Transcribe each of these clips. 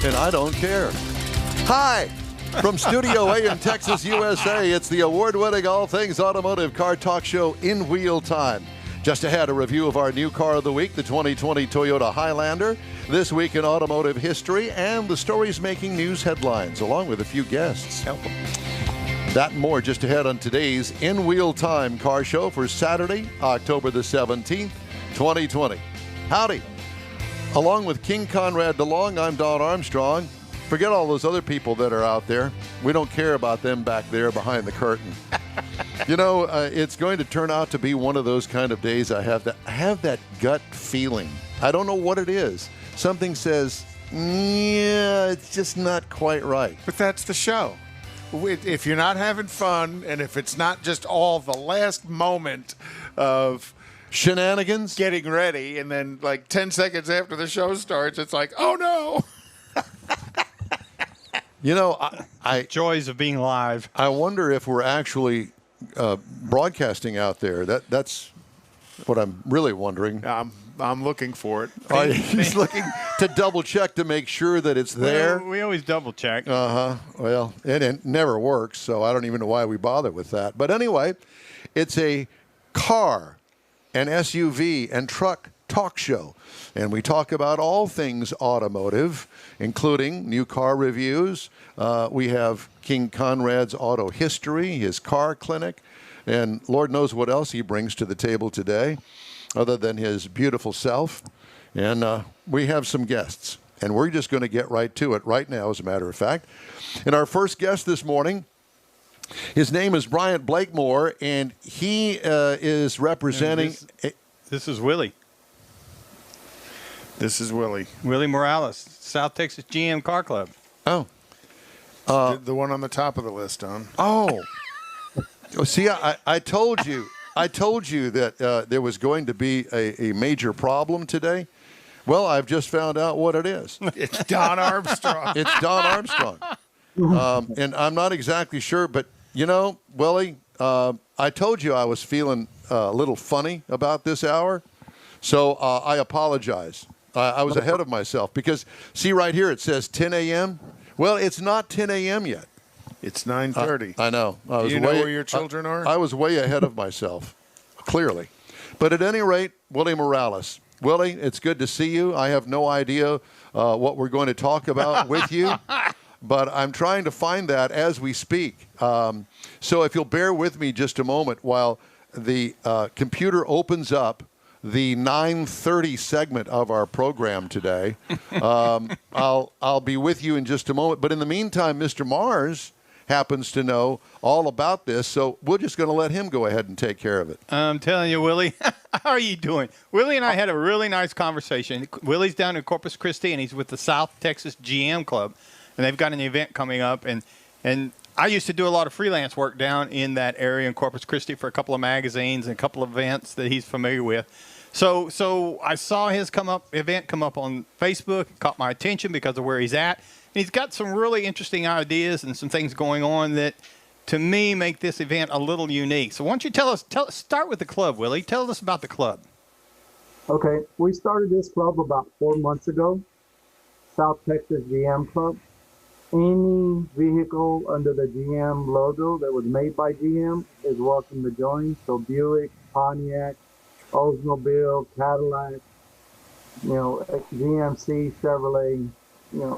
and I don't care. Hi! From Studio A in Texas, USA, it's the award-winning All Things Automotive Car Talk Show in Wheel Time. Just ahead, a review of our new car of the week, the 2020 Toyota Highlander, this week in automotive history, and the stories making news headlines, along with a few guests. That and more just ahead on today's In Wheel Time car show for Saturday, October the 17th, 2020. Howdy. Along with King Conrad DeLong, I'm Don Armstrong. Forget all those other people that are out there. We don't care about them back there behind the curtain. You know, it's going to turn out to be one of those kind of days. I have that gut feeling. I don't know what it is. Something says, yeah, it's just not quite right. But that's the show. If you're not having fun, and if it's not just all the last moment of shenanigans, getting ready, and then like 10 seconds after the show starts, it's like, oh no. You know, joys of being live. I wonder if we're actually broadcasting out there. That's what I'm really wondering. I'm looking for it. He's looking to double check to make sure that it's there. We always double check. Well, it never works, so I don't even know why we bother with that. But anyway, it's a car, an SUV, and truck talk show. And we talk about all things automotive, including new car reviews. We have King Conrad's auto history, his car clinic, and Lord knows what else he brings to the table today other than his beautiful self. And we have some guests, and we're just going to get right to it right now, as a matter of fact. And our first guest this morning, his name is Bryant Blakemore, and he is representing... This is Willie. This is Willie. Willie Morales, South Texas GM Car Club. Oh. The one on the top of the list, Don. Oh. See, I told you. I told you that there was going to be a major problem today. Well, I've just found out what it is. It's Don Armstrong. It's Don Armstrong. And I'm not exactly sure, but, you know, Willie, I told you I was feeling a little funny about this hour, so I apologize. I was ahead of myself because, see right here, it says 10 a.m. Well, it's not 10 a.m. yet. It's 9:30. I know. Do you know where your children are? I was way ahead of myself, clearly. But at any rate, Willie Morales. Willie, it's good to see you. I have no idea what we're going to talk about with you, but I'm trying to find that as we speak. So if you'll bear with me just a moment while the computer opens up the 9:30 segment of our program today. I'll be with you in just a moment. But in the meantime, Mr. Mars happens to know all about this, so we're just going to let him go ahead and take care of it. I'm telling you, Willie, how are you doing? Willie and I had a really nice conversation. Willie's down in Corpus Christi, and he's with the South Texas GM Club, and they've got an event coming up. And I used to do a lot of freelance work down in that area in Corpus Christi for a couple of magazines and a couple of events that he's familiar with. So I saw his event come up on Facebook. It caught my attention because of where he's at. And he's got some really interesting ideas and some things going on that, to me, make this event a little unique. So why don't you start with the club, Willie. Tell us about the club. Okay, we started this club about 4 months ago, South Texas GM Club. Any vehicle under the GM logo that was made by GM is welcome to join. So Buick, Pontiac, Oldsmobile, Cadillac, GMC, Chevrolet,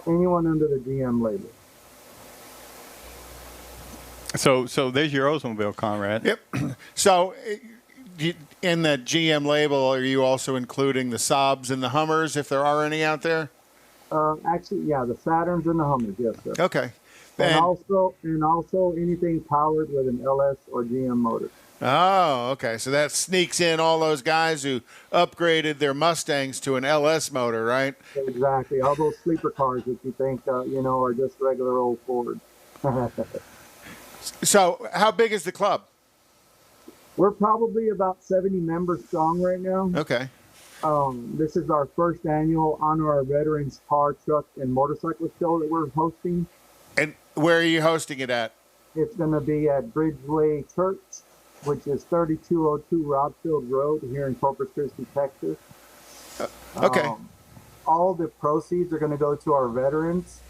anyone under the GM label. So there's your Oldsmobile, Conrad. Yep. So in the GM label, are you also including the Saabs and the Hummers, if there are any out there? Actually, yeah, the Saturns and the Hummers, yes, sir. Okay. And also anything powered with an LS or GM motor. Oh, okay. So that sneaks in all those guys who upgraded their Mustangs to an LS motor, right? Exactly. All those sleeper cars that you think, are just regular old Ford. So how big is the club? We're probably about 70 members strong right now. Okay. This is our first annual Honor Our Veterans Car, Truck, and Motorcycle Show that we're hosting. And where are you hosting it at? It's going to be at Bridgeway Church, which is 3202 Rodfield Road here in Corpus Christi, Texas. Okay. all the proceeds are going to go to our veterans.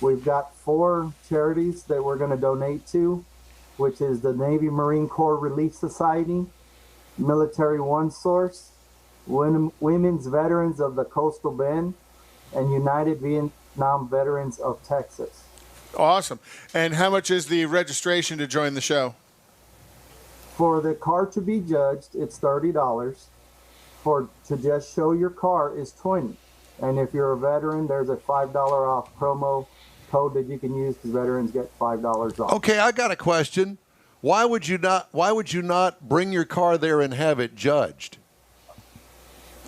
We've got 4 charities that we're going to donate to, which is the Navy Marine Corps Relief Society, Military One Source, Women's Veterans of the Coastal Bend, and United Vietnam Veterans of Texas. Awesome. And how much is the registration to join the show? For the car to be judged, it's $30. To just show your car is $20. And if you're a veteran, there's a $5 off promo code that you can use because veterans get $5 off. Okay, I got a question. Why would you not bring your car there and have it judged?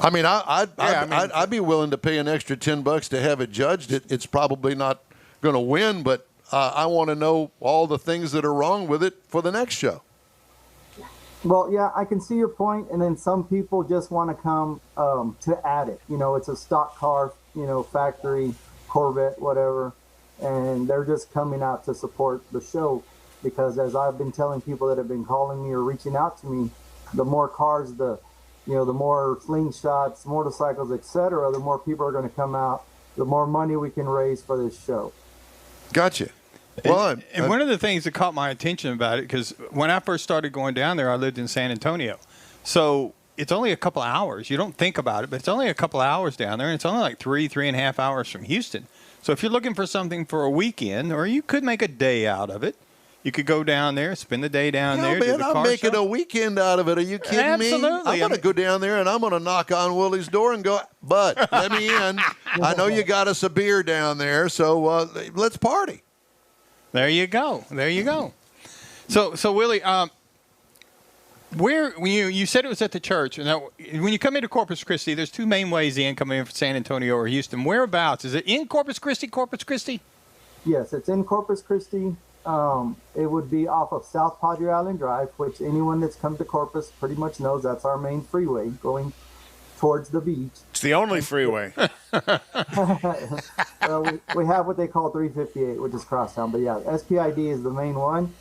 I mean, I'd be willing to pay an extra $10 to have it judged. It's probably not going to win, but I want to know all the things that are wrong with it for the next show. Well, yeah, I can see your point, and then some people just want to come to add it. You know, it's a stock car, you know, factory, Corvette, whatever, and they're just coming out to support the show because as I've been telling people that have been calling me or reaching out to me, the more cars, the more slingshots, motorcycles, etc., the more people are going to come out, the more money we can raise for this show. Gotcha. Well, and one of the things that caught my attention about it, because when I first started going down there, I lived in San Antonio. So it's only a couple of hours. You don't think about it, but it's only a couple of hours down there, and it's only like 3.5 hours from Houston. So if you're looking for something for a weekend, or you could make a day out of it, you could go down there, spend the day down there. Man, do the I'm car making show. a weekend out of it. Are you kidding Absolutely. me? I'm going to go down there and I'm going to knock on Willie's door and go, "Bud, let me in. I know you got us a beer down there, so let's party." There you go. There you go. So Willie, when you said it was at the church. Now, when you come into Corpus Christi, there's 2 main ways in coming in from San Antonio or Houston. Whereabouts? Is it in Corpus Christi? Corpus Christi? Yes, it's in Corpus Christi. It would be off of South Padre Island Drive, which anyone that's come to Corpus pretty much knows that's our main freeway going towards the beach. It's the only freeway. We have what they call 358, which is crosstown. But yeah, SPID is the main one.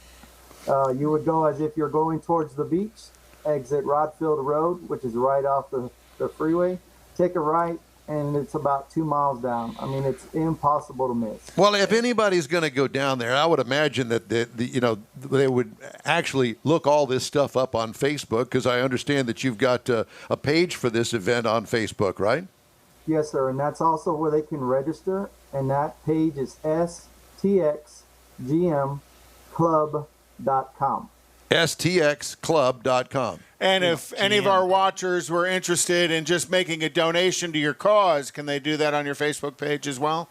You would go as if you're going towards the beach, exit Rodfield Road, which is right off the freeway, take a right, and it's about 2 miles down. I mean, it's impossible to miss. Well, if anybody's going to go down there, I would imagine that they would actually look all this stuff up on Facebook, because I understand that you've got a page for this event on Facebook, right? Yes, sir, and that's also where they can register, and that page is stxgmclub.com. stxclub.com. And if any of our watchers were interested in just making a donation to your cause, can they do that on your Facebook page as well?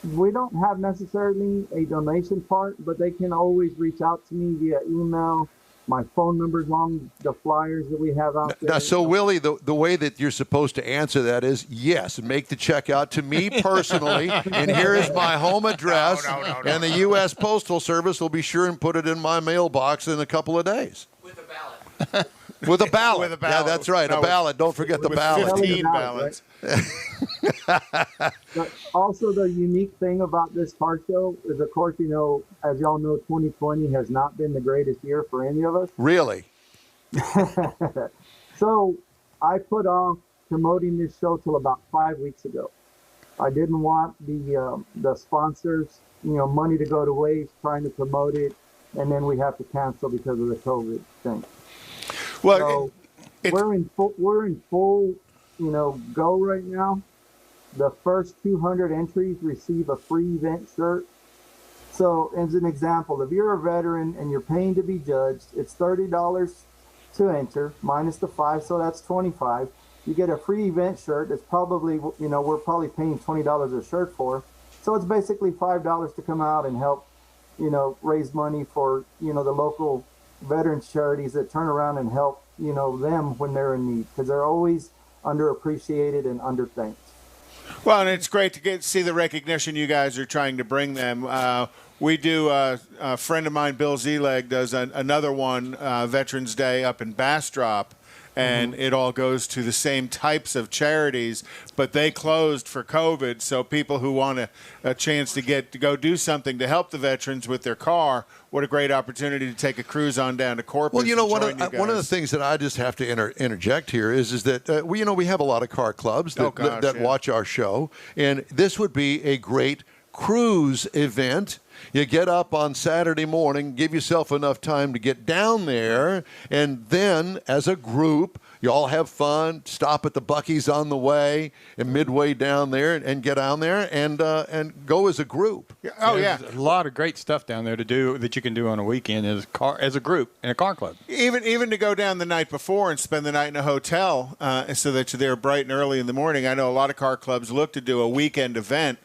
We don't have necessarily a donation part, but they can always reach out to me via email. My phone number's on the flyers that we have out there. Now, so, Willie, the way that you're supposed to answer that is, yes, make the check out to me personally, and here is my home address, and the U.S. Postal Service will be sure and put it in my mailbox in a a couple of days. With a ballot. With a ballot. With a ballot. Yeah, that's right, a ballot. Don't forget the With ballot. 15 ballots. But also, the unique thing about this car show is, of course, as y'all know, 2020 has not been the greatest year for any of us. Really? So I put off promoting this show till about 5 weeks ago. I didn't want the sponsors, money to go to waste trying to promote it, and then we have to cancel because of the COVID thing. Well, So we're in full, go right now. The first 200 entries receive a free event shirt. So, as an example, if you're a veteran and you're paying to be judged, it's $30 to enter, minus the $5, so that's $25. You get a free event shirt. It's probably, we're probably paying $20 a shirt for. So it's basically $5 to come out and help, raise money for, the local veterans charities that turn around and help, them when they're in need, because they're always underappreciated and underthanked. Well, and it's great to see the recognition you guys are trying to bring them. We do, a friend of mine, Bill Zeleg, does another one, Veterans Day up in Bastrop. and it all goes to the same types of charities, but they closed for COVID. So people who want a chance to go do something to help the veterans with their car, what a great opportunity to take a cruise on down to Corpus. Well, one and join you of the guys. things that I just have to interject here is that we have a lot of car clubs that watch our show, and this would be a great cruise event. You get up on Saturday morning, give yourself enough time to get down there, and then as a group, you all have fun, stop at the Buc-ee's on the way, and midway down there, and get down there and go as a group. There's a lot of great stuff down there to do that you can do on a weekend as a group in a car club. Even to go down the night before and spend the night in a hotel so that you're there bright and early in the morning. I know a lot of car clubs look to do a weekend event,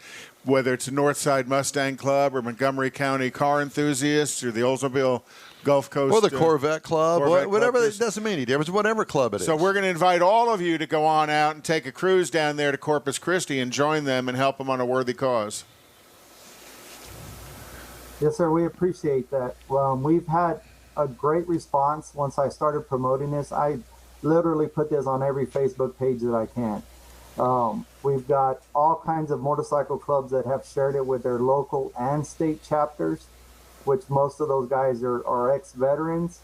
whether it's a Northside Mustang Club or Montgomery County Car Enthusiasts or the Oldsmobile Gulf Coast. Or the Corvette Club, whatever. Club. It doesn't mean any difference, whatever club it is. So we're going to invite all of you to go on out and take a cruise down there to Corpus Christi and join them and help them on a worthy cause. Yes, sir. We appreciate that. We've had a great response once I started promoting this. I literally put this on every Facebook page that I can. We've got all kinds of motorcycle clubs that have shared it with their local and state chapters, which most of those guys are ex-veterans.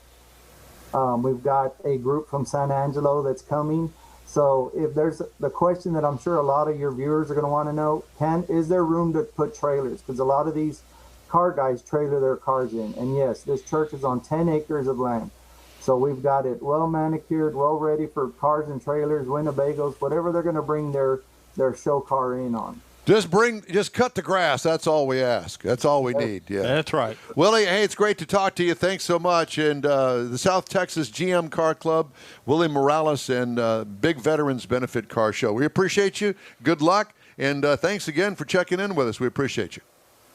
We've got a group from San Angelo that's coming. So if there's the question that I'm sure a lot of your viewers are going to want to know, is there room to put trailers? Because a lot of these car guys trailer their cars in. And yes, this church is on 10 acres of land. So we've got it well manicured, well ready for cars and trailers, Winnebagos, whatever they're going to bring their show car in on. Just cut the grass. That's all we ask. That's all we need. Yeah, That's right. Willie, hey, it's great to talk to you. Thanks so much. And the South Texas GM Car Club, Willie Morales, and Big Veterans Benefit Car Show. We appreciate you. Good luck. And thanks again for checking in with us. We appreciate you.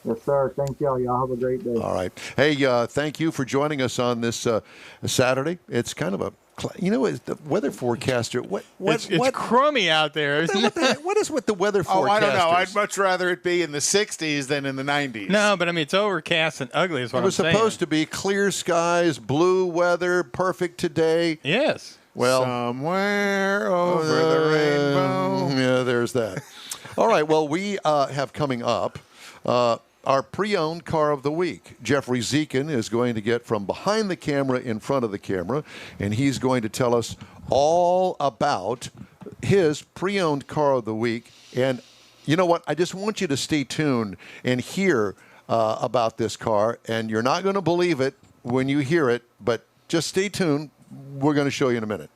Yes, sir. Thank y'all. Y'all have a great day. All right. Hey, thank you for joining us on this Saturday. It's kind of a, the weather forecaster. It's crummy out there, isn't it? What is with the weather forecasters? Oh, I don't know. I'd much rather it be in the 60s than in the 90s. No, but I mean, it's overcast and ugly is what I'm saying. It was supposed to be clear skies, blue weather, perfect today. Yes. Well, somewhere over the rainbow. Yeah, there's that. All right. Well, we have coming up our pre-owned car of the week. Jeffrey Zekin is going to get from behind the camera in front of the camera, and he's going to tell us all about his pre-owned car of the week. And you know what? I just want you to stay tuned and hear about this car, and you're not going to believe it when you hear it, but just stay tuned. We're going to show you in a minute.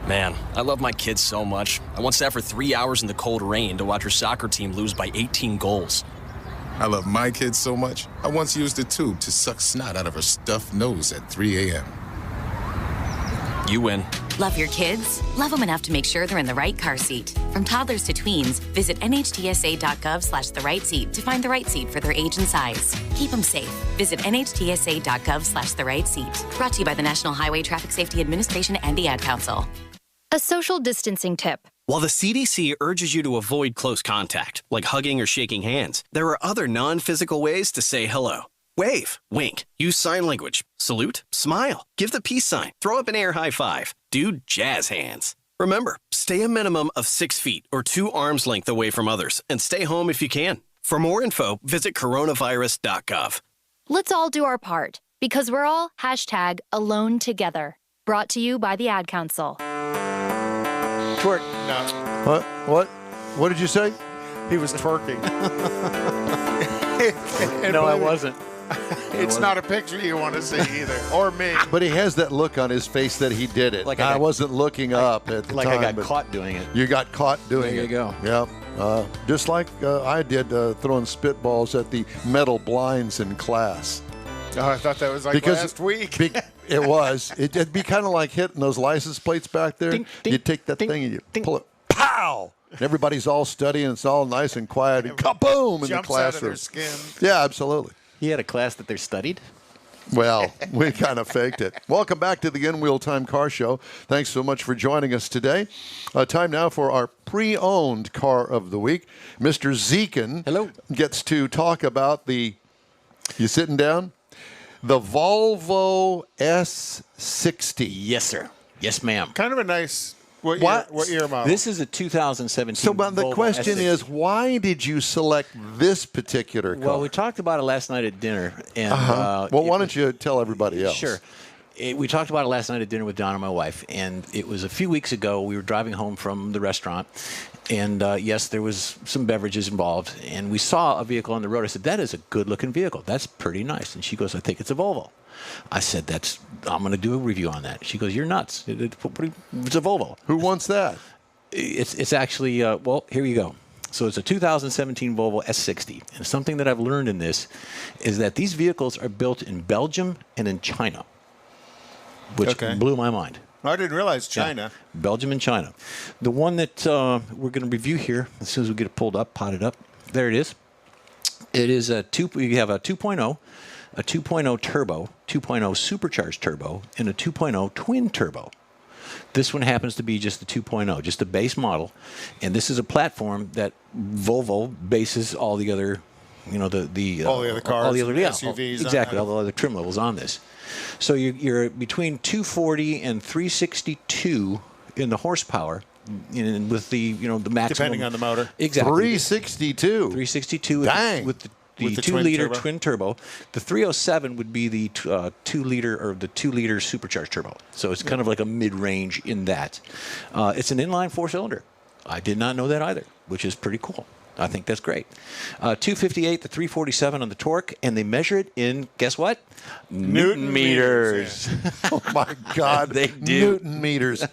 Man, I love my kids so much. I once sat for 3 hours in the cold rain to watch her soccer team lose by 18 goals. I love my kids so much, I once used a tube to suck snot out of her stuffed nose at 3 a.m. You win. Love your kids? Love them enough to make sure they're in the right car seat. From toddlers to tweens, visit nhtsa.gov/the right seat to find the right seat for their age and size. Keep them safe. Visit nhtsa.gov/the right seat. Brought to you by the National Highway Traffic Safety Administration and the Ad Council. A social distancing tip. While the CDC urges you to avoid close contact, like hugging or shaking hands, there are other non-physical ways to say hello. Wave, wink, use sign language, salute, smile, give the peace sign, throw up an air high five, do jazz hands. Remember, stay a minimum of 6 feet or 2 arms length away from others and stay home if you can. For more info, visit coronavirus.gov. Let's all do our part because we're all #alone together. Brought to you by the Ad Council. Twerk. No. What did you say? He was twerking. No, I wasn't. It's not a picture you want to see either, or me. But he has that look on his face that he did it. Like I wasn't looking up at the time. Like I got caught doing it. You got caught doing it. There you go. Yeah. Just like I did throwing spitballs at the metal blinds in class. Oh, I thought that was like last week. It was. It'd be kind of like hitting those license plates back there. Ding, ding, you take that ding, thing and you ding. pull it. Pow! And everybody's all studying. It's all nice and quiet. And kaboom in the Jumps out of classroom. their skin. Yeah, absolutely. He had a class that they studied. Well, we kind of faked it. Welcome back to the In Wheel Time Car Show. Thanks so much for joining us today. Time now for our pre-owned car of the week. Mr. Zekin gets to talk about the, you sitting down? The Volvo S60. Yes, sir. Yes, ma'am. Kind of a nice. What year model? This is a 2017. So, but the Volvo question S60. is, why did you select this particular car? Well, we talked about it last night at dinner. And, well, why don't you tell everybody else? Sure. We talked about it last night at dinner with Don and my wife, and it was a few weeks ago. We were driving home from the restaurant, and yes, there was some beverages involved, and we saw a vehicle on the road. I said, that is a good-looking vehicle. That's pretty nice. And she goes, I think it's a Volvo. I said, I'm going to do a review on that. She goes, you're nuts. It's a Volvo. Who wants that? It's actually, well, here you go. So it's a 2017 Volvo S60. And something that I've learned in this is that these vehicles are built in Belgium and in China, which blew my mind. I didn't realize China. Yeah, Belgium and China. The one that we're going to review here, as soon as we get it pulled up, potted up, there it is. It is you have a 2.0, a 2.0 turbo, 2.0 supercharged turbo, and a 2.0 twin turbo. This one happens to be just the 2.0, just the base model. And this is a platform that Volvo bases all the other, all the other cars, all the other SUVs, exactly, all the other trim levels on this. So you're between 240 and 362 in the horsepower, with the the maximum, depending on the motor. Exactly. 362. 362. Dang. With the 2-liter twin turbo. The 307 would be the 2-liter or the 2-liter supercharged turbo. So it's kind of like a mid-range in that. It's an inline 4-cylinder. I did not know that either, which is pretty cool. I think that's great. 258 to 347 on the torque, and they measure it in, guess what? Newton meters. Yeah. Oh, my God. They do. Newton meters.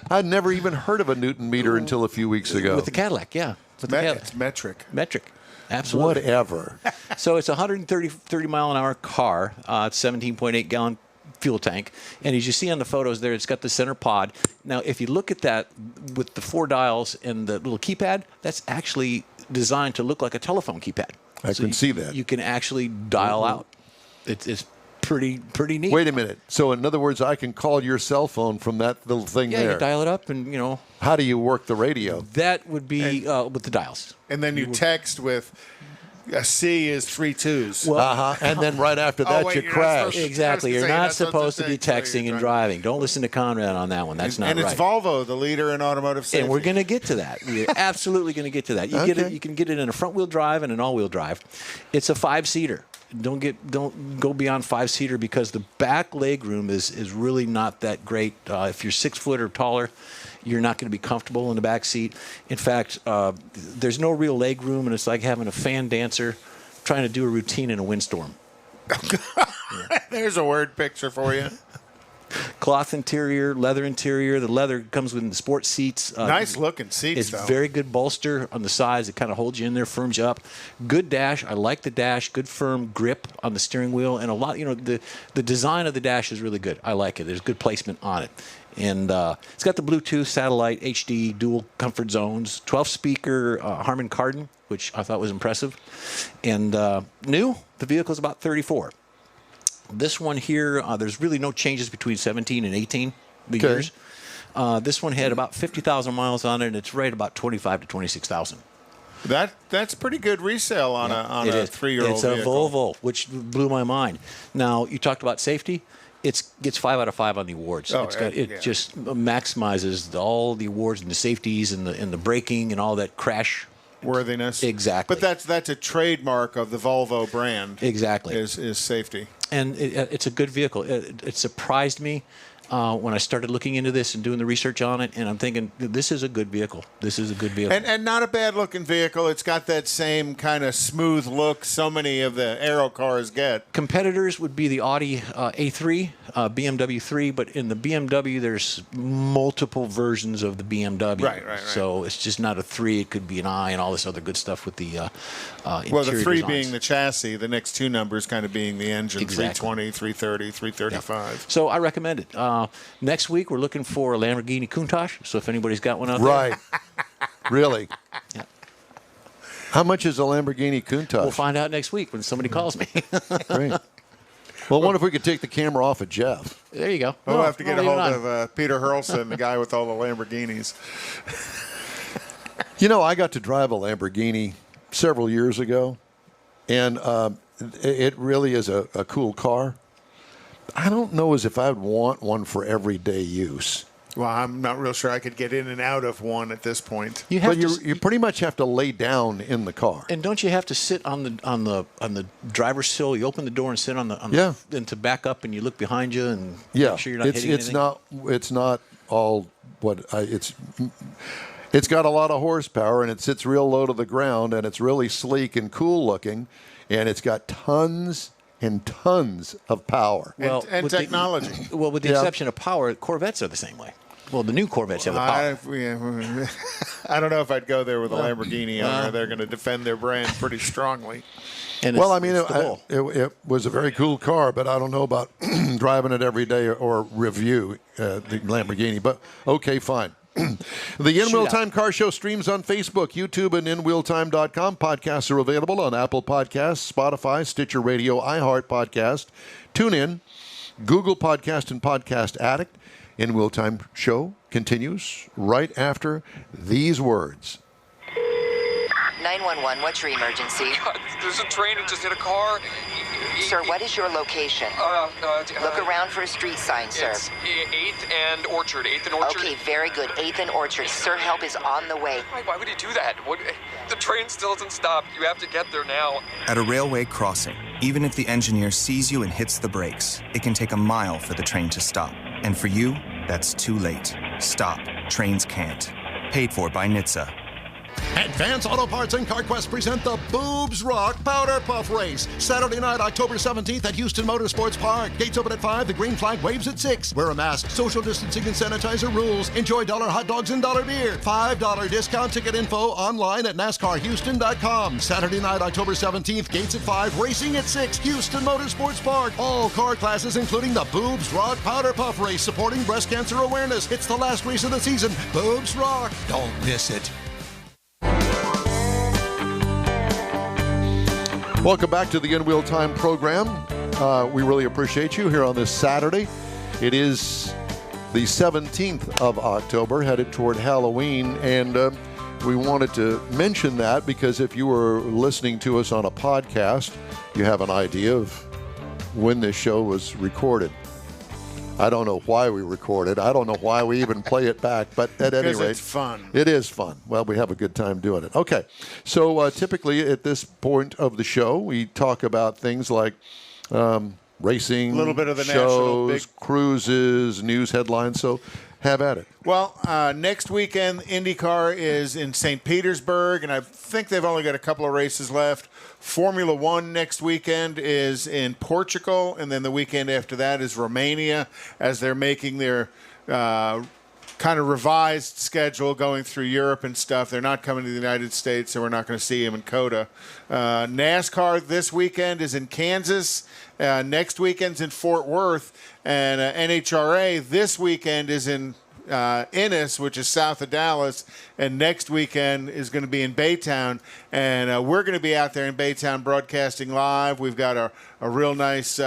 I'd never even heard of a Newton meter until a few weeks ago. With the Cadillac, yeah. It's metric. Metric. Absolutely. Whatever. So it's a 30 mile an hour car. It's 17.8 gallon fuel tank. And as you see on the photos there, it's got the center pod. Now, if you look at that with the 4 dials and the little keypad, that's actually designed to look like a telephone keypad. I can see that. You can actually dial out. It's pretty neat. Wait a minute. So, in other words, I can call your cell phone from that little thing yeah, there. you dial it up and, How do you work the radio? That would be with the dials. And then you text with a C is 3 2s. Well, And then right after that, you crash. Exactly. You're not supposed to be texting and driving. Don't listen to Conrad on that one. That's not right. And it's Volvo, the leader in automotive safety. And we're going to get to that. We're absolutely going to get to that. You can get it in a front-wheel drive and an all-wheel drive. It's a 5-seater. Don't go beyond 5-seater because the back leg room is really not that great. If you're 6 foot or taller, you're not going to be comfortable in the back seat. In fact, there's no real leg room, and it's like having a fan dancer trying to do a routine in a windstorm. There's a word picture for you. Cloth interior, leather interior. The leather comes with the sports seats. Nice looking seats, It's though. very good bolster on the sides. It kind of holds you in there, firms you up. Good dash. I like the dash. Good firm grip on the steering wheel. And a lot, the design of the dash is really good. I like it. There's good placement on it. And it's got the Bluetooth, satellite, HD, dual comfort zones, 12-speaker Harman Kardon, which I thought was impressive. And new, the vehicle's about 34. This one here, there's really no changes between 17 and 18 years. This one had about 50,000 miles on it, and it's right about 25 to 26,000. That's pretty good resale on a 3-year-old It's a vehicle. Volvo, which blew my mind. Now, you talked about safety. It gets 5 out of 5 on the awards. It just maximizes all the awards and the safeties and the braking and all that crash worthiness. Exactly. But that's a trademark of the Volvo brand. Exactly. Is safety. And it's a good vehicle. It surprised me when I started looking into this and doing the research on it, and I'm thinking, this is a good vehicle. This is a good vehicle. And not a bad-looking vehicle. It's got that same kind of smooth look so many of the Aero cars get. Competitors would be the Audi A3, BMW 3, but in the BMW, there's multiple versions of the BMW. Right. So it's just not a 3. It could be an I and all this other good stuff with the well, the 3 designs. being the chassis, the next 2 numbers kind of being the engine, Exactly. 320, 330, 335. Yeah. So I recommend it. Next week, we're looking for a Lamborghini Countach, so if anybody's got one out there. Right. Really? Yeah. How much is a Lamborghini Countach? We'll find out next week when somebody calls me. Great. Well, I wonder if we could take the camera off of Jeff. There you go. We'll have to get a leave it hold on. of Peter Hurlson, the guy with all the Lamborghinis. I got to drive a Lamborghini several years ago, and it really is a cool car. I don't know as if I'd want one for everyday use. Well, I'm not real sure I could get in and out of one at this point. You have you pretty much have to lay down in the car. And don't you have to sit on the driver's sill? You open the door and sit on the and to back up, and you look behind you and make sure you're not hitting anything. It's not all what it's got a lot of horsepower, and it sits real low to the ground, and it's really sleek and cool looking, and it's got tons and tons of power. Well, and technology. With the exception of power, Corvettes are the same way. Well, the new Corvettes have the power. I don't know if I'd go there with a Lamborghini owner. They're going to defend their brand pretty strongly. And it was a very cool car, but I don't know about driving it every day or review the Lamborghini. But okay, fine. The In Wheel Time Car Show streams on Facebook, YouTube, and InWheelTime.com. Podcasts are available on Apple Podcasts, Spotify, Stitcher Radio, iHeart Podcast, TuneIn, Google Podcast, and Podcast Addict. In Wheel Time Show continues right after these words. 911, what's your emergency? There's a train that just hit a car. Sir, what is your location? Look around for a street sign, sir. It's 8th and Orchard. 8th and Orchard. Okay, very good. 8th and Orchard. Sir, help is on the way. Why would he do that? The train still doesn't stop. You have to get there now. At a railway crossing, even if the engineer sees you and hits the brakes, it can take a mile for the train to stop. And for you, that's too late. Stop. Trains can't. Paid for by NHTSA. Advance Auto Parts and CarQuest present the Boobs Rock Powder Puff Race. Saturday night, October 17th at Houston Motorsports Park. Gates open at 5. The green flag waves at 6. Wear a mask. Social distancing and sanitizer rules. Enjoy $1 hot dogs and $1 beer. $5 discount ticket info online at NASCARHouston.com. Saturday night, October 17th. Gates at 5. Racing at 6. Houston Motorsports Park. All car classes, including the Boobs Rock Powder Puff Race, supporting breast cancer awareness. It's the last race of the season. Boobs Rock. Don't miss it. Welcome back to the In Wheel Time program. We really appreciate you here on this Saturday. It is the 17th of October, headed toward Halloween, and we wanted to mention that because if you were listening to us on a podcast, you have an idea of when this show was recorded. I don't know why we record it. I don't know why we even play it back, but at any rate, it's fun. It is fun. Well, we have a good time doing it. Okay, so typically at this point of the show, we talk about things like racing, a little bit of the shows, national cruises, news headlines. So have at it. Well, next weekend, IndyCar is in St. Petersburg, and I think they've only got a couple of races left. Formula One next weekend is in Portugal, and then the weekend after that is Romania, as they're making their kind of revised schedule going through Europe and stuff. They're not coming to the United States, so we're not going to see them in COTA. NASCAR this weekend is in Kansas. Next weekend's in Fort Worth, and NHRA this weekend is in Ennis, which is south of Dallas, and next weekend is going to be in Baytown, and we're going to be out there in Baytown broadcasting live. We've got a real nice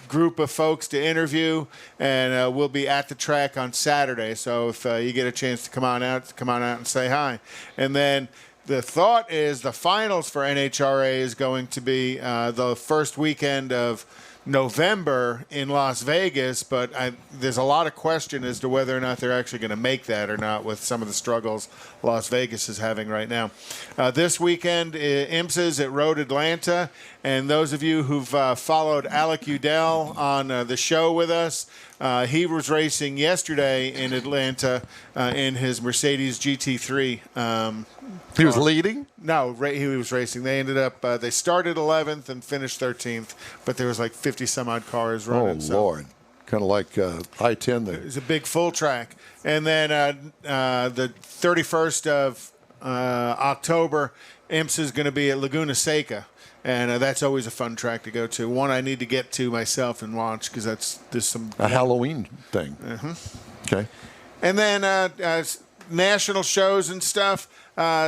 group of folks to interview, and we'll be at the track on Saturday. So if you get a chance to come on out and say hi. And then the thought is the finals for NHRA is going to be the first weekend of November in Las Vegas, but there's a lot of question as to whether or not they're actually going to make that or not with some of the struggles Las Vegas is having right now. This weekend, IMSA's at Road Atlanta, and those of you who've followed Alec Udell on the show with us, he was racing yesterday in Atlanta in his Mercedes GT3. He was leading? No, he was racing. They ended up, they started 11th and finished 13th, but there was like 50 some odd cars running. Oh, Lord. Kind of like I-10 there. It was a big full track. And then the 31st of October, IMSA is going to be at Laguna Seca. And that's always a fun track to go to. One I need to get to myself and watch because there's some... A Halloween thing. Okay. And then national shows and stuff.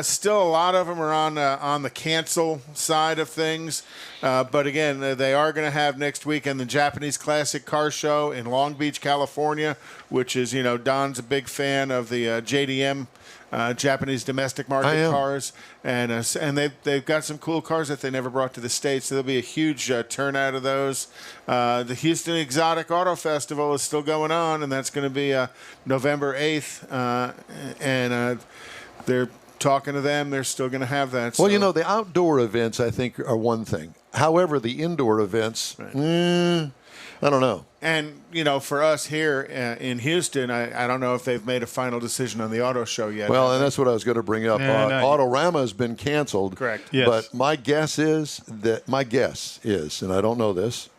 Still a lot of them are on the cancel side of things. But again, they are going to have next weekend the Japanese Classic Car Show in Long Beach, California, which is, Don's a big fan of the JDM Japanese domestic market cars, and they've got some cool cars that they never brought to the States. So there'll be a huge turnout of those. The Houston Exotic Auto Festival is still going on, and that's going to be November 8th, and they're talking to them. They're still going to have that. Well, the outdoor events, I think, are one thing. However, the indoor events, I don't know. And, for us here in Houston, I don't know if they've made a final decision on the auto show yet. Well, and that's what I was going to bring up. Autorama has been canceled. Correct. Yes. But my guess is, and I don't know this,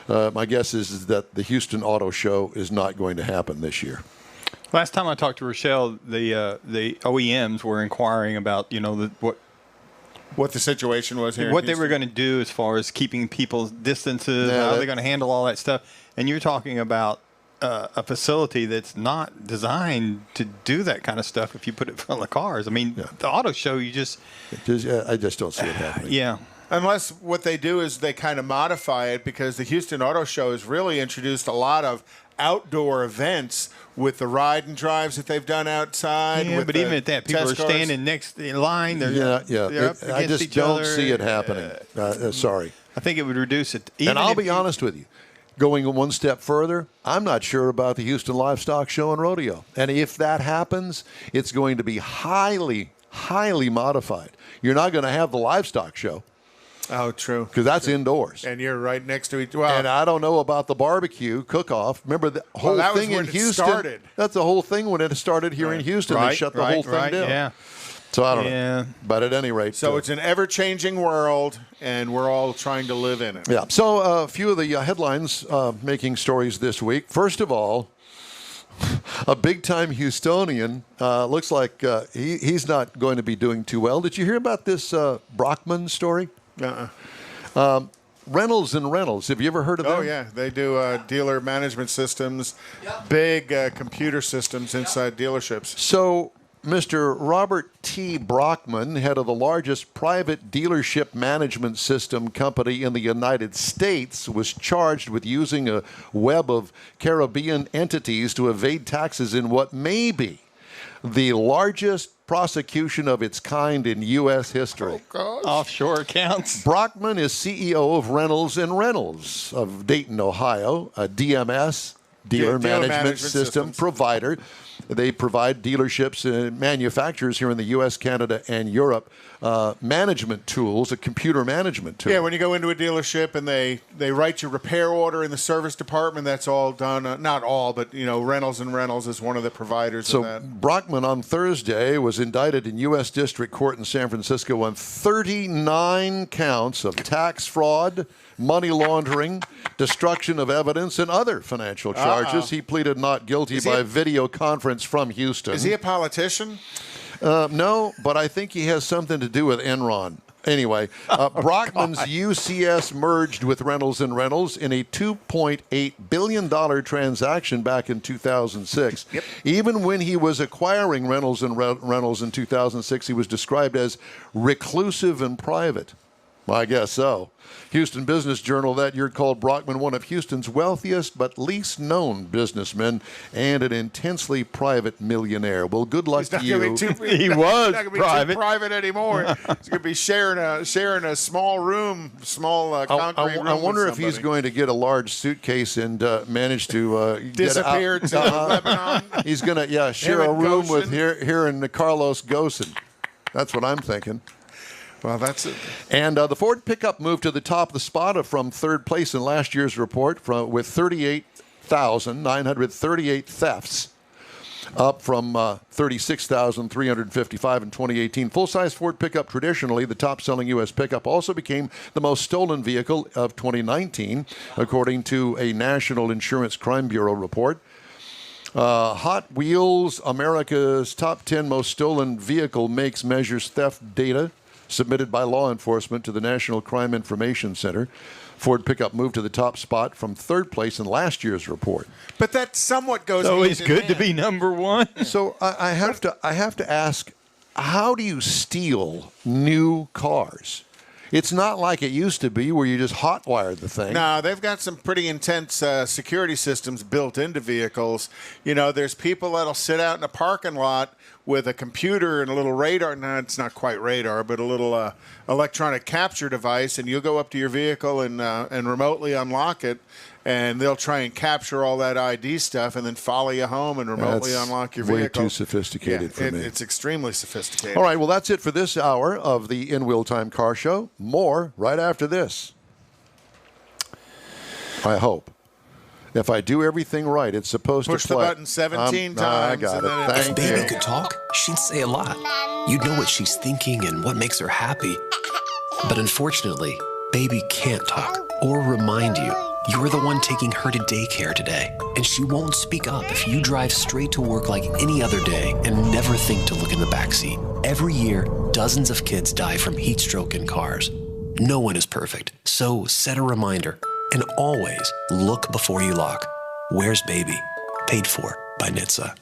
my guess is that the Houston Auto Show is not going to happen this year. Last time I talked to Rochelle, the OEMs were inquiring about, what the situation was here. What they were going to do as far as keeping people's distances, how they're going to handle all that stuff. And you're talking about a facility that's not designed to do that kind of stuff if you put it full of cars. I mean, the auto show, I just don't see it happening. Yeah. Unless what they do is they kind of modify it, because the Houston Auto Show has really introduced a lot of outdoor events with the ride and drives that they've done outside. Yeah, but even at that, people are standing next in line. They're up against I just each don't other. see it happening. Sorry. I think it would reduce it. And I'll be honest with you. Going one step further, I'm not sure about the Houston Livestock Show and Rodeo. And if that happens, it's going to be highly, highly modified. You're not going to have the livestock show. Oh, true. Because that's indoors. And you're right next to each. And I don't know about the barbecue cook-off. Remember the whole thing in Houston? Started. That's the whole thing when it started here in Houston. They shut the whole thing down. Yeah. So I don't know. But at any rate. So it's an ever-changing world, and we're all trying to live in it. Yeah. So a few of the headlines making stories this week. First of all, a big-time Houstonian looks like he's not going to be doing too well. Did you hear about this Brockman story? Reynolds and Reynolds. Have you ever heard of them? Oh, yeah. They do dealer management systems, big computer systems inside dealerships. So Mr. Robert T. Brockman, head of the largest private dealership management system company in the United States, was charged with using a web of Caribbean entities to evade taxes in what may be the largest prosecution of its kind in U.S. history. Oh, offshore accounts. Brockman is CEO of Reynolds and Reynolds of Dayton, Ohio, a DMS, dealer management system provider. They provide dealerships and manufacturers here in the U.S., Canada, and Europe management tools, a computer management tool. Yeah, when you go into a dealership and they write your repair order in the service department, that's all done. Not all, but Reynolds and Reynolds is one of the providers of that. So Brockman on Thursday was indicted in U.S. District Court in San Francisco on 39 counts of tax fraud, money laundering, destruction of evidence, and other financial charges. He pleaded not guilty by video conference from Houston. Is he a politician? No, but I think he has something to do with Enron. Anyway, Brockman's UCS merged with Reynolds and Reynolds in a $2.8 billion transaction back in 2006. Yep. Even when he was acquiring Reynolds and Reynolds in 2006, he was described as reclusive and private. I guess so. Houston Business Journal that year called Brockman one of Houston's wealthiest but least known businessmen and an intensely private millionaire. Well, good luck to you. He was not gonna be too private anymore. He's going to be sharing a small room, concrete room. I wonder if he's going to get a large suitcase and manage to disappear get out. to Lebanon. He's going to share a room with here in Carlos Gosen. That's what I'm thinking. Well, that's it. And the Ford pickup moved to the top of the spot from third place in last year's report with 38,938 thefts, up from 36,355 in 2018. Full-size Ford pickup, traditionally the top-selling U.S. pickup, also became the most stolen vehicle of 2019, according to a National Insurance Crime Bureau report. Hot Wheels, America's top 10 most stolen vehicle makes measures theft data submitted by law enforcement to the National Crime Information Center. Ford pickup moved to the top spot from third place in last year's report. But that somewhat goes. So it's good to be number one. So I have to ask, how do you steal new cars? It's not like it used to be where you just hotwired the thing. No, they've got some pretty intense security systems built into vehicles. There's people that'll sit out in a parking lot with a computer and a little radar. No, it's not quite radar, but a little electronic capture device, and you'll go up to your vehicle and remotely unlock it, and they'll try and capture all that ID stuff and then follow you home and remotely unlock your vehicle. Way too sophisticated for me. It's extremely sophisticated. All right, well, that's it for this hour of the In Wheel Time Car Show. More right after this. I hope. If I do everything right, it's supposed Push to play. Push the button 17 times. I got it. If Baby could talk, she'd say a lot. You'd know what she's thinking and what makes her happy. But unfortunately, Baby can't talk or remind you you're the one taking her to daycare today, and she won't speak up if you drive straight to work like any other day and never think to look in the backseat. Every year, dozens of kids die from heat stroke in cars. No one is perfect, so set a reminder and always look before you lock. Where's Baby? Paid for by NHTSA.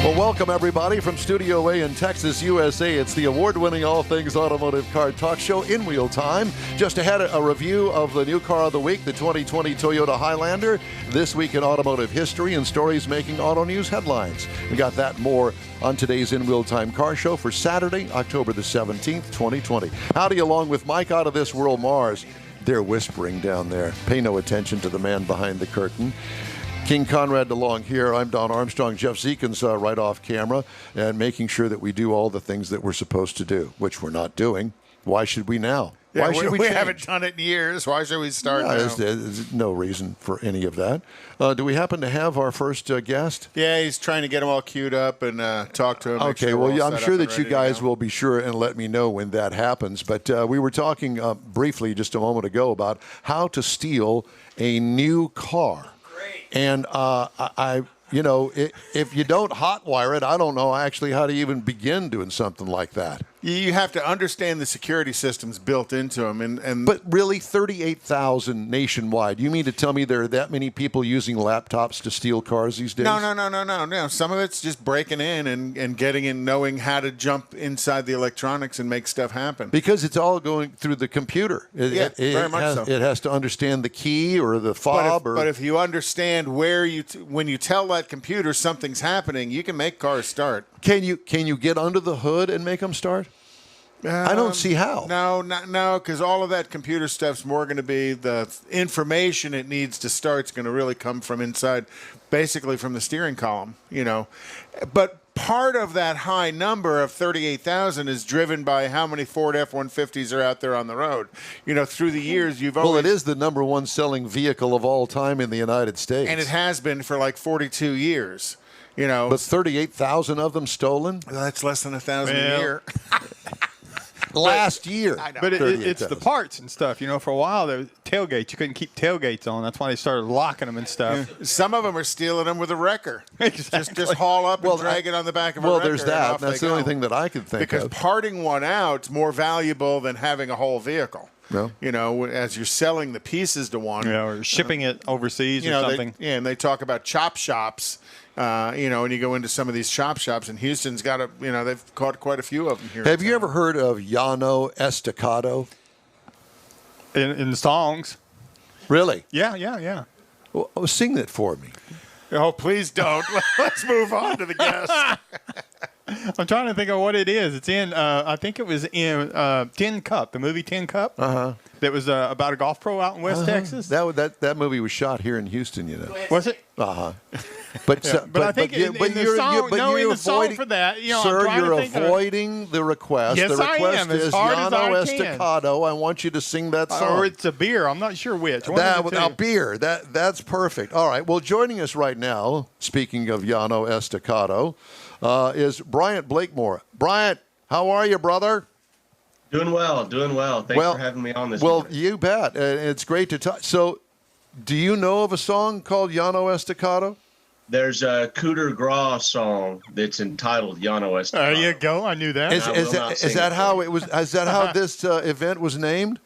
Well, welcome everybody from Studio A in Texas, USA. It's the award-winning all things automotive car talk show in Wheel Time. Just ahead, a review of the new car of the week, the 2020 Toyota Highlander. This week in automotive history and stories making auto news headlines. We got that more on today's In Wheel Time car show for Saturday, October the 17th, 2020. Howdy, along with Mike out of this world, Mars. They're whispering down there. Pay no attention to the man behind the curtain. King Conrad DeLong here. I'm Don Armstrong. Jeff Zekin's right off camera and making sure that we do all the things that we're supposed to do, which we're not doing. Why should we now? Yeah, Why should we change? haven't done it in years. Why should we start now? There's no reason for any of that. Do we happen to have our first guest? Yeah, he's trying to get them all queued up and talk to him. Okay, well, yeah, I'm sure that you guys will be sure and let me know when that happens. But we were talking briefly just a moment ago about how to steal a new car. And if you don't hotwire it, I don't know actually how to even begin doing something like that. You have to understand the security systems built into them. But really, 38,000 nationwide. You mean to tell me there are that many people using laptops to steal cars these days? No. Some of it's just breaking in and getting in, knowing how to jump inside the electronics and make stuff happen. Because it's all going through the computer. Very much so. It has to understand the key or the fob. But if you understand where when you tell that computer something's happening, you can make cars start. Can you get under the hood and make them start? I don't see how. No, because all of that computer stuff's more going to be the information it needs to start is going to really come from inside, basically from the steering column, But part of that high number of 38,000 is driven by how many Ford F-150s are out there on the road. Through the years, you've always... Well, it is the number one selling vehicle of all time in the United States. And it has been for like 42 years. But 38,000 of them stolen? Well, that's less than 1,000 a year. Last year. I know. But it's the parts and stuff. For a while, the tailgates, you couldn't keep tailgates on. That's why they started locking them and stuff. Yeah. Some of them are stealing them with a wrecker. Exactly. Just haul up and drag it on the back of a wrecker. Well, there's that. That's the only thing that I could think of. Because parting one out is more valuable than having a whole vehicle. No. As you're selling the pieces to one. Or shipping it overseas or something. And they talk about chop shops. And you go into some of these chop shops, and Houston's got they've caught quite a few of them here. Have you ever heard of Llano Estacado? In the songs. Really? Yeah. Well, sing that for me. Oh, please don't. Let's move on to the guest. I'm trying to think of what it is. It's in, I think it was in Tin Cup, the movie Tin Cup. Uh-huh. That was about a golf pro out in West Texas. That movie was shot here in Houston, Was it? Uh-huh. But I think in the song for that, sir, you're avoiding the request. Yes, the request I am. As is hard as Llano I can. Estacado. I want you to sing that song. Or it's a beer. I'm not sure which. Beer. That's perfect. All right. Well, joining us right now, speaking of Llano Estacado, is Bryant Blakemore. Bryant, how are you, brother? Doing well. Thanks for having me on this morning. You bet. It's great to talk. So, do you know of a song called Llano Estacado? There's a Cooter Graw song that's entitled Llano Estacado. There you go. I knew that. Is that how it was? Is that how this event was named?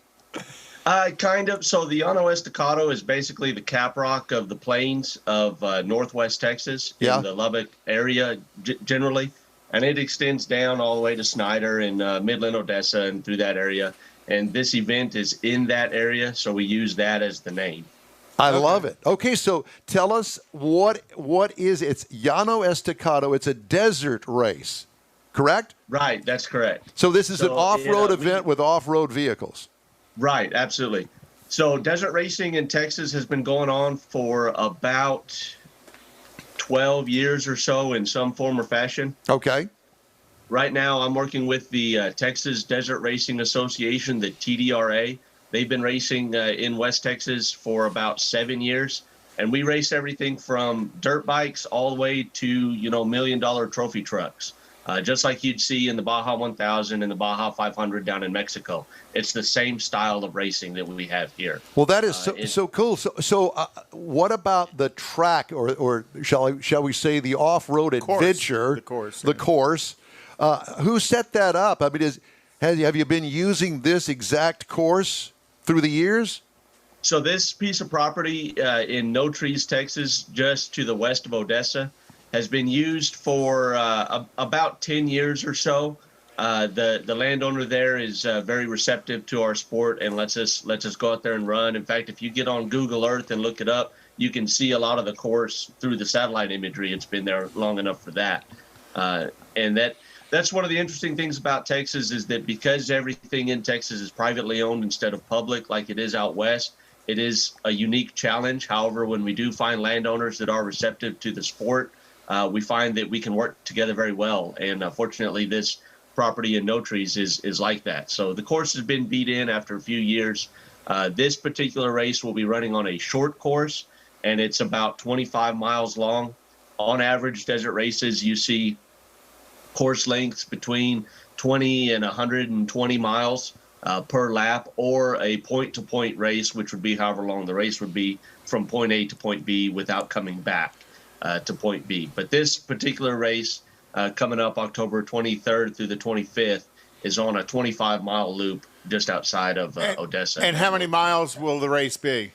Kind of. So the Llano Estacado is basically the caprock of the plains of northwest Texas in the Lubbock area generally. And it extends down all the way to Snyder and Midland, Odessa, and through that area. And this event is in that area, so we use that as the name. I love it. Okay, so tell us what is it's Llano Estacado. It's a desert race, correct? Right, that's correct. So this is an off-road event with off-road vehicles. Right, absolutely. So desert racing in Texas has been going on for about 12 years or so in some form or fashion. Okay. Right now I'm working with the Texas Desert Racing Association, the TDRA. They've been racing in West Texas for about 7 years, and we race everything from dirt bikes all the way to, $1 million trophy trucks, just like you'd see in the Baja 1000 and the Baja 500 down in Mexico. It's the same style of racing that we have here. Well, that is so cool. So what about the track, or shall we say the off-road adventure? The course. Who set that up? I mean, have you been using this exact course through the years? So this piece of property in No Trees, Texas, just to the west of Odessa, has been used for about 10 years or so. The landowner there is very receptive to our sport and lets us go out there and run. In fact, if you get on Google Earth and look it up, you can see a lot of the course through the satellite imagery. It's been there long enough for that. And that's one of the interesting things about Texas, is that because everything in Texas is privately owned instead of public like it is out west, it is a unique challenge. However, when we do find landowners that are receptive to the sport, we find that we can work together very well. And fortunately, this property in No Trees is like that. So the course has been beat in after a few years. This particular race will be running on a short course, and it's about 25 miles long. On average, desert races, you see course lengths between 20 and 120 miles per lap, or a point-to-point race, which would be however long the race would be from point A to point B without coming back to point B. But this particular race coming up October 23rd through the 25th is on a 25-mile loop just outside of Odessa. And how many miles will the race be?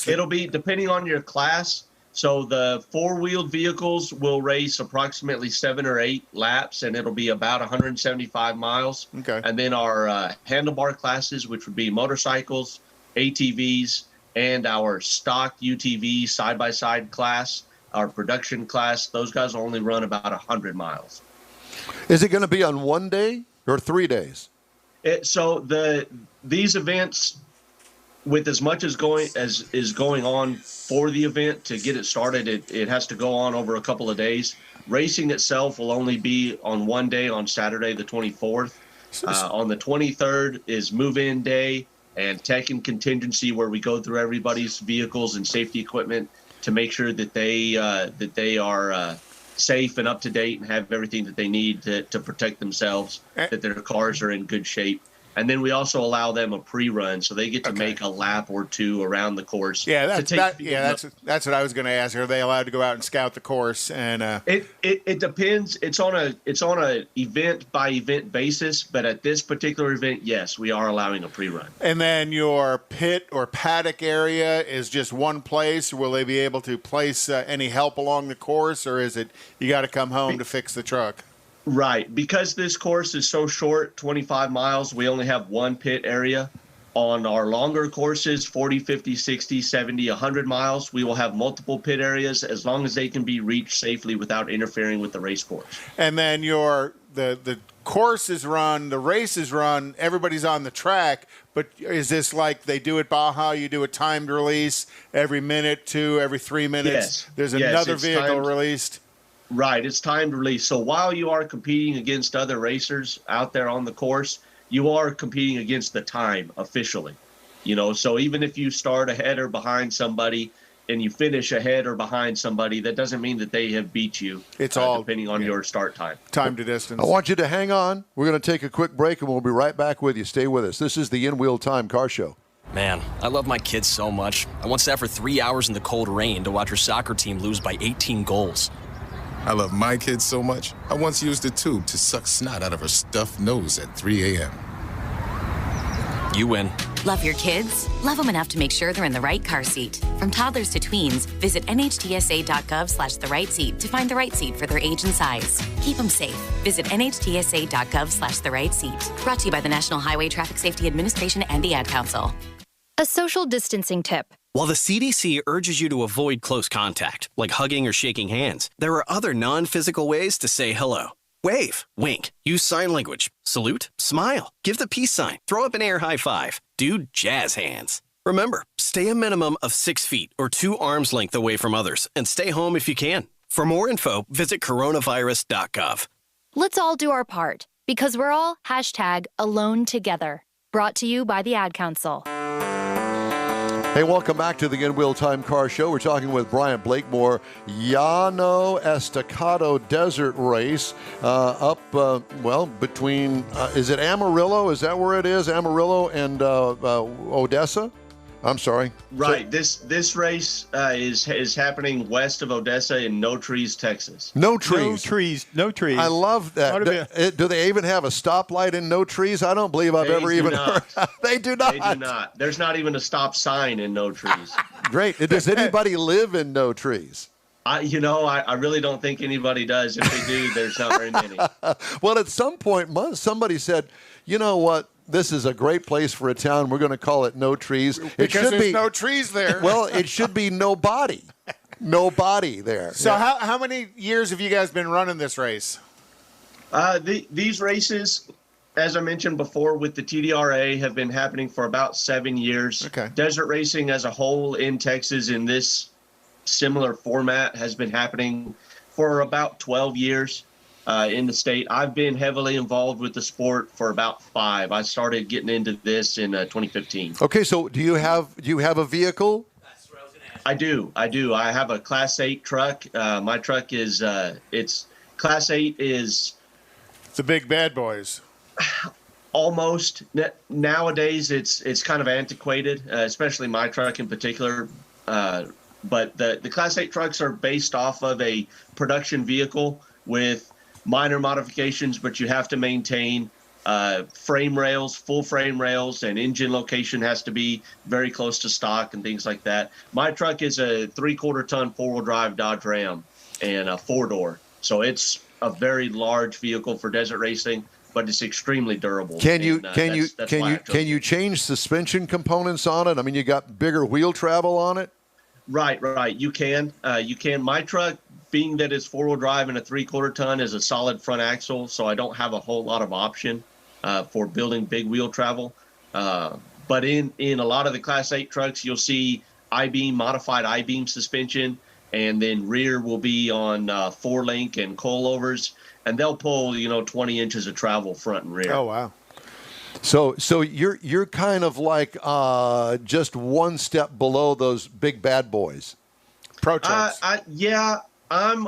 It'll be, depending on your class. So the four-wheeled vehicles will race approximately 7 or 8 laps, and it'll be about 175 miles. Okay. And then our handlebar classes, which would be motorcycles, ATVs, and our stock UTV side-by-side class, our production class, those guys will only run about 100 miles. Is it going to be on one day or 3 days? These events, with as much as is going on for the event to get it started, it has to go on over a couple of days. Racing itself will only be on one day, on Saturday the 24th. On the 23rd is move-in day and tech and contingency, where we go through everybody's vehicles and safety equipment to make sure that they are safe and up to date and have everything that they need to protect themselves, that their cars are in good shape. And then we also allow them a pre-run, so they get to make a lap or two around the course. Yeah, that's what I was going to ask. Are they allowed to go out and scout the course? And it depends. It's on a event by event basis, but at this particular event, yes, we are allowing a pre-run. And then your pit or paddock area is just one place. Will they be able to place any help along the course, or is it you got to come home to fix the truck? Right. Because this course is so short, 25 miles, we only have one pit area. On our longer courses, 40, 50, 60, 70, 100 miles, we will have multiple pit areas as long as they can be reached safely without interfering with the race course. And then the course is run, the race is run, everybody's on the track, but is this like they do at Baja, you do a timed release every minute, every 3 minutes? Yes. There's another vehicle released? Right, it's timed release. So while you are competing against other racers out there on the course, you are competing against the time officially. So even if you start ahead or behind somebody and you finish ahead or behind somebody, that doesn't mean that they have beat you. It's all depending on your start time. Time to distance. I want you to hang on. We're going to take a quick break, and we'll be right back with you. Stay with us. This is the In Wheel Time Car Show. Man, I love my kids so much. I once sat for 3 hours in the cold rain to watch her soccer team lose by 18 goals. I love my kids so much, I once used a tube to suck snot out of her stuffed nose at 3 a.m. You win. Love your kids? Love them enough to make sure they're in the right car seat. From toddlers to tweens, visit nhtsa.gov/the-right-seat to find the right seat for their age and size. Keep them safe. Visit nhtsa.gov/the-right-seat. Brought to you by the National Highway Traffic Safety Administration and the Ad Council. A social distancing tip. While the CDC urges you to avoid close contact, like hugging or shaking hands, there are other non-physical ways to say hello. Wave, wink, use sign language, salute, smile, give the peace sign, throw up an air high five, do jazz hands. Remember, stay a minimum of 6 feet or 2 arms length away from others and stay home if you can. For more info, visit coronavirus.gov. Let's all do our part because we're all #AloneTogether. Brought to you by the Ad Council. Hey, welcome back to the In Wheel Time Car Show. We're talking with Brian Blakemore. Llano Estacado Desert Race between, is it Amarillo? Is that where it is? Amarillo and Odessa? I'm sorry. Right. This race is happening west of Odessa in No Trees, Texas. No trees. No trees. I love that. Do they even have a stoplight in No Trees? I don't believe I've ever even heard. They do not. They do not. There's not even a stop sign in No Trees. Great. Does anybody live in No Trees? I really don't think anybody does. If they do, there's not very many. Well, at some point, somebody said, you know what? This is a great place for a town. We're going to call it No Trees. Because there's no trees there. Well, it should be nobody. Nobody there. So how many years have you guys been running this race? These races, as I mentioned before, with the TDRA, have been happening for about 7 years. Okay. Desert racing as a whole in Texas in this similar format has been happening for about 12 years. In the state. I've been heavily involved with the sport for about 5. I started getting into this in 2015. Okay, so do you have a vehicle? That's what I was going to ask. I do. I have a Class 8 truck. My truck is it's Class 8 is the big bad boys. Almost nowadays it's kind of antiquated, especially my truck in particular. But the Class 8 trucks are based off of a production vehicle with minor modifications, but you have to maintain frame rails, full frame rails, and engine location has to be very close to stock and things like that. My truck is a 3/4 ton 4-wheel drive Dodge Ram and a 4-door. So it's a very large vehicle for desert racing, but it's extremely durable. Can you change suspension components on it? I mean, you got bigger wheel travel on it? Right. You can. My truck, being that it's 4-wheel drive and a 3/4 ton, is a solid front axle, so I don't have a whole lot of option for building big wheel travel. But in a lot of the Class 8 trucks, you'll see modified I-beam suspension, and then rear will be on 4-link and coilovers, and they'll pull 20 inches of travel front and rear. Oh wow! So you're kind of like just one step below those big bad boys. Pro trucks. I'm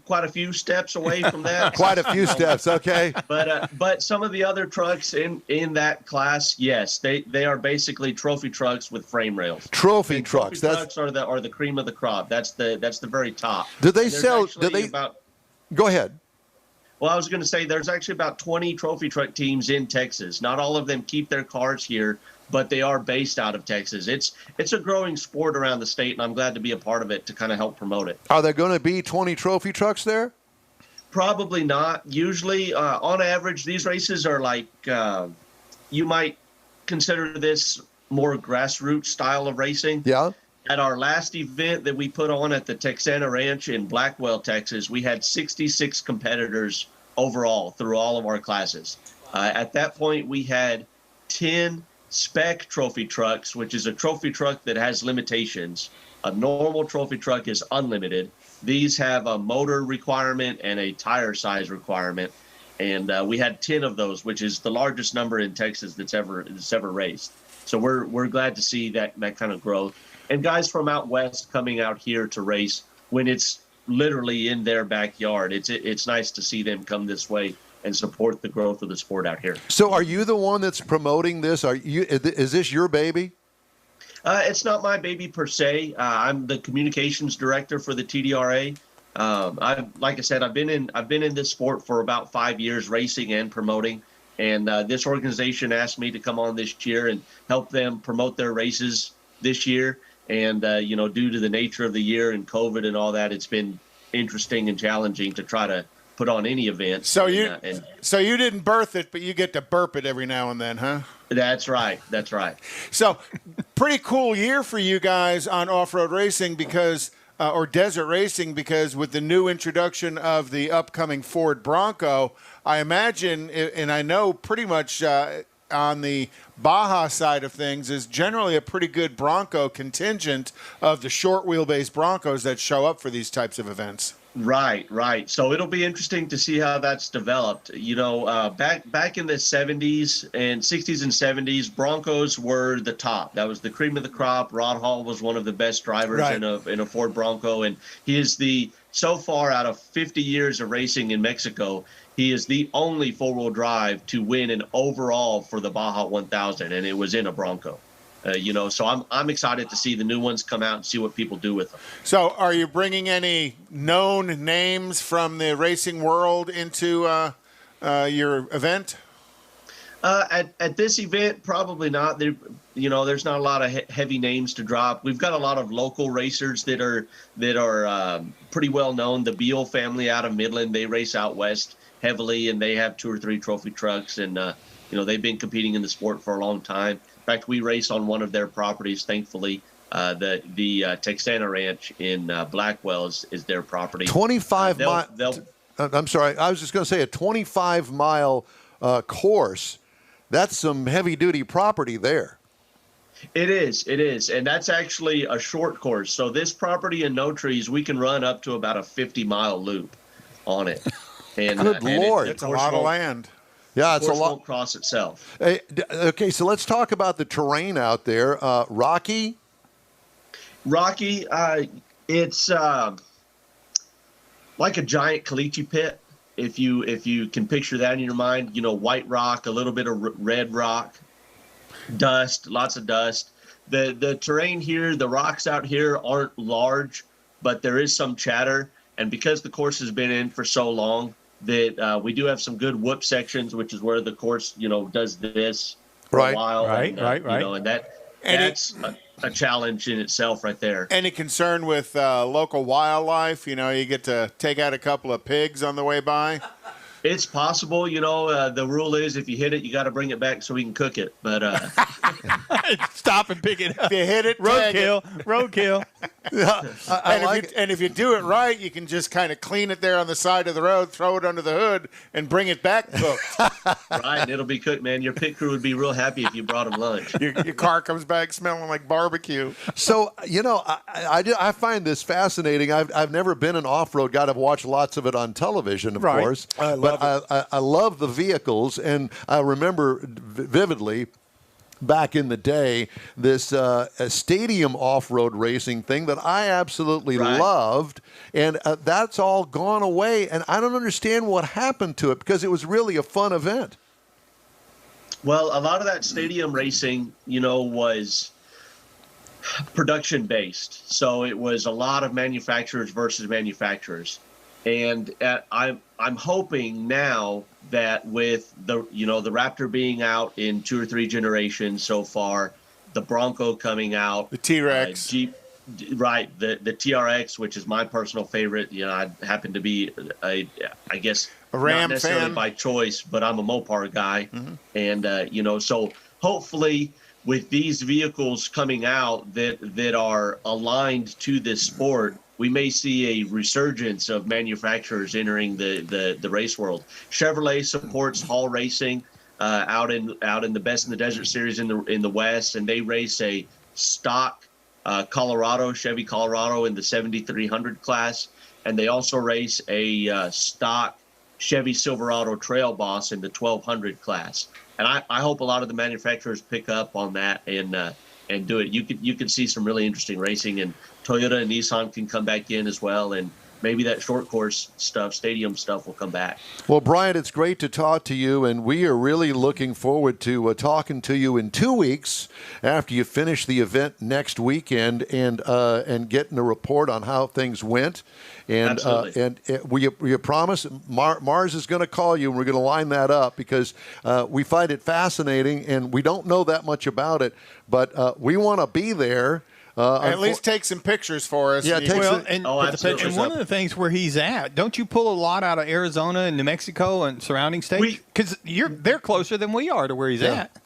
quite a few steps away from that. Quite a few steps, okay. But some of the other trucks in that class, yes, they are basically trophy trucks with frame rails. Trophy trucks. Trucks are the cream of the crop. That's the very top. Do they sell? Go ahead. Well, I was going to say there's actually about 20 trophy truck teams in Texas. Not all of them keep their cars here, but they are based out of Texas. It's a growing sport around the state, and I'm glad to be a part of it to kind of help promote it. Are there going to be 20 trophy trucks there? Probably not. Usually, on average, these races are like you might consider this more grassroots style of racing. Yeah. At our last event that we put on at the Texana Ranch in Blackwell, Texas, we had 66 competitors overall through all of our classes. At that point, we had 10 spec trophy trucks, which is a trophy truck that has limitations. A normal trophy truck is unlimited. These have a motor requirement and a tire size requirement. And we had 10 of those, which is the largest number in Texas that's ever raced. So we're glad to see that kind of growth. And guys from out west coming out here to race when it's literally in their backyard. It's nice to see them come this way and support the growth of the sport out here. So are you the one that's promoting this? Is this your baby? It's not my baby per se. I'm the communications director for the TDRA. Like I said, I've been in this sport for about 5 years, racing and promoting. And this organization asked me to come on this year and help them promote their races this year. And, due to the nature of the year and COVID and all that, it's been interesting and challenging to try to put on any event. So you didn't birth it, but you get to burp it every now and then, huh? That's right. That's right. So, pretty cool year for you guys on off-road racing because, or desert racing, because with the new introduction of the upcoming Ford Bronco, I imagine, and I know pretty much on the Baja side of things, is generally a pretty good Bronco contingent of the short wheelbase Broncos that show up for these types of events. Right, right. So it'll be interesting to see how that's developed. You know, back in the 70s and 60s and 70s, Broncos were the top. That was the cream of the crop. Rod Hall was one of the best drivers in a Ford Bronco, and he is so far out of 50 years of racing in Mexico, he is the only four-wheel drive to win an overall for the Baja 1000, and it was in a Bronco. You know, so I'm excited to see the new ones come out and see what people do with them. So are you bringing any known names from the racing world into your event? At this event, probably not. There's not a lot of heavy names to drop. We've got a lot of local racers that are pretty well known. The Beal family out of Midland, they race out west heavily, and they have 2 or 3 trophy trucks, and they've been competing in the sport for a long time. In fact, we race on one of their properties, thankfully. The Texana Ranch in Blackwell is their property. 25 miles. I'm sorry. I was just going to say a 25-mile course. That's some heavy-duty property there. It is. And that's actually a short course. So this property in No Trees, we can run up to about a 50-mile loop on it. And, Good Lord. It's a lot of land. Yeah, it's a lot. Won't cross itself. Hey, okay, so let's talk about the terrain out there. Rocky, it's like a giant caliche pit. If you can picture that in your mind, white rock, a little bit of red rock, dust, lots of dust. The terrain here, the rocks out here aren't large, but there is some chatter. And because the course has been in for so long, that we do have some good whoop sections, which is where the course, does this for a while. Right. And that's a challenge in itself right there. Any concern with local wildlife? You get to take out a couple of pigs on the way by? It's possible. The rule is if you hit it, you got to bring it back so we can cook it. But stop and pick it up. If you hit it, roadkill. And if you do it right, you can just kind of clean it there on the side of the road, throw it under the hood, and bring it back cooked. Right, and it'll be cooked, man. Your pit crew would be real happy if you brought them lunch. Your car comes back smelling like barbecue. So, I find this fascinating. I've never been an off-road guy. I've watched lots of it on television, of course. I love the vehicles, and I remember vividly back in the day this stadium off-road racing thing that I absolutely loved, and that's all gone away, and I don't understand what happened to it because it was really a fun event. Well, a lot of that stadium racing, was production-based, so it was a lot of manufacturers versus manufacturers. And I'm hoping now that with the Raptor being out in 2 or 3 generations so far, the Bronco coming out, the T-Rex, Jeep, right, the TRX, which is my personal favorite. I happen to be a Ram not necessarily fan by choice, but I'm a Mopar guy, and so hopefully with these vehicles coming out that are aligned to this sport, we may see a resurgence of manufacturers entering the race world. Chevrolet supports Hall Racing out in the Best in the Desert series in the West, and they race a stock Chevy Colorado in the 7300 class, and they also race a stock Chevy Silverado Trail Boss in the 1200 class. And I hope a lot of the manufacturers pick up on that and do it. You can see some really interesting racing, and Toyota and Nissan can come back in as well, and maybe that short course stuff, stadium stuff, will come back. Well, Brian, it's great to talk to you, and we are really looking forward to talking to you in 2 weeks after you finish the event next weekend and getting a report on how things went. And we promise Mars is going to call you, and we're going to line that up because we find it fascinating, and we don't know that much about it, but we want to be there. At least take some pictures for us. Yeah, and one of the things where he's at, don't you pull a lot out of Arizona and New Mexico and surrounding states? Because they're closer than we are to where he's at.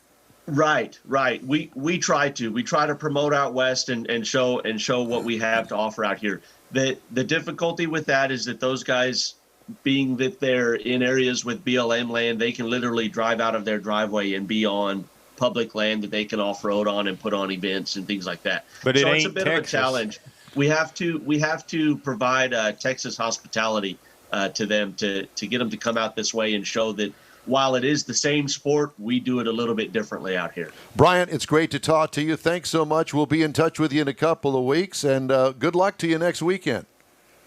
Right. We try to promote out west and show what we have to offer out here. The difficulty with that is that those guys, being that they're in areas with BLM land, they can literally drive out of their driveway and be on public land that they can off-road on and put on events and things like that. But so it it's a ain't bit Texas. of a challenge. We have to provide Texas hospitality to them to get them to come out this way and show that while it is the same sport, we do it a little bit differently out here. Brian, it's great to talk to you. Thanks so much. We'll be in touch with you in a couple of weeks, and good luck to you next weekend.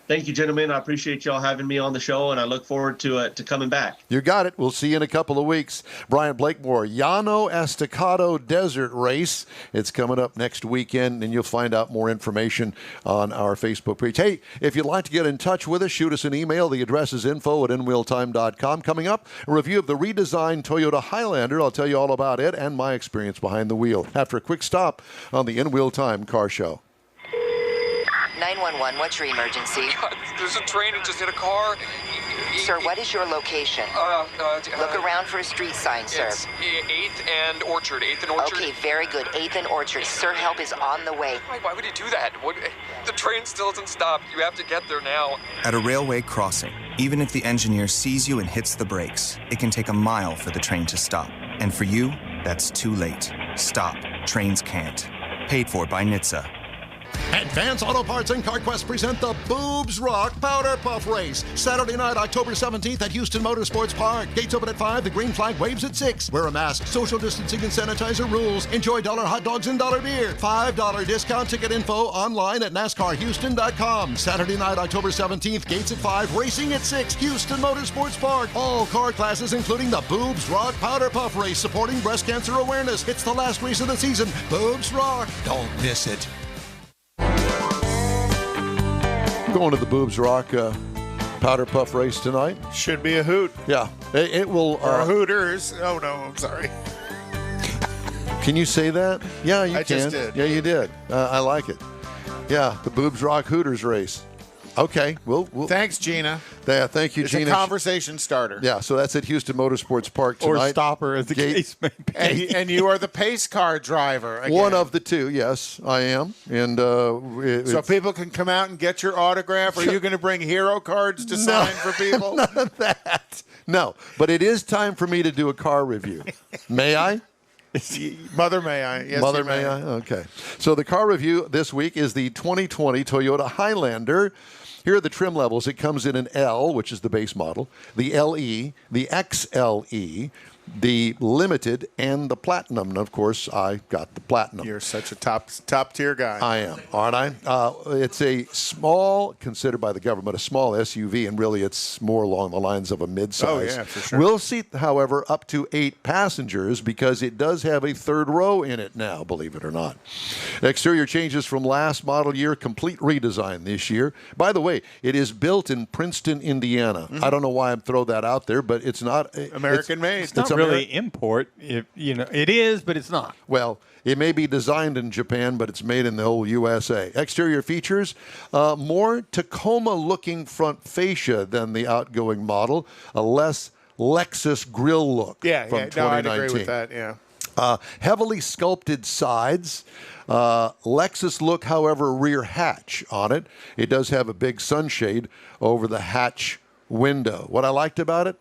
Thank you, gentlemen. I appreciate y'all having me on the show, and I look forward to coming back. You got it. We'll see you in a couple of weeks. Brian Blakemore, Llano Estacado Desert Race. It's coming up next weekend, and you'll find out more information on our Facebook page. Hey, if you'd like to get in touch with us, shoot us an email. The address is info@inwheeltime.com. Coming up, a review of the redesigned Toyota Highlander. I'll tell you all about it and my experience behind the wheel after a quick stop on the In Wheel Time Car Show. 911, what's your emergency? God, there's a train that just hit a car. Sir, what is your location? Look around for a street sign, sir. It's 8th and Orchard. 8th and Orchard. Okay, very good. 8th and Orchard. Sir, help is on the way. Why would you do that? The train still doesn't stop. You have to get there now. At a railway crossing, even if the engineer sees you and hits the brakes, it can take a mile for the train to stop. And for you, that's too late. Stop. Trains can't. Paid for by NHTSA. Advance Auto Parts and CarQuest present the Boobs Rock Powder Puff Race. Saturday night, October 17th at Houston Motorsports Park. Gates open at 5. The green flag waves at 6. Wear a mask. Social distancing and sanitizer rules. Enjoy $1 hot dogs and $1 beer. $5 discount. Ticket info online at NASCARHouston.com. Saturday night, October 17th. Gates at 5. Racing at 6. Houston Motorsports Park. All car classes, including the Boobs Rock Powder Puff Race, supporting breast cancer awareness. It's the last race of the season. Boobs Rock. Don't miss it. Going to the Boobs Rock Powder Puff Race tonight. Should be a hoot. Yeah, it will. Or Hooters. Oh, no, I'm sorry. Can you say that? Yeah, you I can. just did. Yeah, you did. I like it. Yeah, the Boobs Rock Hooters race. Okay, we'll Thanks, Gina. Yeah, thank you, It's Gina. a conversation starter. Yeah, so that's at Houston Motorsports Park tonight. Or stopper, as the case may be. And you are the pace car driver. Again. One of the two, yes, I am. And so people can come out and get your autograph. Are you going to bring hero cards to sign for people? None of that. No, but it is time for me to do a car review. May I? Mother, may I? Yes, Mother, may I? Okay. So the car review this week is the 2020 Toyota Highlander. Here are the trim levels. It comes in an L, which is the base model, the LE, the XLE, the Limited, and the Platinum. And, of course, I got the Platinum. You're such a top tier guy. I am, aren't I? It's a small, considered by the government, a small SUV, and really it's more along the lines of a midsize. Oh, yeah, for sure. We'll seat, however, up to 8 passengers because it does have a third row in it now, believe it or not. Exterior changes from last model year, complete redesign this year. By the way, it is built in Princeton, Indiana. Mm-hmm. I don't know why I'm throwing that out there, but it's not. American made. It's not really import. It is, but it's not. Well, it may be designed in Japan, but it's made in the whole USA. Exterior features, more Tacoma-looking front fascia than the outgoing model, a less Lexus grille look from 2019. No, I'd agree with that, yeah. Heavily sculpted sides. Lexus look, however, rear hatch on it. It does have a big sunshade over the hatch window. What I liked about it,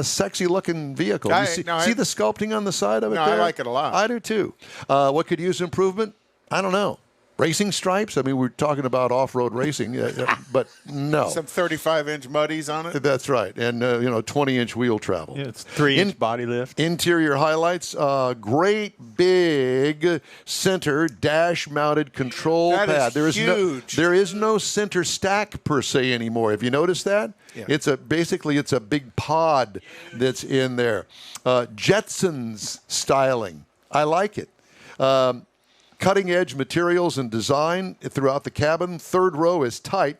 sexy looking vehicle. See the sculpting on the side of it there? I like it a lot. I do too. What could use improvement? I don't know. Racing stripes? I mean, we're talking about off-road racing, but no. Some 35-inch muddies on it. That's right. And, 20-inch wheel travel. Yeah, it's 3-inch body lift. Interior highlights, great big center dash-mounted control pad. That is huge. There is no center stack per se anymore. Have you noticed that? Yeah. It's a big pod that's in there. Jetsons styling. I like it. Cutting-edge materials and design throughout the cabin. Third row is tight,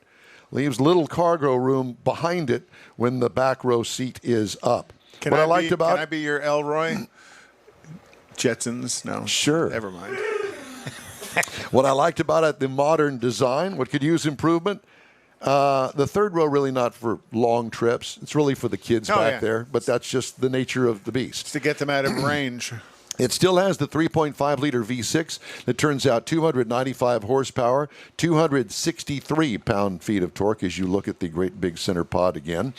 leaves little cargo room behind it when the back row seat is up. Can I be your Elroy? Jetsons? No. Sure. Never mind. What I liked about it, the modern design, what could use improvement, the third row really not for long trips. It's really for the kids back there, but that's just the nature of the beast. To get them out of range. It still has the 3.5-liter V6 that turns out 295 horsepower, 263 pound-feet of torque as you look at the great big center pod again.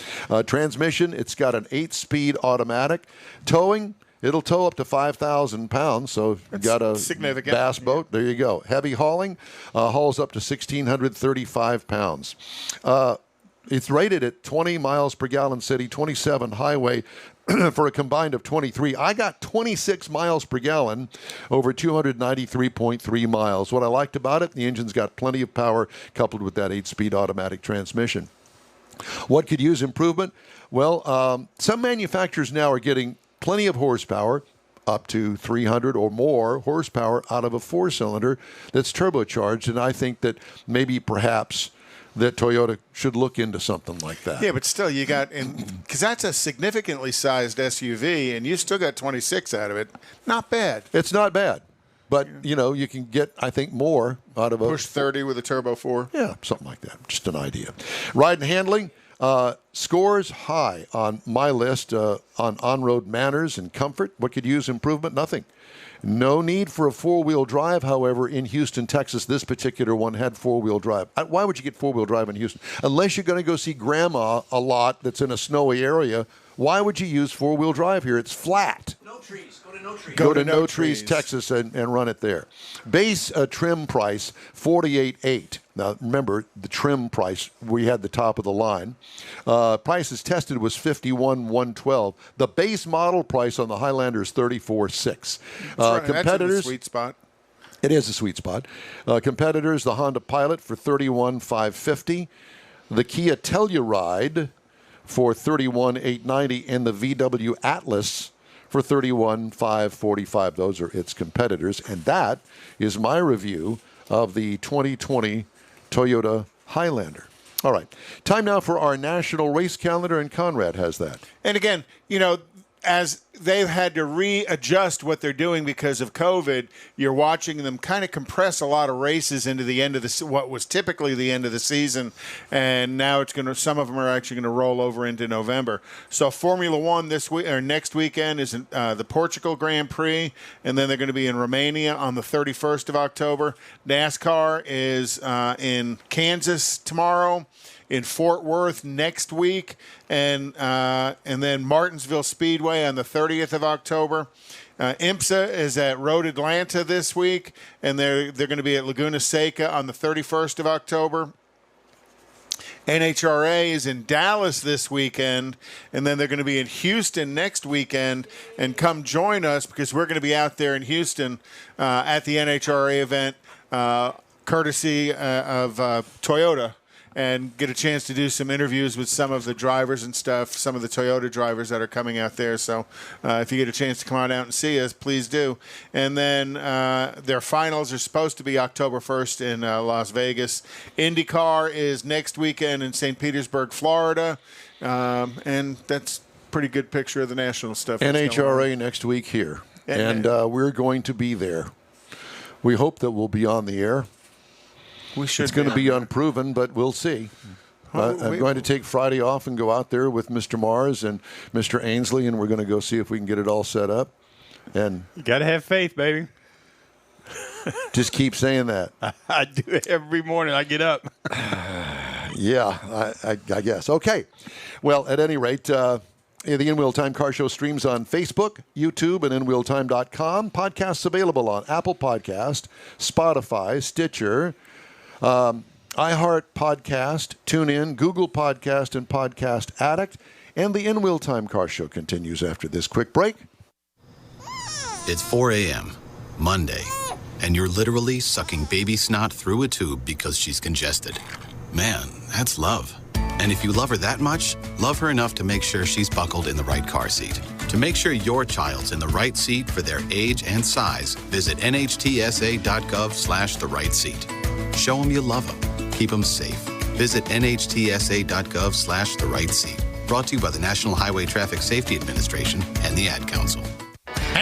Transmission, it's got an 8-speed automatic. Towing, it'll tow up to 5,000 pounds, so if you've got a significant bass boat, there you go. Heavy hauling, hauls up to 1,635 pounds. It's rated at 20 miles per gallon city, 27 highway, for a combined of 23. I got 26 miles per gallon over 293.3 miles. What I liked about it, the engine's got plenty of power coupled with that 8-speed automatic transmission. What could use improvement? Well, some manufacturers now are getting plenty of horsepower, up to 300 or more horsepower out of a 4-cylinder that's turbocharged, and I think that maybe perhaps that Toyota should look into something like that. Yeah, but still, you got, because that's a significantly sized SUV, and you still got 26 out of it. Not bad. It's not bad. But, you know, you can get, I think, more out of a... Push 30 with a Turbo 4. Yeah, something like that. Just an idea. Ride and handling, scores high on my list on-road manners and comfort. What could use improvement? Nothing. No need for a 4-wheel drive, however, in Houston, Texas. This particular one had 4-wheel drive. Why would you get 4-wheel drive in Houston? Unless you're going to go see Grandma a lot that's in a snowy area, why would you use 4-wheel drive here? It's flat. No trees. Go to No Trees. Go to No Trees, Texas, and run it there. Base trim price, $48,800. Now, remember, the trim price, we had the top of the line. Prices tested was $51,112. The base model price on the Highlander is $34,600. Competitors, that's in the sweet spot. It is a sweet spot. Competitors, the Honda Pilot for $31,550. The Kia Telluride for $31,890. And the VW Atlas for $31,545. Those are its competitors. And that is my review of the 2020 Toyota Highlander. All right. Time now for our national race calendar, and Conrad has that. And again, you know, as they've had to readjust what they're doing because of COVID, you're watching them kind of compress a lot of races into the end of what was typically the end of the season, and now it's going to. Some of them are actually going to roll over into November. So Formula One this week or next weekend is the Portugal Grand Prix, and then they're going to be in Romania on the 31st of October. NASCAR is in Kansas tomorrow, in Fort Worth next week, and then Martinsville Speedway on the 30th of October. IMSA is at Road Atlanta this week, and they're going to be at Laguna Seca on the 31st of October. NHRA is in Dallas this weekend, and then they're going to be in Houston next weekend. And come join us, because we're going to be out there in Houston at the NHRA event, courtesy of Toyota, and get a chance to do some interviews with some of the drivers and stuff, some of the Toyota drivers that are coming out there. So if you get a chance to come on out and see us, please do. And then their finals are supposed to be October 1st in Las Vegas. IndyCar is next weekend in St. Petersburg, Florida. And that's a pretty good picture of the national stuff. NHRA next week here. And we're going to be there. We hope that we'll be on the air. It's going to be unproven, but we'll see. I'm going to take Friday off and go out there with Mr. Mars and Mr. Ainsley, and we're going to go see if we can get it all set up. And you got to have faith, baby. Just keep saying that. I do it every morning I get up. Yeah, I guess. Okay. Well, at any rate, the In Wheel Time Car Show streams on Facebook, YouTube, and InWheelTime.com. Podcasts available on Apple Podcast, Spotify, Stitcher, iHeart Podcast, TuneIn, Google Podcast, and Podcast Addict. And the In Wheel Time Car Show continues after this quick break. It's 4 a.m., Monday, and you're literally sucking baby snot through a tube because she's congested. Man, that's love. And if you love her that much, love her enough to make sure she's buckled in the right car seat. To make sure your child's in the right seat for their age and size, visit nhtsa.gov/the right seat. Show them you love them. Keep them safe. Visit nhtsa.gov/the right seat. Brought to you by the National Highway Traffic Safety Administration and the Ad Council.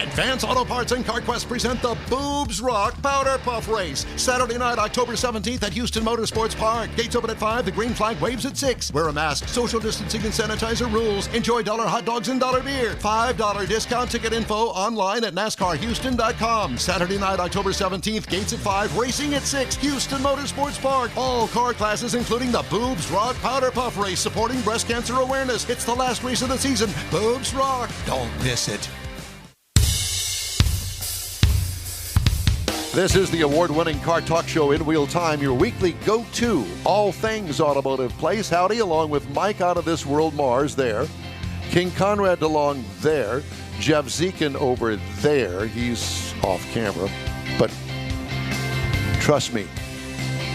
Advance Auto Parts and CarQuest present the Boobs Rock Powder Puff Race. Saturday night, October 17th at Houston Motorsports Park. Gates open at 5. The green flag waves at 6. Wear a mask. Social distancing and sanitizer rules. Enjoy $1 hot dogs and $1 beer. $5 discount ticket info online at NASCARHouston.com. Saturday night, October 17th. Gates at 5. Racing at 6. Houston Motorsports Park. All car classes, including the Boobs Rock Powder Puff Race, supporting breast cancer awareness. It's the last race of the season. Boobs Rock. Don't miss it. This is the award-winning car talk show in real time, your weekly go-to all things automotive place. Howdy, along with Mike out of this world, Mars there, King Conrad DeLong there, Jeff Zekin over there. He's off camera, but trust me,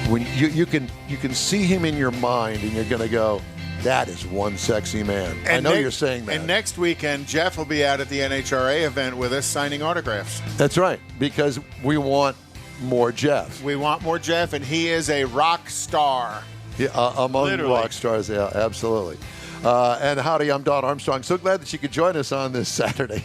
when you can see him in your mind, and you're going to go, that is one sexy man. And I know you're saying that. And next weekend, Jeff will be out at the NHRA event with us signing autographs. That's right, because we want more Jeff. We want more Jeff, and he is a rock star. Yeah, among rock stars, yeah, absolutely. And howdy, I'm Don Armstrong. So glad that you could join us on this Saturday.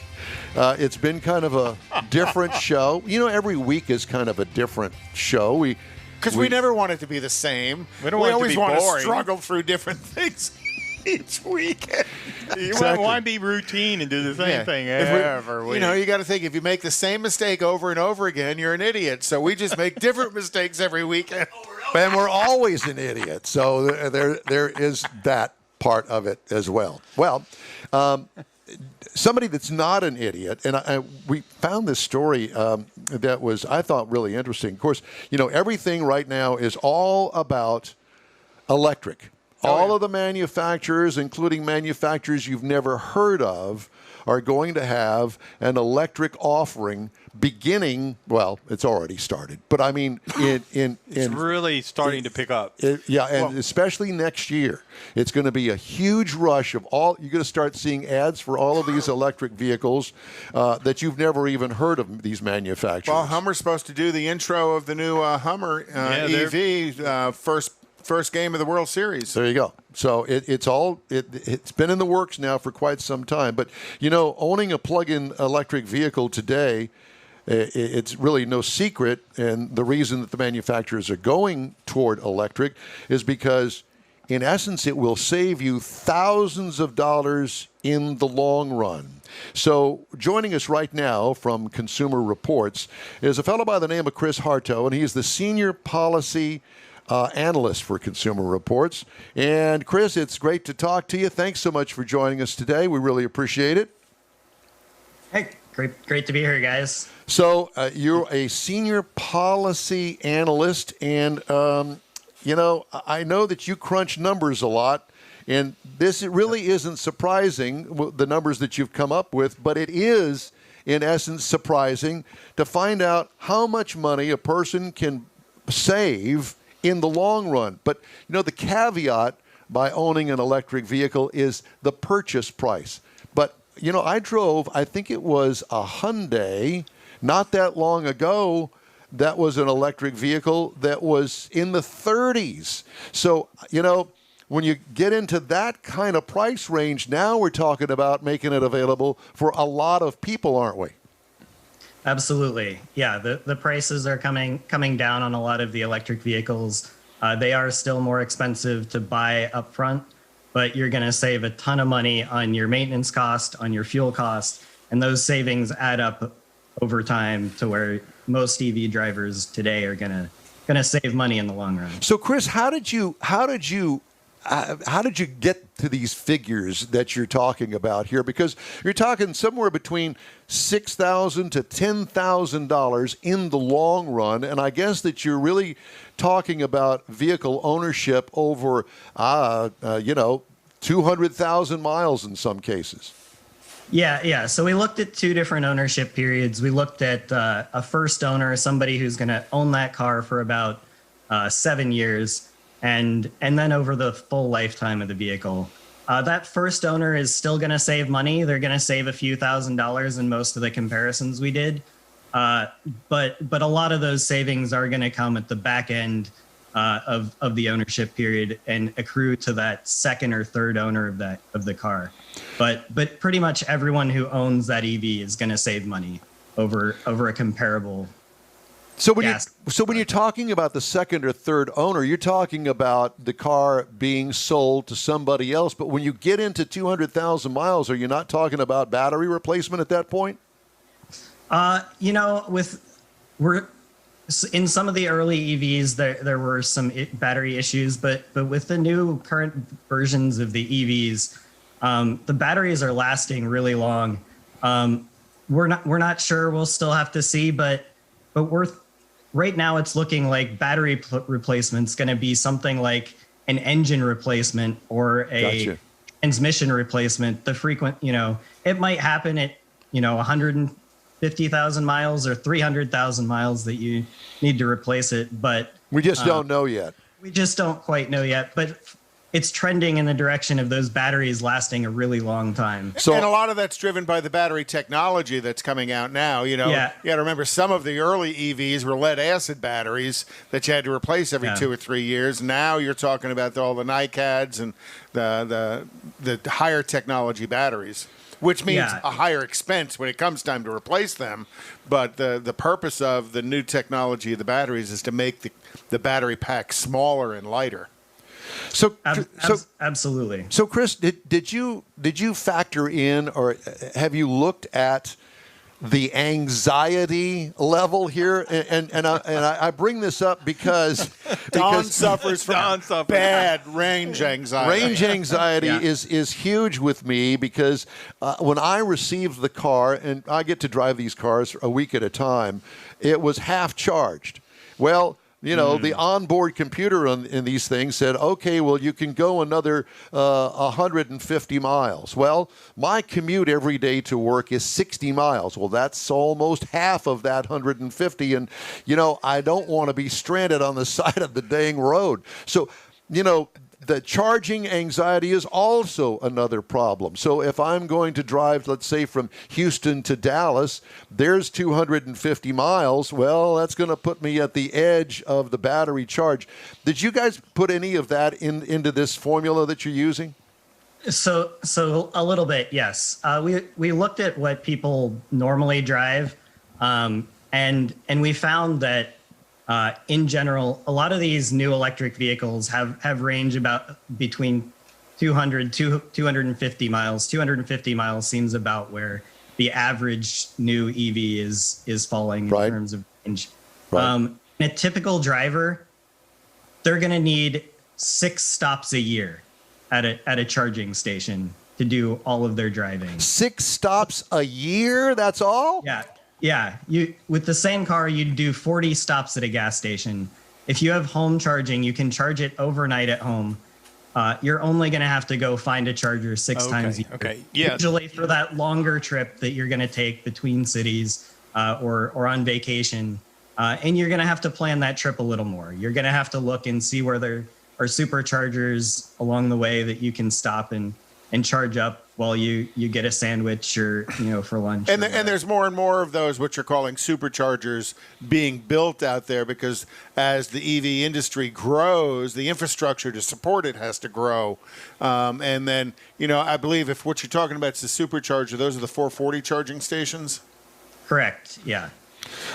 It's been kind of a different show. You know, every week is kind of a different show. Because we never want it to be the same. We don't want it to be boring. always want to struggle through different things each week. You want to be routine and do the same thing every week. You know, you got to think, if you make the same mistake over and over again, you're an idiot. So we just make different mistakes every weekend. And we're always an idiot. So there is that part of it as well. Well, somebody that's not an idiot, and we found this story that was, I thought, really interesting. Of course, you know, everything right now is all about electric. All of the manufacturers, including manufacturers you've never heard of, are going to have an electric offering beginning, well, it's already started, but I mean, it's really starting to pick up. Especially next year. It's going to be a huge rush of all, you're going to start seeing ads for all of these electric vehicles that you've never even heard of, these manufacturers. Well, Hummer's supposed to do the intro of the new Hummer EV first game of the World Series. There you go. So it's been in the works now for quite some time. But, you know, owning a plug-in electric vehicle today, it's really no secret. And the reason that the manufacturers are going toward electric is because, in essence, it will save you thousands of dollars in the long run. So joining us right now from Consumer Reports is a fellow by the name of Chris Harto, and he's the Senior Policy Analyst for Consumer Reports. And Chris, it's great to talk to you. Thanks so much for joining us today. We really appreciate it. Hey, great to be here, guys. So you're a Senior Policy Analyst, and you know, I know that you crunch numbers a lot, and this really isn't surprising, the numbers that you've come up with, but it is, in essence, surprising to find out how much money a person can save in the long run. But, you know, the caveat by owning an electric vehicle is the purchase price. But, you know, I drove, I think it was a Hyundai not that long ago, that was an electric vehicle that was in the 30s. So, you know, when you get into that kind of price range, now we're talking about making it available for a lot of people, aren't we? Absolutely. Yeah, the prices are coming down on a lot of the electric vehicles. They are still more expensive to buy up front, but you're going to save a ton of money on your maintenance cost, on your fuel cost, and those savings add up over time to where most EV drivers today are going to save money in the long run. So, Chris, how did you get to these figures that you're talking about here? Because you're talking somewhere between $6,000 to $10,000 in the long run, and I guess that you're really talking about vehicle ownership over, 200,000 miles in some cases. Yeah. So we looked at two different ownership periods. We looked at a first owner, somebody who's going to own that car for about 7 years, and then over the full lifetime of the vehicle. That first owner is still going to save money. They're going to save a few $1,000s in most of the comparisons we did. But a lot of those savings are going to come at the back end of the ownership period and accrue to that second or third owner of the car. But pretty much everyone who owns that EV is going to save money over a comparable. So when you're talking about the second or third owner, you're talking about the car being sold to somebody else. But when you get into 200,000 miles, are you not talking about battery replacement at that point? We're in some of the early EVs, there were some battery issues, but with the new current versions of the EVs, the batteries are lasting really long. We're not sure. We'll still have to see, but right now it's looking like battery replacement's going to be something like an engine replacement or a transmission replacement. The frequent, it might happen at 150,000 miles or 300,000 miles that you need to replace it, but we just don't know yet. We just don't quite know yet, but it's trending in the direction of those batteries lasting a really long time. And a lot of that's driven by the battery technology that's coming out now. You got to remember some of the early EVs were lead acid batteries that you had to replace every 2 or 3 years. Now you're talking about all the NiCads and the higher technology batteries, which means a higher expense when it comes time to replace them. But the purpose of the new technology of the batteries is to make the battery pack smaller and lighter. So absolutely. So Chris, did you factor in, or have you looked at the anxiety level here? And I bring this up because Don suffers from bad range anxiety. Range anxiety is huge with me because when I received the car, and I get to drive these cars a week at a time, it was half charged. Well, the onboard computer in these things said, okay, well, you can go another 150 miles. Well, my commute every day to work is 60 miles. Well, that's almost half of that 150. And, I don't want to be stranded on the side of the dang road. So, the charging anxiety is also another problem. So if I'm going to drive, let's say, from Houston to Dallas, there's 250 miles. Well, that's going to put me at the edge of the battery charge. Did you guys put any of that into this formula that you're using? So a little bit, yes. We looked at what people normally drive, and we found that in general, a lot of these new electric vehicles have range between 200 to 250 miles. 250 miles seems about where the average new EV is falling in terms of range. Right. A typical driver, they're going to need 6 stops a year at a charging station to do all of their driving. 6 stops a year? That's all? Yeah. Yeah, with the same car, you'd do 40 stops at a gas station. If you have home charging, you can charge it overnight at home. You're only going to have to go find a charger 6 times a year. Okay. Yeah. Usually for that longer trip that you're going to take between cities or on vacation. And you're going to have to plan that trip a little more. You're going to have to look and see where there are superchargers along the way that you can stop and charge up while you get a sandwich or for lunch. And there's more and more of those, which are calling superchargers, being built out there because as the EV industry grows, the infrastructure to support it has to grow. And then, I believe if what you're talking about is the supercharger, those are the 440 charging stations? Correct, yeah.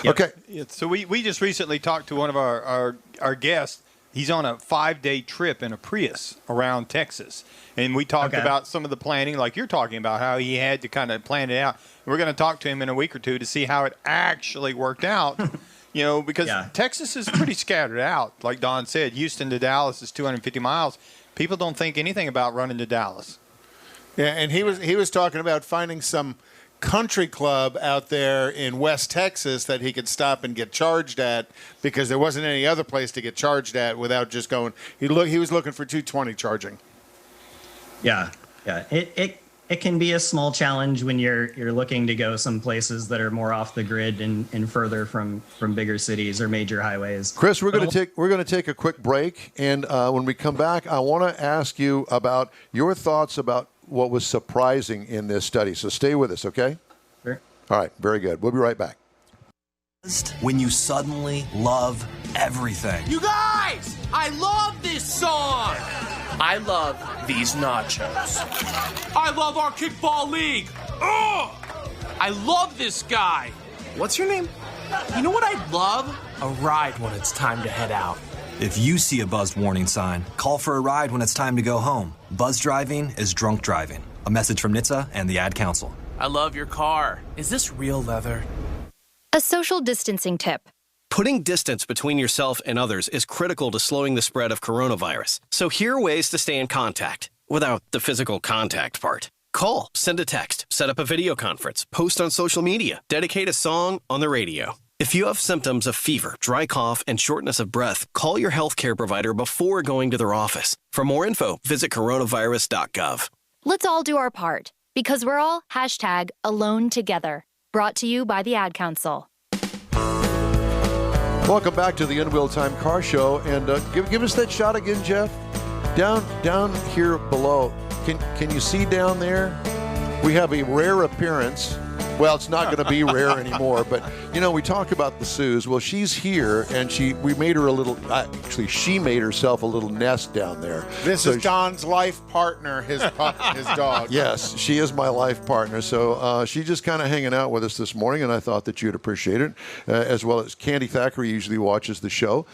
Yep. Okay. So we just recently talked to one of our guests. He's on a 5-day trip in a Prius around Texas. And we talked about some of the planning, like you're talking about, how he had to kind of plan it out. We're going to talk to him in a week or two to see how it actually worked out, because Texas is pretty scattered out. Like Don said, Houston to Dallas is 250 miles. People don't think anything about running to Dallas. Yeah, and he was talking about finding some country club out there in West Texas that he could stop and get charged at because there wasn't any other place to get charged at without just going. He was looking for 220 charging. Yeah. It can be a small challenge when you're looking to go some places that are more off the grid and further from bigger cities or major highways. Chris, we're going to take a quick break, and when we come back, I want to ask you about your thoughts about what was surprising in this study. So stay with us, okay? Sure. All right, very good. We'll be right back. When you suddenly love everything. You guys! I love this song. I love these nachos. I love our kickball league. Ugh! I love this guy. What's your name? You know what I love? A ride when it's time to head out. If you see a buzzed warning sign, call for a ride when it's time to go home. Buzz driving is drunk driving. A message from NHTSA and the Ad Council. I love your car. Is this real leather? A social distancing tip. Putting distance between yourself and others is critical to slowing the spread of coronavirus. So here are ways to stay in contact without the physical contact part. Call, send a text, set up a video conference, post on social media, dedicate a song on the radio. If you have symptoms of fever, dry cough, and shortness of breath, call your healthcare provider before going to their office. For more info, visit coronavirus.gov. Let's all do our part, because we're all #AloneTogether. Brought to you by the Ad Council. Welcome back to the In Wheel Time Car Show, and give us that shot again, Jeff. Down here below. Can you see down there? We have a rare appearance. Well, it's not going to be rare anymore, but, you know, we talk about the Sues. Well, she's here, and we made her a little, actually, she made herself a little nest down there. This is Don's life partner, his dog. Yes, she is my life partner. So she's just kind of hanging out with us this morning, and I thought that you'd appreciate it, as well as Candy Thacker usually watches the show,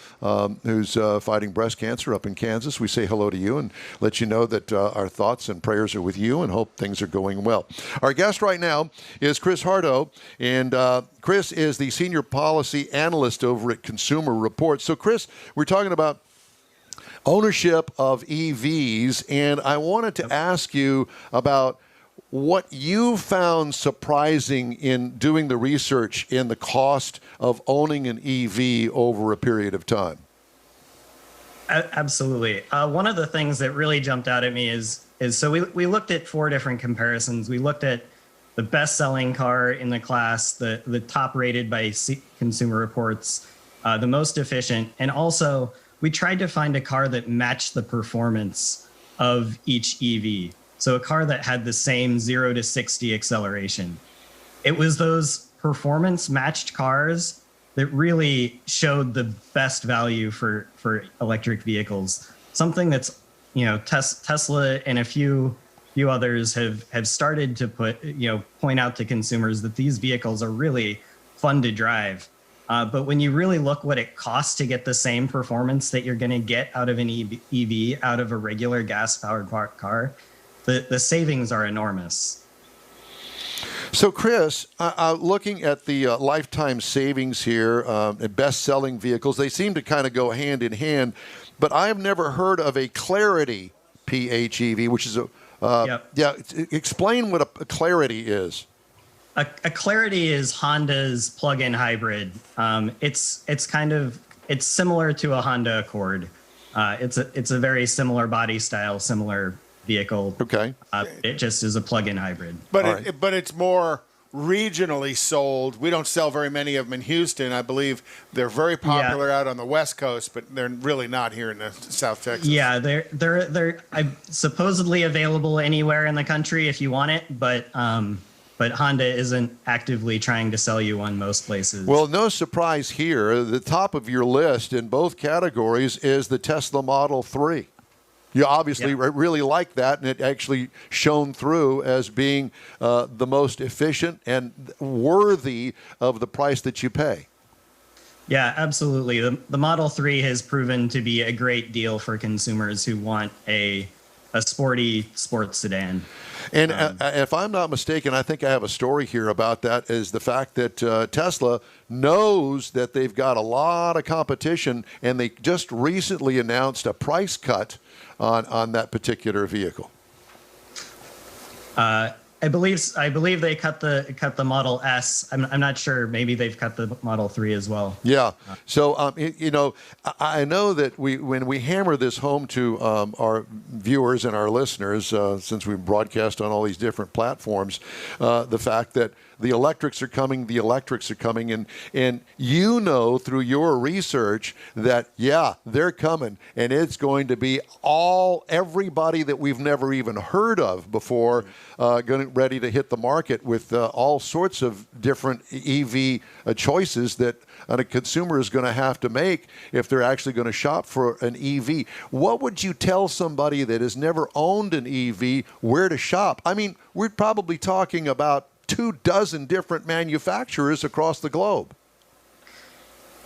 who's fighting breast cancer up in Kansas. We say hello to you and let you know that our thoughts and prayers are with you and hope things are going well. Our guest right now is Chris Hardo, and Chris is the Senior Policy Analyst over at Consumer Reports. So, Chris, we're talking about ownership of EVs, and I wanted to ask you about what you found surprising in doing the research in the cost of owning an EV over a period of time. Absolutely. One of the things that really jumped out at me is so we looked at 4 different comparisons. We looked at the best-selling car in the class, the top rated by Consumer Reports, the most efficient, and also we tried to find a car that matched the performance of each EV. So a car that had the same 0 to 60 acceleration. It was those performance-matched cars that really showed the best value for electric vehicles. Something that's, you know, Tesla and a few others have started to point out to consumers that these vehicles are really fun to drive. But when you really look what it costs to get the same performance that you're going to get out of an EV, out of a regular gas-powered car, the savings are enormous. So, Chris, looking at the lifetime savings here, best-selling vehicles, they seem to kind of go hand in hand, but I have never heard of a Clarity PHEV, which is explain what a Clarity is. A Clarity is Honda's plug-in hybrid. It's similar to a Honda Accord. It's a very similar body style, similar vehicle. Okay. It just is a plug-in hybrid. But it's more regionally sold. We don't sell very many of them in Houston. I believe they're very popular out on the West Coast, but they're really not here in the South Texas. Yeah, they're supposedly available anywhere in the country if you want it, but Honda isn't actively trying to sell you one most places. Well, no surprise here. The top of your list in both categories is the Tesla Model 3. You obviously really like that, and it actually shone through as being the most efficient and worthy of the price that you pay. Yeah, absolutely. The Model 3 has proven to be a great deal for consumers who want a sporty sports sedan. And if I'm not mistaken, I think I have a story here about that, is the fact that Tesla knows that they've got a lot of competition, and they just recently announced a price cut on that particular vehicle. I believe they cut the Model S. I'm not sure. Maybe they've cut the Model 3 as well. Yeah. So I know that when we hammer this home to our viewers and our listeners, since we broadcast on all these different platforms, the fact that the electrics are coming, and you know through your research that, yeah, they're coming, and it's going to be everybody that we've never even heard of before ready to hit the market with all sorts of different EV choices that a consumer is going to have to make if they're actually going to shop for an EV. What would you tell somebody that has never owned an EV where to shop? I mean, we're probably talking about 24 different manufacturers across the globe.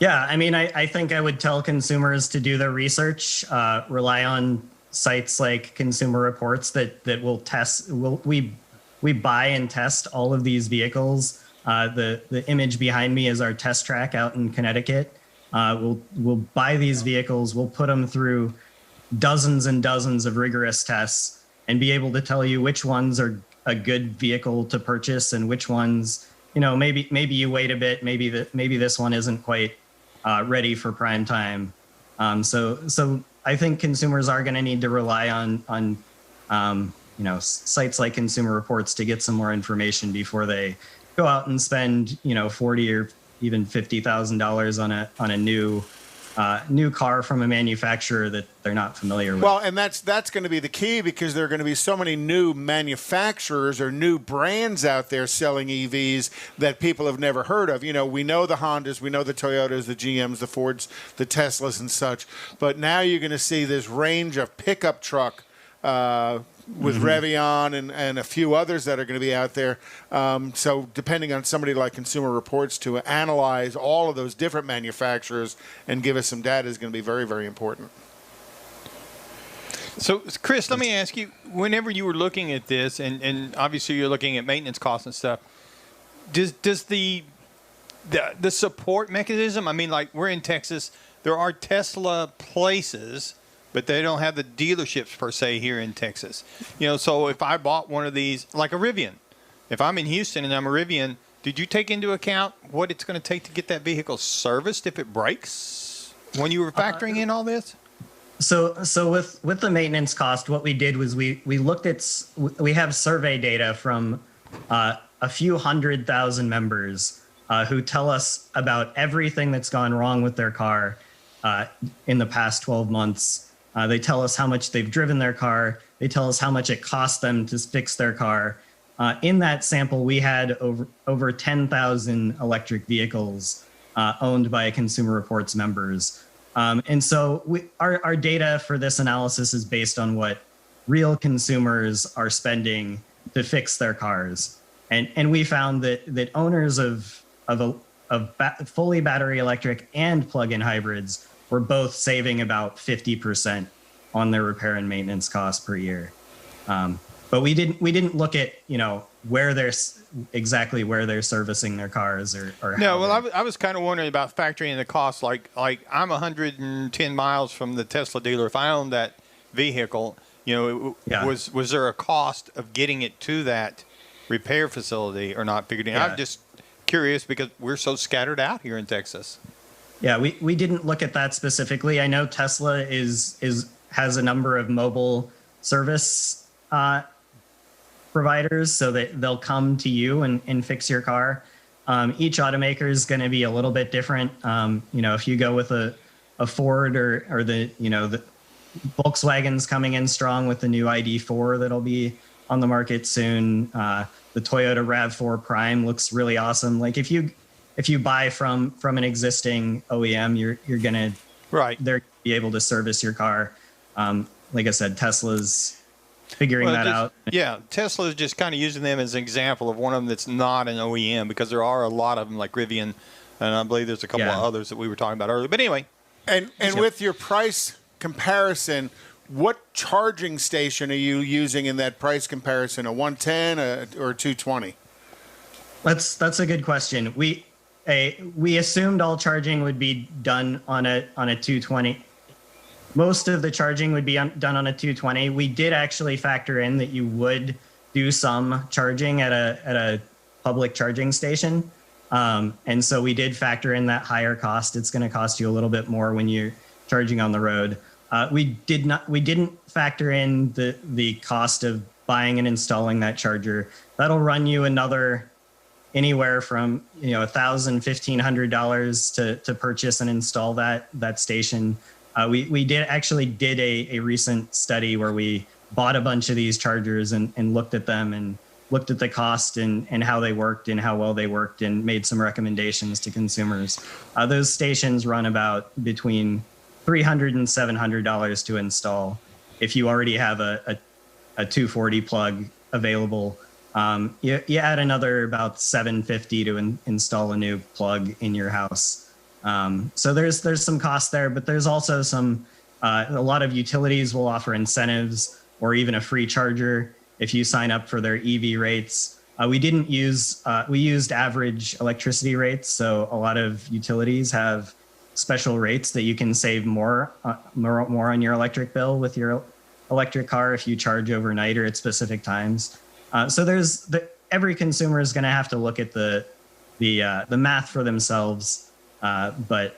Yeah, I mean, I think I would tell consumers to do their research, rely on sites like Consumer Reports that will test. We buy and test all of these vehicles. The image behind me is our test track out in Connecticut. We'll buy these vehicles, we'll put them through dozens and dozens of rigorous tests, and be able to tell you which ones are a good vehicle to purchase and which ones, maybe you wait a bit, maybe this one isn't quite ready for prime time. So I think consumers are going to need to rely on sites like Consumer Reports to get some more information before they go out and spend $40,000 or even $50,000 on a new car from a manufacturer that they're not familiar with. Well, and that's going to be the key, because there are going to be so many new manufacturers or new brands out there selling EVs that people have never heard of. We know the Hondas, we know the Toyotas, the GMs, the Fords, the Teslas and such, but now you're going to see this range of pickup truck with Revion and a few others that are going to be out there. So depending on somebody like Consumer Reports to analyze all of those different manufacturers and give us some data is going to be very, very important. So, Chris, let me ask you, whenever you were looking at this, and obviously you're looking at maintenance costs and stuff, does the support mechanism, I mean, like we're in Texas, there are Tesla places, but they don't have the dealerships per se here in Texas. So if I bought one of these, like a Rivian, if I'm in Houston and I'm a Rivian, did you take into account what it's going to take to get that vehicle serviced if it breaks when you were factoring in all this? So with the maintenance cost, what we did was we looked at, we have survey data from a few 100,000 members who tell us about everything that's gone wrong with their car in the past 12 months. They tell us how much they've driven their car. They tell us how much it cost them to fix their car. In that sample, we had over 10,000 electric vehicles owned by Consumer Reports members. And so our data for this analysis is based on what real consumers are spending to fix their cars. And we found that owners of fully battery electric and plug-in hybrids were both saving about 50% on their repair and maintenance costs per year. But we didn't look at where they're servicing their cars or no. Well, I was kind of wondering about factoring in the cost. Like I'm 110 miles from the Tesla dealer. If I owned that vehicle, was there a cost of getting it to that repair facility or not? Figured in. Yeah. I'm just curious because we're so scattered out here in Texas. Yeah, we didn't look at that specifically. I know Tesla has a number of mobile service providers, so that they'll come to you and fix your car. Each automaker is going to be a little bit different. If you go with a Ford or the Volkswagen's coming in strong with the new ID4 that'll be on the market soon. The Toyota RAV4 Prime looks really awesome. Like if you buy from an existing OEM, you're gonna they're be able to service your car. Like I said, Tesla's figuring that out. Yeah, Tesla is just kind of using them as an example of one of them that's not an OEM, because there are a lot of them like Rivian, and I believe there's a couple of others that we were talking about earlier. But anyway, and with your price comparison, what charging station are you using in that price comparison? A 110 or a 220? That's a good question. We assumed all charging would be done on a 220. Most of the charging would be done on a 220. We did actually factor in that you would do some charging at a public charging station. And so we did factor in that higher cost. It's going to cost you a little bit more when you're charging on the road. We didn't factor in the cost of buying and installing that charger. That'll run you another anywhere from $1,000, $1,500 to purchase and install that station. We did a recent study where we bought a bunch of these chargers and looked at them and looked at the cost and how they worked and how well they worked and made some recommendations to consumers. Those stations run about between $300 and $700 to install. If you already have a 240 plug available, you add another about $750 to install a new plug in your house. So there's some cost there, but there's also a lot of utilities will offer incentives or even a free charger if you sign up for their EV rates. We used average electricity rates, so a lot of utilities have special rates that you can save more on your electric bill with your electric car if you charge overnight or at specific times. So every consumer is going to have to look at the math for themselves, but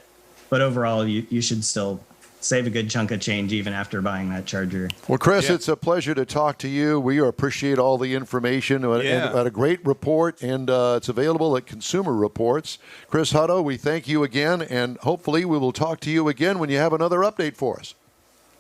overall you should still save a good chunk of change even after buying that charger. Well, Chris, it's a pleasure to talk to you. We appreciate all the information. And had a great report, and it's available at Consumer Reports. Chris Hutto, we thank you again, and hopefully we will talk to you again when you have another update for us.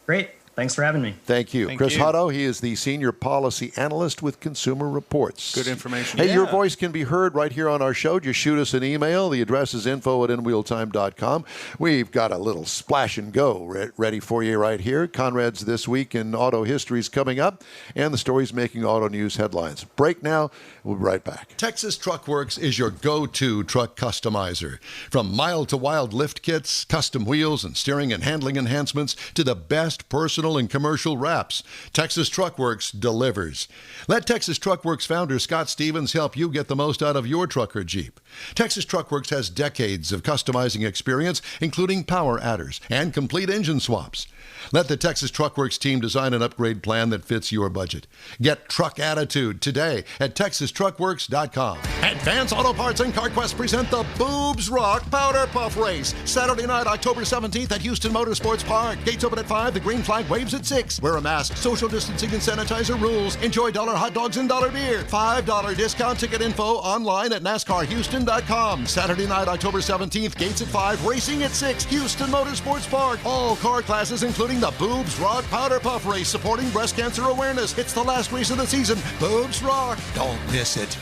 Great. Thanks for having me. Thank you. Chris Hutto, he is the Senior Policy Analyst with Consumer Reports. Good information. Hey, your voice can be heard right here on our show. Just shoot us an email. The address is info@inwheeltime.com. We've got a little splash and go ready for you right here. Conrad's This Week in Auto History is coming up, and the stories making auto news headlines. Break now. We'll be right back. Texas Truck Works is your go-to truck customizer. From mild to wild lift kits, custom wheels, and steering and handling enhancements to the best personal and commercial wraps, Texas Truck Works delivers. Let Texas Truck Works founder Scott Stevens help you get the most out of your truck or Jeep. Texas Truck Works has decades of customizing experience, including power adders and complete engine swaps. Let the Texas Truck Works team design an upgrade plan that fits your budget. Get truck attitude today at TexasTruckWorks.com. Advance Auto Parts and CarQuest present the Boobs Rock Powder Puff Race. Saturday night, October 17th at Houston Motorsports Park. Gates open at 5. The green flag waves at 6. Wear a mask. Social distancing and sanitizer rules. Enjoy $1 hot dogs and $1 beer. $5 discount ticket info online at NASCARHouston.com. Saturday night, October 17th. Gates at 5. Racing at 6. Houston Motorsports Park. All car classes, including the Boobs Rock Powder Puff Race, supporting breast cancer awareness. It's the last race of the season. Boobs Rock. Don't miss it.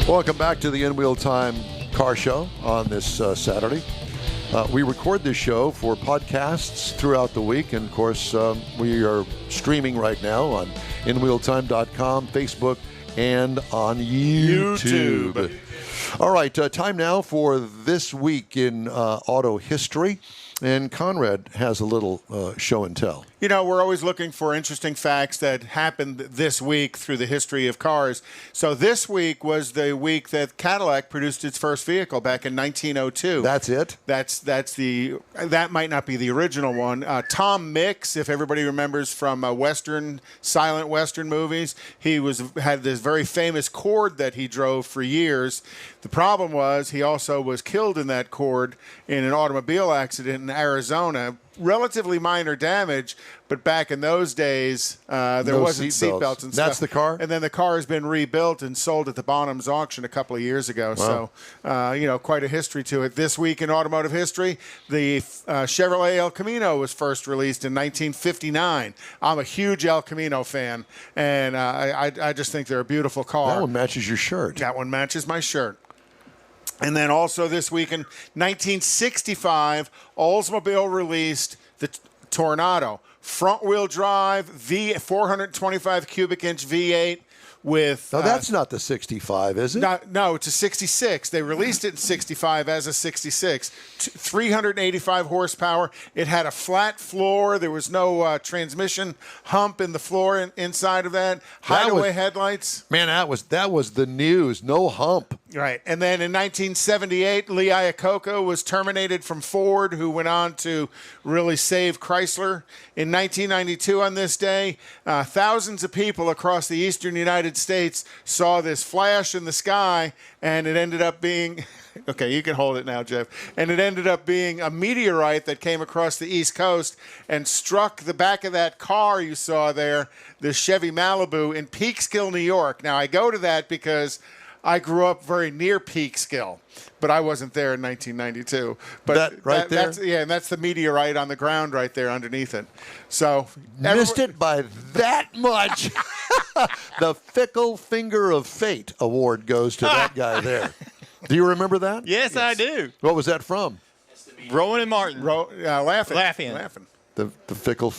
Welcome back to the In Wheel Time Car Show on this Saturday. We record this show for podcasts throughout the week, and of course, we are streaming right now on InWheelTime.com, Facebook, and on YouTube. All right, time now for This Week in Auto History. And Conrad has a little show and tell. You know, we're always looking for interesting facts that happened this week through the history of cars. So this week was the week that Cadillac produced its first vehicle back in 1902. That's it? That might not be the original one. Tom Mix, if everybody remembers from silent Western movies, he had this very famous Cord that he drove for years. The problem was he also was killed in that Cord in an automobile accident in Arizona. Relatively minor damage, but back in those days, there wasn't seatbelts and stuff. That's the car? And then the car has been rebuilt and sold at the Bonhams auction a couple of years ago. Wow. So, quite a history to it. This week in automotive history, the Chevrolet El Camino was first released in 1959. I'm a huge El Camino fan, and I just think they're a beautiful car. That one matches your shirt. That one matches my shirt. And then also this week in 1965, Oldsmobile released the Tornado. Front-wheel drive, 425 cubic inch V8 with... No, that's not the 65, is it? No, it's a 66. They released it in 65 as a 66. 385 horsepower. It had a flat floor. There was no transmission hump in the floor inside of that. Hideaway headlights. Man, that was the news. No hump. Right. And then in 1978, Lee Iacocca was terminated from Ford, who went on to really save Chrysler. In 1992, on this day, thousands of people across the eastern United States saw this flash in the sky, and it ended up being... Okay, you can hold it now, Jeff. And it ended up being a meteorite that came across the East Coast and struck the back of that car you saw there, the Chevy Malibu, in Peekskill, New York. Now, I go to that because I grew up very near Peekskill, but I wasn't there in 1992. But that's the meteorite on the ground right there underneath it. So missed it by that much. The Fickle Finger of Fate award goes to that guy there. Do you remember that? Yes, I do. What was that from? Rowan and Martin. Laughing. The Fickle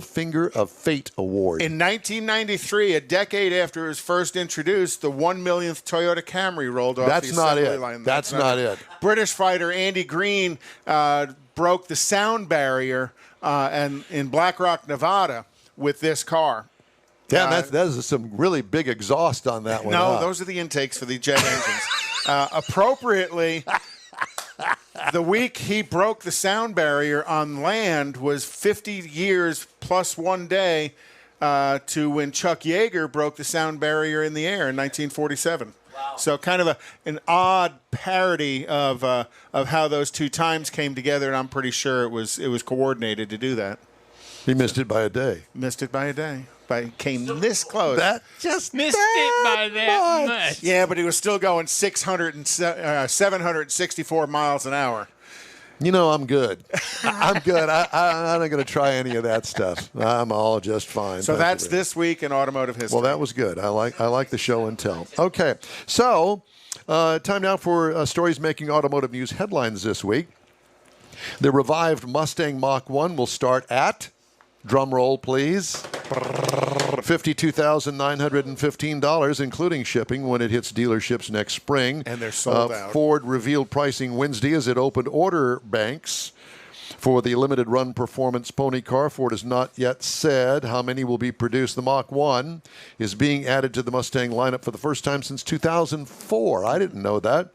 Finger of Fate award. In 1993, a decade after it was first introduced, the 1 millionth Toyota Camry rolled off the assembly line. That's not it. British fighter Andy Green broke the sound barrier and in Black Rock, Nevada, with this car. Yeah, that is some really big exhaust on that one. No, those are the intakes for the jet engines. Appropriately, the week he broke the sound barrier on land was 50 years plus 1 day to when Chuck Yeager broke the sound barrier in the air in 1947. Wow. So kind of an odd parody of how those two times came together, and I'm pretty sure it was coordinated to do that. He missed it by a day. Came this close. That just missed it by that much. Yeah, but he was still going 764 miles an hour. You know, I'm good. I'm good. I'm not going to try any of that stuff. I'm all just fine. So that's this week in automotive history. Well, that was good. I like the show and tell. Okay, so time now for stories making automotive news headlines this week. The revived Mustang Mach-1 will start at, drum roll please, $52,915, including shipping, when it hits dealerships next spring. And they're sold out. Ford revealed pricing Wednesday as it opened order banks for the limited run performance pony car. Ford has not yet said how many will be produced. The Mach-1 is being added to the Mustang lineup for the first time since 2004. I didn't know that.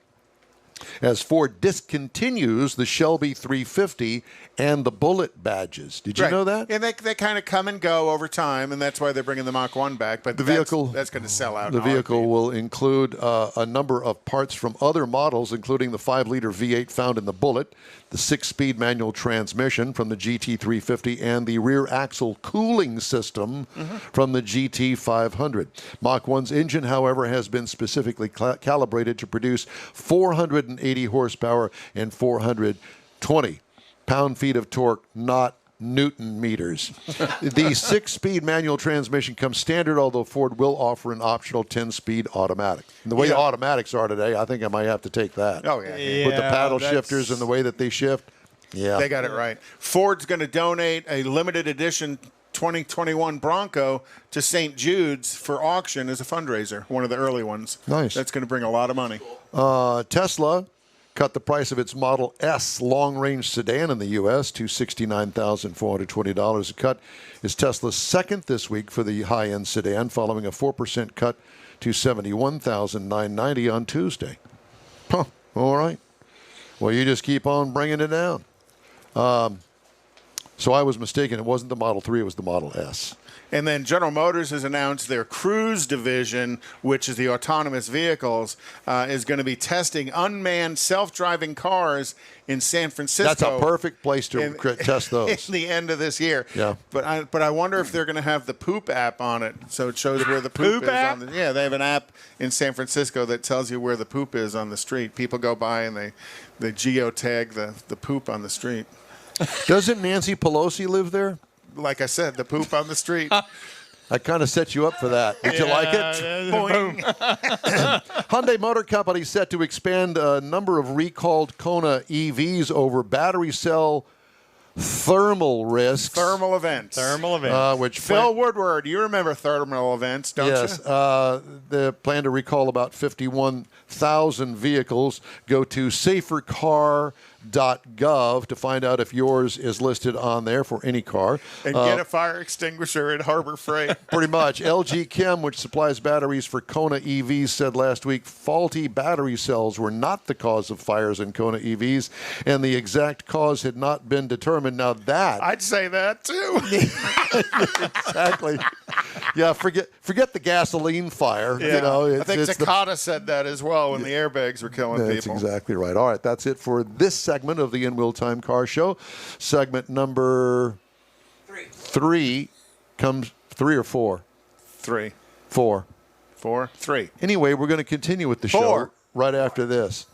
As Ford discontinues the Shelby 350 and the Bullet badges. Did you know that? And they kind of come and go over time, and that's why they're bringing the Mach-1 back. But that's going to sell out. The vehicle will include a number of parts from other models, including the 5-liter V8 found in the Bullet, the 6-speed manual transmission from the GT350, and the rear axle cooling system from the GT500. Mach-1's engine, however, has been specifically calibrated to produce 480 horsepower and 420 pound-feet of torque, not Newton meters. The 6-speed manual transmission comes standard, although Ford will offer an optional 10-speed automatic. And the way the automatics are today, I think I might have to take that. Oh, yeah. With the paddle shifters and the way that they shift. Yeah. They got it right. Ford's going to donate a limited edition 2021 Bronco to St. Jude's for auction as a fundraiser, one of the early ones. Nice. That's going to bring a lot of money. Tesla cut the price of its Model S long-range sedan in the U.S. to $69,420. The cut is Tesla's second this week for the high-end sedan, following a 4% cut to $71,990 on Tuesday. Huh, all right. Well, you just keep on bringing it down. So I was mistaken. It wasn't the Model 3, it was the Model S. And then General Motors has announced their Cruise division, which is the autonomous vehicles, is going to be testing unmanned self-driving cars in San Francisco. That's a perfect place to test those. In the end of this year. Yeah. But I wonder if they're going to have the poop app on it, so it shows where the poop is. App? Yeah, they have an app in San Francisco that tells you where the poop is on the street. People go by and they geotag the poop on the street. Doesn't Nancy Pelosi live there? Like I said, the poop on the street. I kind of set you up for that. Did you like it? Boing. Hyundai Motor Company set to expand a number of recalled Kona EVs over battery cell thermal risks. Thermal events. Which Phil Woodward, you remember thermal events, don't you? Yes. They plan to recall about 51,000 vehicles, go to safer car, NHTSA.gov to find out if yours is listed on there for any car. And get a fire extinguisher at Harbor Freight. Pretty much. LG Chem, which supplies batteries for Kona EVs, said last week faulty battery cells were not the cause of fires in Kona EVs, and the exact cause had not been determined. Now that... I'd say that, too. Exactly. Yeah, forget the gasoline fire. Yeah. You know, I think Takata said that as well when the airbags were killing people. That's exactly right. All right, that's it for this segment of the In Wheel Time Car Show. Segment number 3 comes 3 or 4? 3. 4. 4. 3. Anyway, we're going to continue with the 4. show right after this.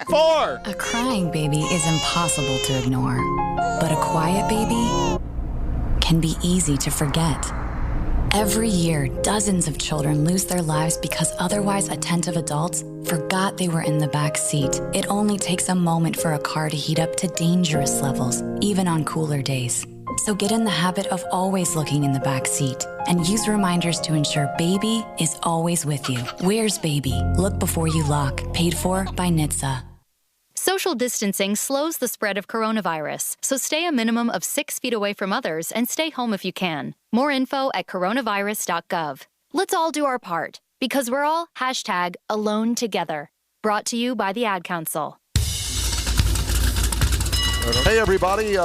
4. A crying baby is impossible to ignore, but a quiet baby can be easy to forget. Every year, dozens of children lose their lives because otherwise attentive adults forgot they were in the back seat. It only takes a moment for a car to heat up to dangerous levels, even on cooler days. So get in the habit of always looking in the back seat and use reminders to ensure baby is always with you. Where's baby? Look before you lock. Paid for by NHTSA. Social distancing slows the spread of coronavirus, so stay a minimum of 6 feet away from others and stay home if you can. More info at coronavirus.gov. Let's all do our part, because we're all #AloneTogether. Brought to you by the Ad Council. Hey, everybody.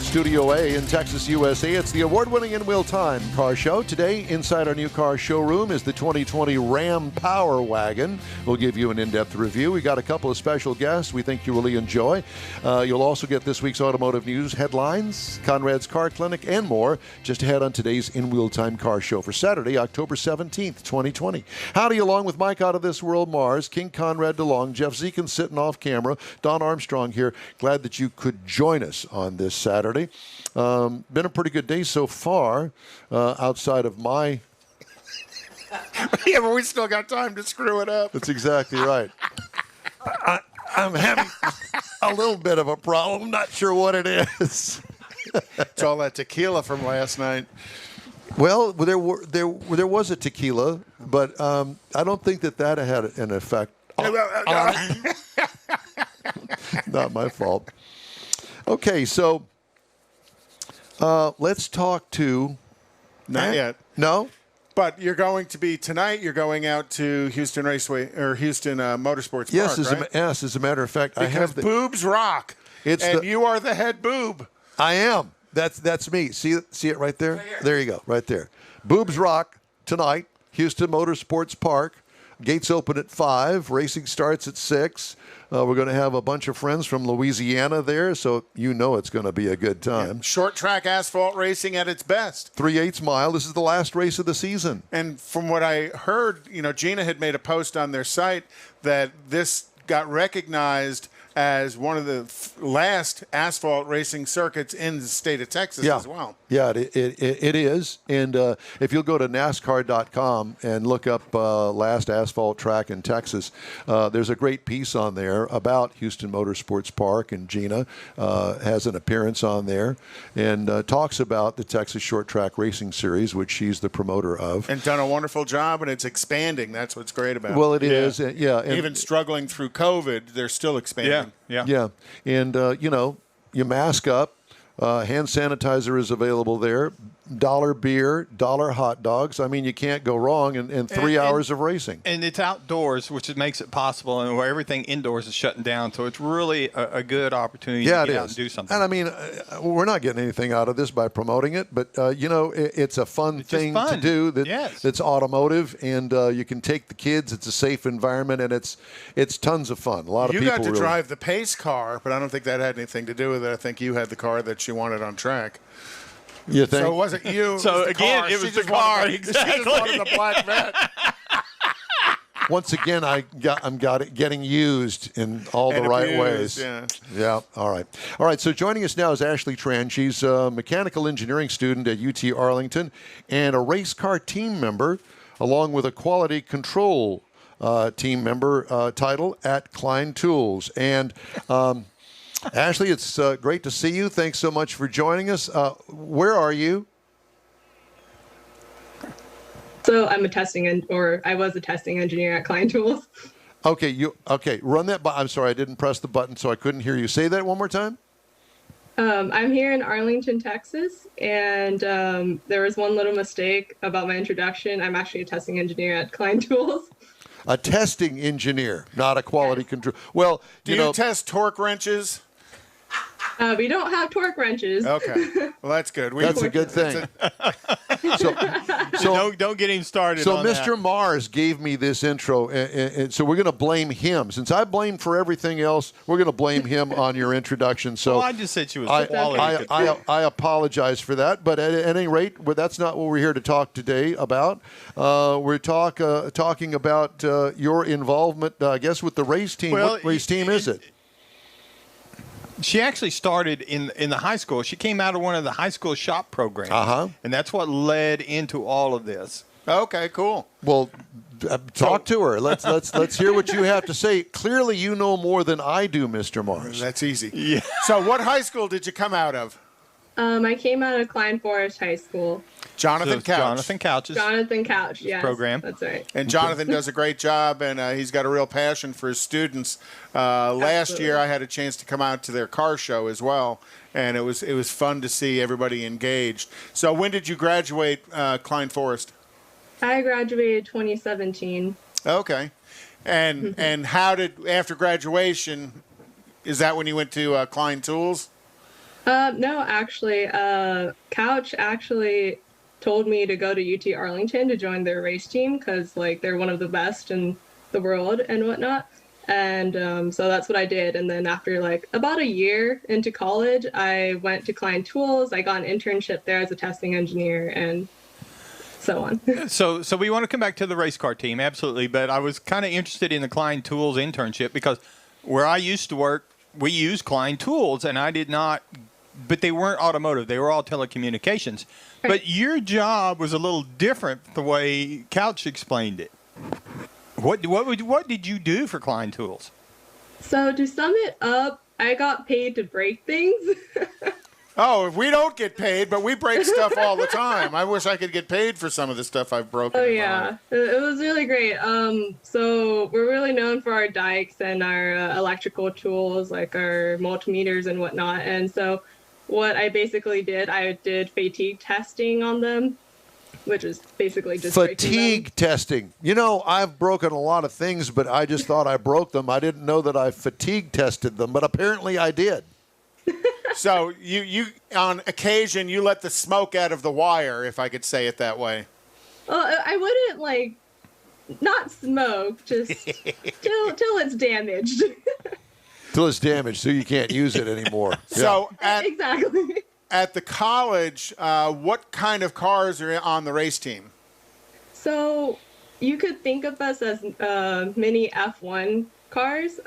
Studio A in Texas, USA. It's the award-winning In Wheel Time Car Show. Today, inside our new car showroom is the 2020 Ram Power Wagon. We'll give you an in-depth review. We got a couple of special guests we think you'll really enjoy. You'll also get this week's automotive news headlines, Conrad's Car Clinic, and more just ahead on today's In Wheel Time Car Show for Saturday, October 17th, 2020. Howdy, along with Mike out of this world, Mars, King Conrad DeLong, Jeff Zekin sitting off camera, Don Armstrong here. Glad that you could join us on this Saturday. Been a pretty good day so far, outside of my... Yeah, but we still got time to screw it up. That's exactly right. I'm having a little bit of a problem. I'm not sure what it is. It's all that tequila from last night. Well, there was a tequila, but I don't think that had an effect on it. Not my fault. Okay, so... let's talk to... Not yet. No? But you're going to be tonight. You're going out to Houston Raceway or Houston Motorsports Yes, Park, right? Yes, as a matter of fact, because I have boobs rock. You are the head boob. I am. That's me. See it right there? There you go, right there. Boobs rock tonight. Houston Motorsports Park. Gates open at 5. Racing starts at 6. We're going to have a bunch of friends from Louisiana there, so you know it's going to be a good time. Yeah. Short track asphalt racing at its best. 3/8 mile. This is the last race of the season. And from what I heard, Gina had made a post on their site that this got recognized as one of the last asphalt racing circuits in the state of Texas as well. Yeah, it is. And if you'll go to NASCAR.com and look up last asphalt track in Texas, there's a great piece on there about Houston Motorsports Park, and Gina has an appearance on there and talks about the Texas Short Track Racing Series, which she's the promoter of. And done a wonderful job, and it's expanding. That's what's great about it. Well, it is. Yeah. And even struggling through COVID, they're still expanding. Yeah. And, you mask up. Hand sanitizer is available there. $1 beer, $1 hot dogs. I mean, you can't go wrong in 3 hours of racing. And it's outdoors, which makes it possible, and where everything indoors is shutting down. So it's really a good opportunity to get out and do something. And I mean, we're not getting anything out of this by promoting it, but, it's a fun thing to do that's automotive, and you can take the kids. It's a safe environment, and it's tons of fun. A lot of people got to drive the pace car, but I don't think that had anything to do with it. I think you had the car that she wanted on track. You think? So it wasn't you. So again, it was the car. Exactly. She just wanted the black vet. Once again, I'm getting used in all the right ways. Yeah. All right. So joining us now is Ashley Tran. She's a mechanical engineering student at UT Arlington and a race car team member, along with a quality control team member title at Klein Tools. And Ashley, it's great to see you. Thanks so much for joining us. Where are you? So I'm I was a testing engineer at Klein Tools. Okay. Run that. I'm sorry, I didn't press the button, so I couldn't hear you. Say that one more time. I'm here in Arlington, Texas, and there was one little mistake about my introduction. I'm actually a testing engineer at Klein Tools. A testing engineer, not a quality control. Well, do you test torque wrenches? We don't have torque wrenches. Okay, well that's good. That's a good thing. So don't get him started. So on Mr. that. Mars gave me this intro, and so we're going to blame him. Since I blamed for everything else, we're going to blame him on your introduction. So well, I just said she was quality. I apologize for that, but at any rate, that's not what we're here to talk today about. We're talking about your involvement, I guess, with the race team. Well, what race team is it? She actually started in the high school. She came out of one of the high school shop programs, and that's what led into all of this. Okay, cool. Well, talk to her. Let's hear what you have to say. Clearly, you know more than I do, Mr. Mars. That's easy. Yeah. So, what high school did you come out of? I came out of Klein Forest High School. Jonathan Couch. Jonathan Couch, yes. Program. That's right. And Jonathan does a great job, and he's got a real passion for his students. Last year, I had a chance to come out to their car show as well, and it was fun to see everybody engaged. So when did you graduate Klein Forest? I graduated 2017. Okay. And how did, after graduation, is that when you went to Klein Tools? No, actually, Couch actually told me to go to UT Arlington to join their race team because, like, they're one of the best in the world and whatnot. And so that's what I did. And then after, like, about a year into college, I went to Klein Tools. I got an internship there as a testing engineer and so on. So we want to come back to the race car team, absolutely. But I was kind of interested in the Klein Tools internship because where I used to work, we used Klein Tools, and I did not. But they weren't automotive. They were all telecommunications. Right. But your job was a little different the way Couch explained it. What did you do for Klein Tools? So to sum it up, I got paid to break things. Oh, we don't get paid, but we break stuff all the time. I wish I could get paid for some of the stuff I've broken. Oh, yeah. It was really great. So we're really known for our dikes and our electrical tools, like our multimeters and whatnot. And so what I basically did, I did fatigue testing on them, which is basically just fatigue testing. You know, I've broken a lot of things, but I just thought I broke them. I didn't know that I fatigue tested them, but apparently I did. So you on occasion you let the smoke out of the wire, if I could say it that way. Well, I wouldn't not smoke, just till it's damaged. Till it's damaged, so you can't use it anymore. So exactly. At the college, what kind of cars are on the race team? So you could think of us as mini F1 cars.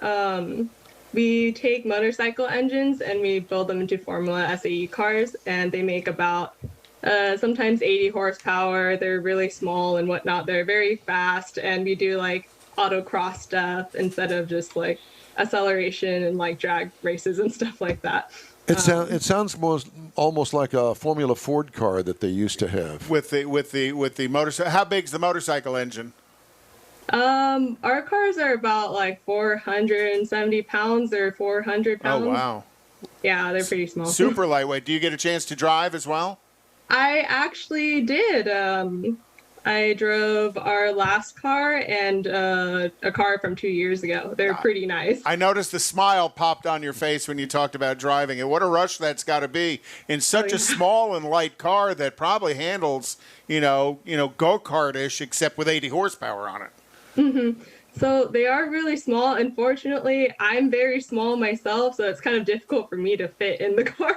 We take motorcycle engines and we build them into Formula SAE cars, and they make about sometimes 80 horsepower. They're really small and whatnot. They're very fast, and we do autocross stuff instead of just acceleration and drag races and stuff like that. It sounds almost like a Formula Ford car that they used to have. With the motorcycle, how big's the motorcycle engine? Our cars are about 470 pounds or 400 pounds. Oh wow! Yeah, they're pretty small. Super lightweight. Do you get a chance to drive as well? I actually did. I drove our last car and a car from 2 years ago. They're pretty nice. I noticed the smile popped on your face when you talked about driving, and what a rush that's got to be in such a small and light car that probably handles, go-kart-ish, except with 80 horsepower on it. Mm-hmm. So they are really small. Unfortunately, I'm very small myself, so it's kind of difficult for me to fit in the car.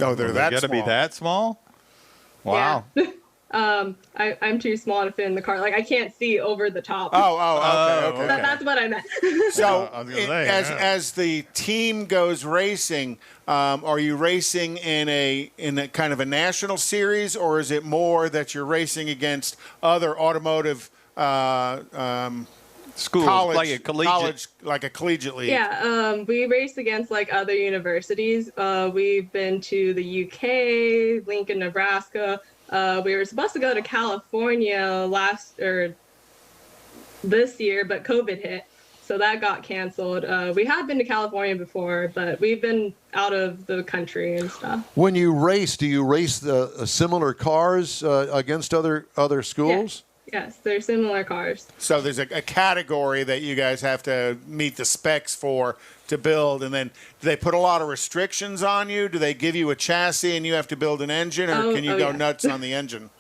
Oh, they're that small. Got to be that small? Wow. Yeah. I'm too small to fit in the car. I can't see over the top. Okay. That's what I meant. So, as the team goes racing, are you racing in a kind of a national series, or is it more that you're racing against other automotive schools, like a collegiate league? Yeah, we race against other universities. We've been to the UK, Lincoln, Nebraska. We were supposed to go to California this year, but COVID hit. So that got canceled. We had been to California before, but we've been out of the country and stuff. When you race, do you race the similar cars against other schools? Yes, they're similar cars. So there's a category that you guys have to meet the specs for to build, and then do they put a lot of restrictions on you? Do they give you a chassis and you have to build an engine, or can you go nuts on the engine?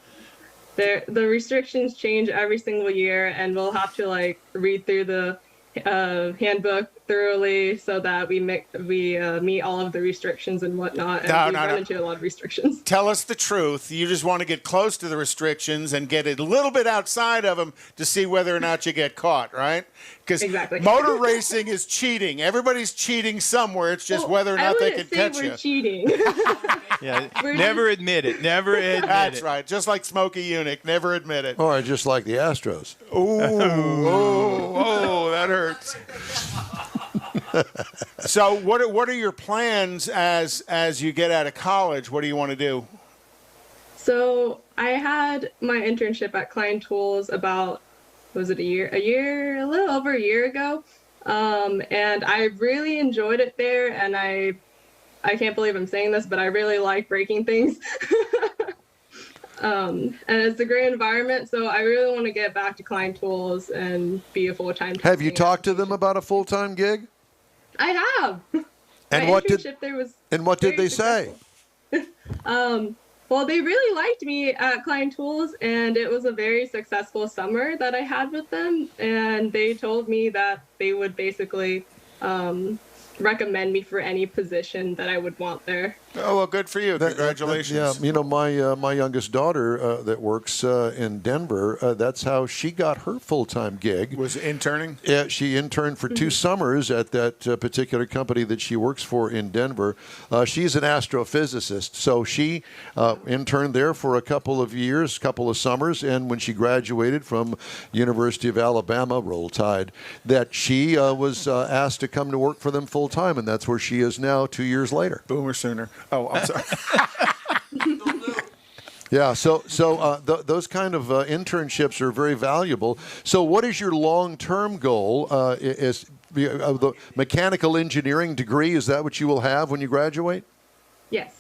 The restrictions change every single year, and we'll have to read through the handbook thoroughly so that we meet all of the restrictions and whatnot. And we run into a lot of restrictions. Tell us the truth. You just want to get close to the restrictions and get a little bit outside of them to see whether or not you get caught, right? Because motor racing is cheating. Everybody's cheating somewhere. It's just whether or not they can catch you. We're cheating. Never admit it. Never admit That's it. right. Just like Smokey Eunuch. Never admit it. Or just like the Astros. Oh, that hurts. So what are your plans as you get out of college? What do you want to do? So I had my internship at Klein Tools about, a little over a year ago. And I really enjoyed it there. And I can't believe I'm saying this, but I really like breaking things. And it's a great environment. So I really want to get back to Klein Tools and be a full-time. Have you talked to them about a full-time gig? I have. And what did they say? Well, they really liked me at Klein Tools, and it was a very successful summer that I had with them. And they told me that they would basically recommend me for any position that I would want there. Oh, well, good for you. Congratulations. Yeah, my youngest daughter that works in Denver, that's how she got her full-time gig. Was interning? Yeah, she interned for 2 summers at that particular company that she works for in Denver. She's an astrophysicist, so she interned there for a couple of years, couple of summers, and when she graduated from University of Alabama, Roll Tide, that she was asked to come to work for them full-time, and that's where she is now 2 years later. Boomer sooner. Oh, I'm sorry. Yeah, so those kind of internships are very valuable. So what is your long-term goal? Is the mechanical engineering degree, is that what you will have when you graduate? Yes.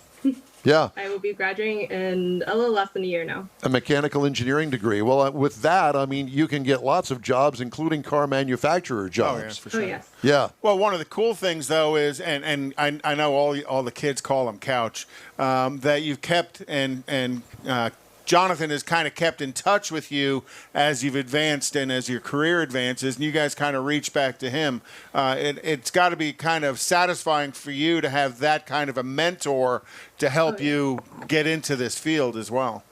Yeah. I will be graduating in a little less than a year now. A mechanical engineering degree. Well, with that, I mean, you can get lots of jobs, including car manufacturer jobs. Oh, yeah, for sure. Oh, yes. Yeah. Well, one of the cool things, though, is, and I know all the kids call them couch, that you've kept and Jonathan has kind of kept in touch with you as you've advanced and as your career advances, and you guys kind of reach back to him. It's got to be kind of satisfying for you to have that kind of a mentor to help you get into this field as well.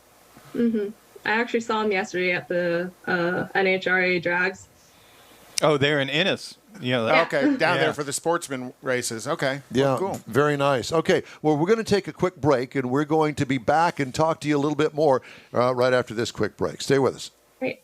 Mm-hmm. I actually saw him yesterday at the NHRA drags. Oh, they're in Ennis. Okay, down there for the sportsman races. Okay. Yeah, well, cool. Very nice. Okay, well, we're going to take a quick break, and we're going to be back and talk to you a little bit more right after this quick break. Stay with us.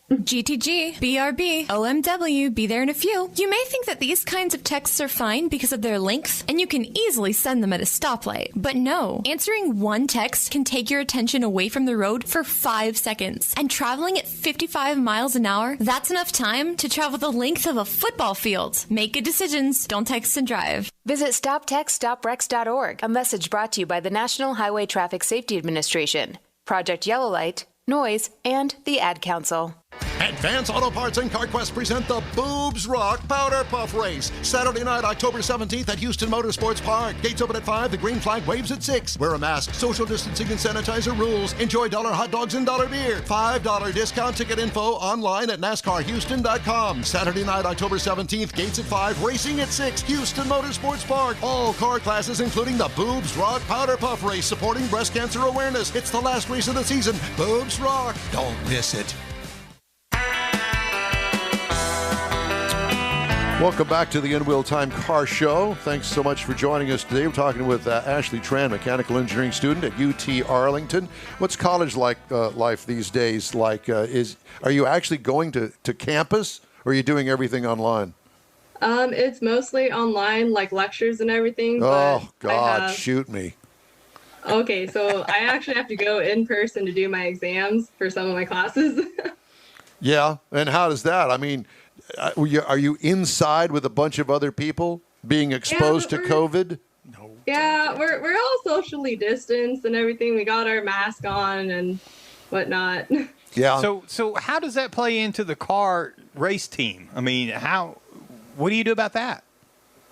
GTG, BRB, OMW, be there in a few. You may think that these kinds of texts are fine because of their length, and you can easily send them at a stoplight. But no, answering one text can take your attention away from the road for 5 seconds. And traveling at 55 miles an hour, that's enough time to travel the length of a football field. Make good decisions. Don't text and drive. Visit StopTextStopWrecks.org. A message brought to you by the National Highway Traffic Safety Administration, Project Yellow Light, Noise, and the Ad Council. Advance Auto Parts and CarQuest present the Boobs Rock Powder Puff Race. Saturday night, October 17th at Houston Motorsports Park. Gates open at 5. The green flag waves at 6. Wear a mask. Social distancing and sanitizer rules. Enjoy $1 hot dogs and $1 beer. $5 discount ticket info online at NASCARHouston.com. Saturday night, October 17th. Gates at 5. Racing at 6. Houston Motorsports Park. All car classes, including the Boobs Rock Powder Puff Race, supporting breast cancer awareness. It's the last race of the season. Boobs Rock. Don't miss it. Welcome back to the In Wheel Time Car Show. Thanks so much for joining us today. We're talking with Ashley Tran, mechanical engineering student at UT Arlington. What's college life these days like? Are you actually going to campus, or are you doing everything online? It's mostly online, like lectures and everything. Oh, God, shoot me. Okay, so I actually have to go in person to do my exams for some of my classes. Yeah, and how does that? I mean, are you inside with a bunch of other people being exposed to COVID? Yeah, we're all socially distanced and everything. We got our mask on and whatnot. Yeah. So how does that play into the car race team? I mean, what do you do about that?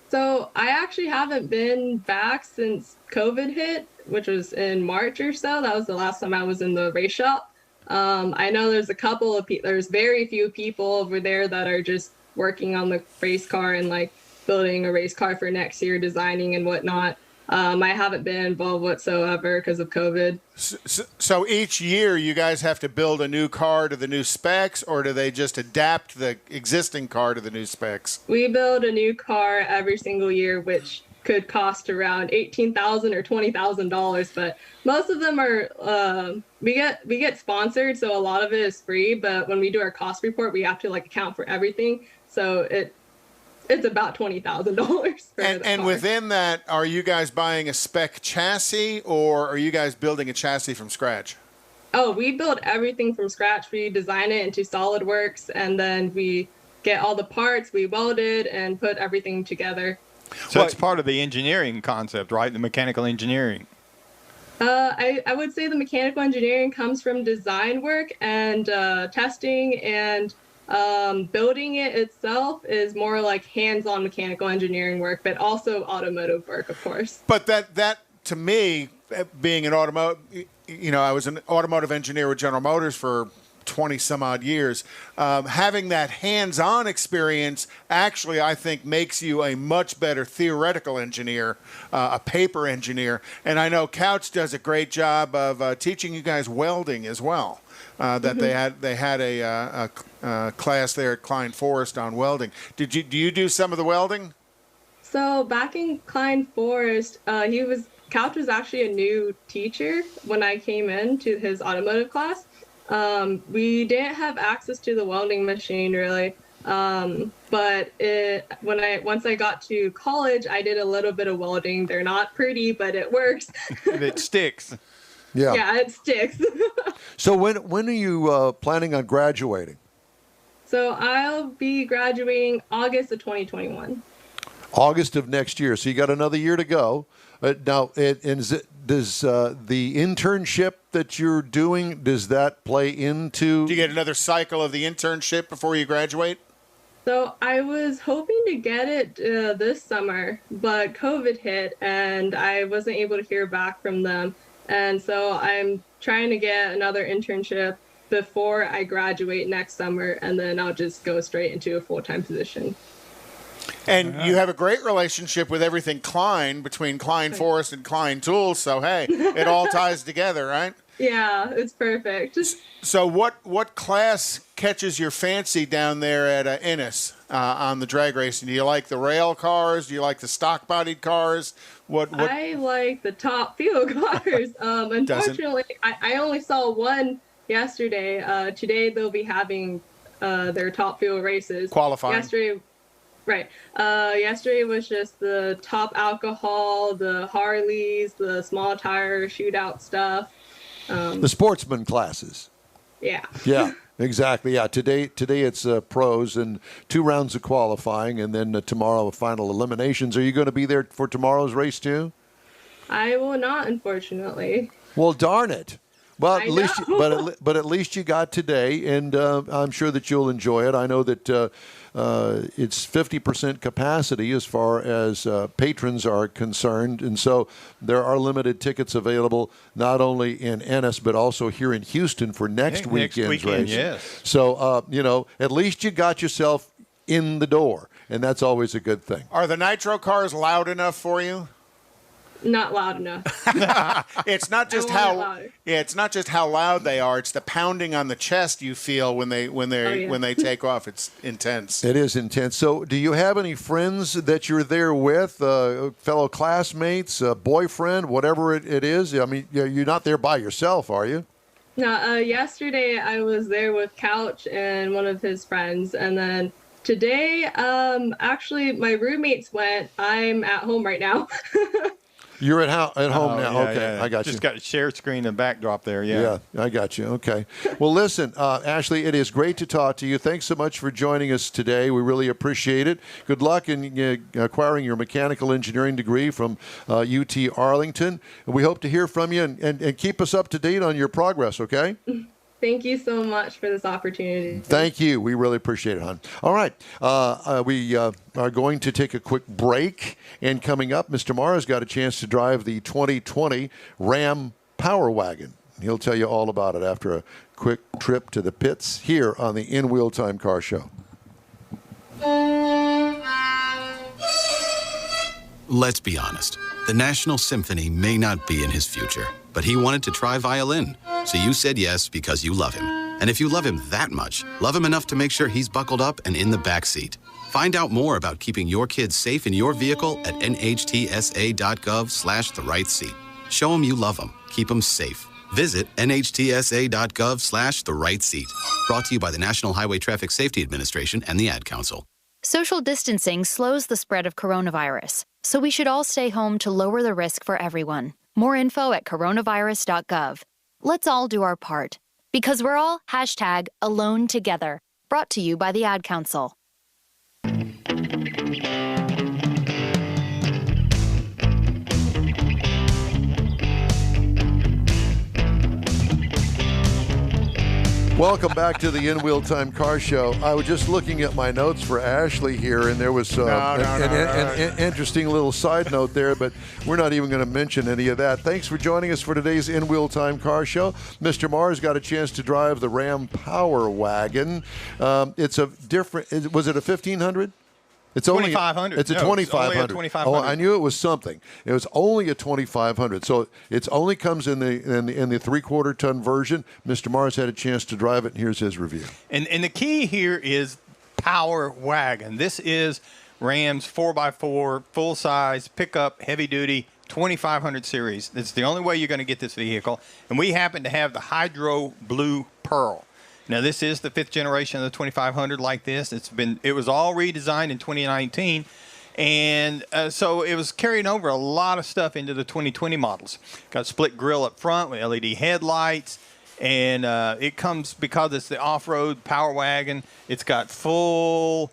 So I actually haven't been back since COVID hit, which was in March or so. That was the last time I was in the race shop. I know there's a couple of there's very few people over there that are just working on the race car and like building a race car for next year, designing and whatnot. I haven't been involved whatsoever because of COVID. So each year you guys have to build a new car to the new specs, or do they just adapt the existing car to the new specs? We build a new car every single year, which could cost around $18,000 or $20,000, but most of them are we get sponsored, so a lot of it is free. But when we do our cost report, we have to like account for everything, so it's about $20,000. And within that, are you guys buying a spec chassis, or are you guys building a chassis from scratch? Oh, we build everything from scratch. We design it into SolidWorks, and then we get all the parts, we weld it, and put everything together. So it's part of the engineering concept, right? The mechanical engineering. I would say the mechanical engineering comes from design work and testing, and building it itself is more like hands-on mechanical engineering work, but also automotive work, of course. But that to me, being an automotive, I was an automotive engineer with General Motors for 20 some odd years. Having that hands-on experience actually, I think, makes you a much better theoretical engineer, a paper engineer. And I know Couch does a great job of teaching you guys welding as well. They had a class there at Klein Forest on welding. Do you do some of the welding? So back in Klein Forest, Couch was actually a new teacher when I came in to his automotive class. We didn't have access to the welding machine really, but once I got to college, I did a little bit of welding. They're not pretty, but it works. It sticks. Yeah. Yeah, it sticks. So when are you planning on graduating? So I'll be graduating August of 2021. August of next year. So you got another year to go. Now, does the internship that you're doing, does that play into? Do you get another cycle of the internship before you graduate? So I was hoping to get it this summer, but COVID hit and I wasn't able to hear back from them. And so I'm trying to get another internship before I graduate next summer, and then I'll just go straight into a full-time position. And you have a great relationship with everything Klein, between Klein Forest and Klein Tools, so hey, it all ties together, right? Yeah, it's perfect. So what class catches your fancy down there at Innis on the drag racing? Do you like the rail cars? Do you like the stock-bodied cars? I like the top fuel cars. Unfortunately, I only saw one yesterday. Today they'll be having their top fuel races. Qualifying. Yesterday was just the top alcohol, the Harleys, the small tire shootout stuff. The sportsman classes. Yeah. Yeah, exactly. Yeah, today it's pros and 2 rounds of qualifying, and then tomorrow final eliminations. Are you going to be there for tomorrow's race too? I will not, unfortunately. Well, darn it. Well, at least, but at least you got today, and I'm sure that you'll enjoy it. I know that it's 50% capacity as far as patrons are concerned, and so there are limited tickets available not only in Ennis but also here in Houston for next weekend's race. Yes. So at least you got yourself in the door, and that's always a good thing. Are the nitro cars loud enough for you? Not loud enough. It's not just it's not just how loud they are. It's the pounding on the chest you feel when they take off. It's intense. It is intense. So, do you have any friends that you're there with, fellow classmates, boyfriend, whatever it is? I mean, you're not there by yourself, are you? No. Yesterday I was there with Couch and one of his friends, and then today, actually, my roommates went. I'm at home right now. You're at home now. Yeah, Okay, yeah. I got Just you. got a share screen and backdrop there. Yeah. Yeah, I got you. Okay. Well, listen, Ashley, it is great to talk to you. Thanks so much for joining us today. We really appreciate it. Good luck in acquiring your mechanical engineering degree from UT Arlington. And we hope to hear from you and keep us up to date on your progress, okay? Thank you so much for this opportunity. Thank you. We really appreciate it, hon. All right. We are going to take a quick break. And coming up, Mr. Mara's got a chance to drive the 2020 Ram Power Wagon. He'll tell you all about it after a quick trip to the pits here on the In Wheel Time Car Show. Let's be honest. The National Symphony may not be in his future, but he wanted to try violin. So you said yes because you love him. And if you love him that much, love him enough to make sure he's buckled up and in the back seat. Find out more about keeping your kids safe in your vehicle at nhtsa.gov/the-right-seat. Show him you love him. Keep him safe. Visit nhtsa.gov/the-right-seat. Brought to you by the National Highway Traffic Safety Administration and the Ad Council. Social distancing slows the spread of coronavirus, so we should all stay home to lower the risk for everyone. More info at coronavirus.gov. Let's all do our part, because we're all #AloneTogether. Brought to you by the Ad Council. Welcome back to the In Wheel Time Car Show. I was just looking at my notes for Ashley here, and there was an interesting little side note there, but we're not even going to mention any of that. Thanks for joining us for today's In Wheel Time Car Show. Mr. Mars got a chance to drive the Ram Power Wagon. It's a different. Was it a 1500? It's only 2500. It's a 2500. Oh, I knew it was something. It was only a 2500. So it only comes in the 3/4 ton version. Mr. Mars had a chance to drive it, and here's his review. And the key here is Power Wagon. This is Ram's 4x4 full size pickup heavy duty 2500 series. It's the only way you're going to get this vehicle, and we happen to have the Hydro Blue Pearl. Now, this is the 5th generation of the 2500 like this. It was all redesigned in 2019, and so it was carrying over a lot of stuff into the 2020 models. Got a split grille up front with LED headlights, and it comes, because it's the off-road Power Wagon, it's got full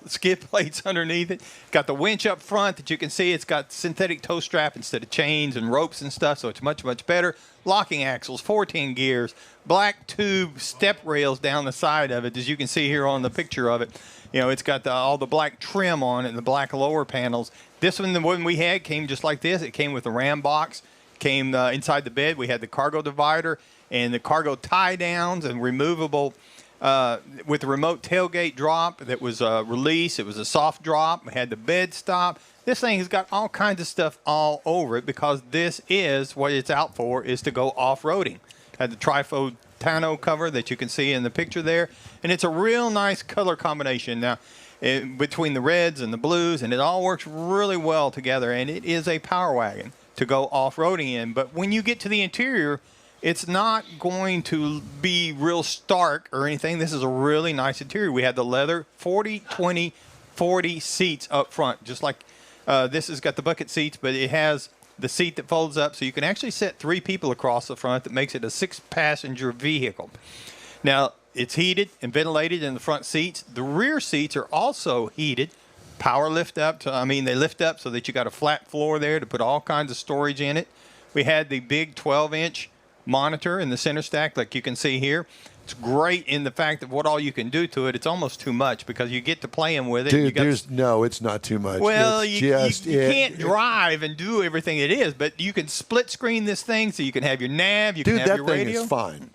skid plates underneath it. Got the winch up front that you can see. It's got synthetic toe strap instead of chains and ropes and stuff, so it's much, much better. Locking axles, 14 gears, black tube step rails down the side of it, as you can see here on the picture of it. You know, it's got all the black trim on it and the black lower panels. This one, the one we had, came just like this. It came with a Ram box. Came inside the bed. We had the cargo divider and the cargo tie downs and removable with the remote tailgate drop that was released. It was a soft drop. We had the bed stop. This thing has got all kinds of stuff all over it, because this is what it's out for, is to go off-roading. Had the trifold tonneau cover that you can see in the picture there, and it's a real nice color combination now between the reds and the blues, and it all works really well together, and it is a Power Wagon to go off-roading in. But when you get to the interior, it's not going to be real stark or anything. This is a really nice interior. We had the leather 40, 20, 40 seats up front, just like this has got the bucket seats, but it has the seat that folds up, so you can actually set 3 people across the front. That makes it a 6-passenger vehicle. Now, it's heated and ventilated in the front seats. The rear seats are also heated. Power lift up. They lift up so that you got a flat floor there to put all kinds of storage in it. We had the big 12-inch monitor in the center stack, like you can see here. It's great in the fact of what all you can do to it. It's almost too much, because you get to playing with it. Dude, it's not too much. Well, you can't drive and do everything it is, but you can split screen this thing so you can have your nav, you can have your radio. Dude, that thing is fine.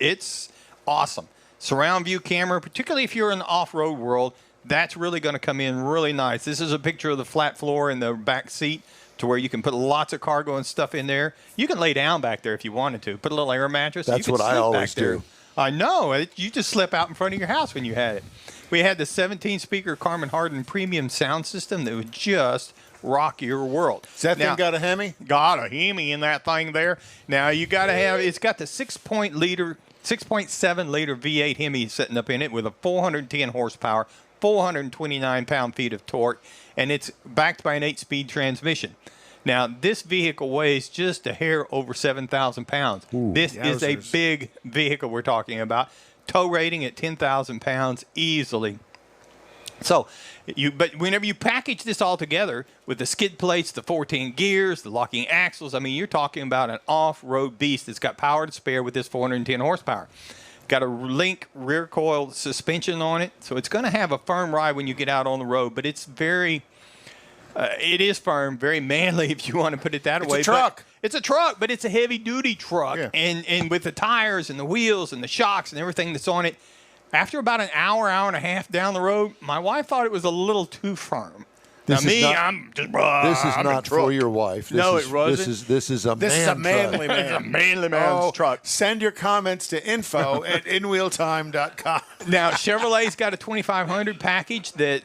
It's awesome. Surround view camera, particularly if you're in the off-road world, that's really going to come in really nice. This is a picture of the flat floor in the back seat, to where you can put lots of cargo and stuff in there. You can lay down back there if you wanted to. Put a little air mattress. That's what I always do. I know. You just slip out in front of your house when you had it. We had the 17-speaker Carmen Hardin premium sound system that would just rock your world. Does that thing got a Hemi? Got a Hemi in that thing there. Now, you got to have, it's got the 6.7 liter V8 Hemi sitting up in it with a 410 horsepower, 429 pound-feet of torque, and it's backed by an 8-speed transmission. Now, this vehicle weighs just a hair over 7,000 pounds. This is a big vehicle we're talking about. Tow rating at 10,000 pounds easily. So, but whenever you package this all together with the skid plates, the 14 gears, the locking axles, I mean, you're talking about an off-road beast that's got power to spare with this 410 horsepower. Got a link rear coil suspension on it, so it's going to have a firm ride when you get out on the road, but it's very... it is firm, very manly, if you want to put it that way. It's a truck. It's a truck, but it's a heavy-duty truck. Yeah. And with the tires and the wheels and the shocks and everything that's on it, after about an hour and a half down the road, my wife thought it was a little too firm. I'm just this is I'm not for your wife. This No, is, it wasn't. This is a manly man. It's a manly man's truck. Send your comments to info@inwheeltime.com. Now, Chevrolet's got a 2500 package that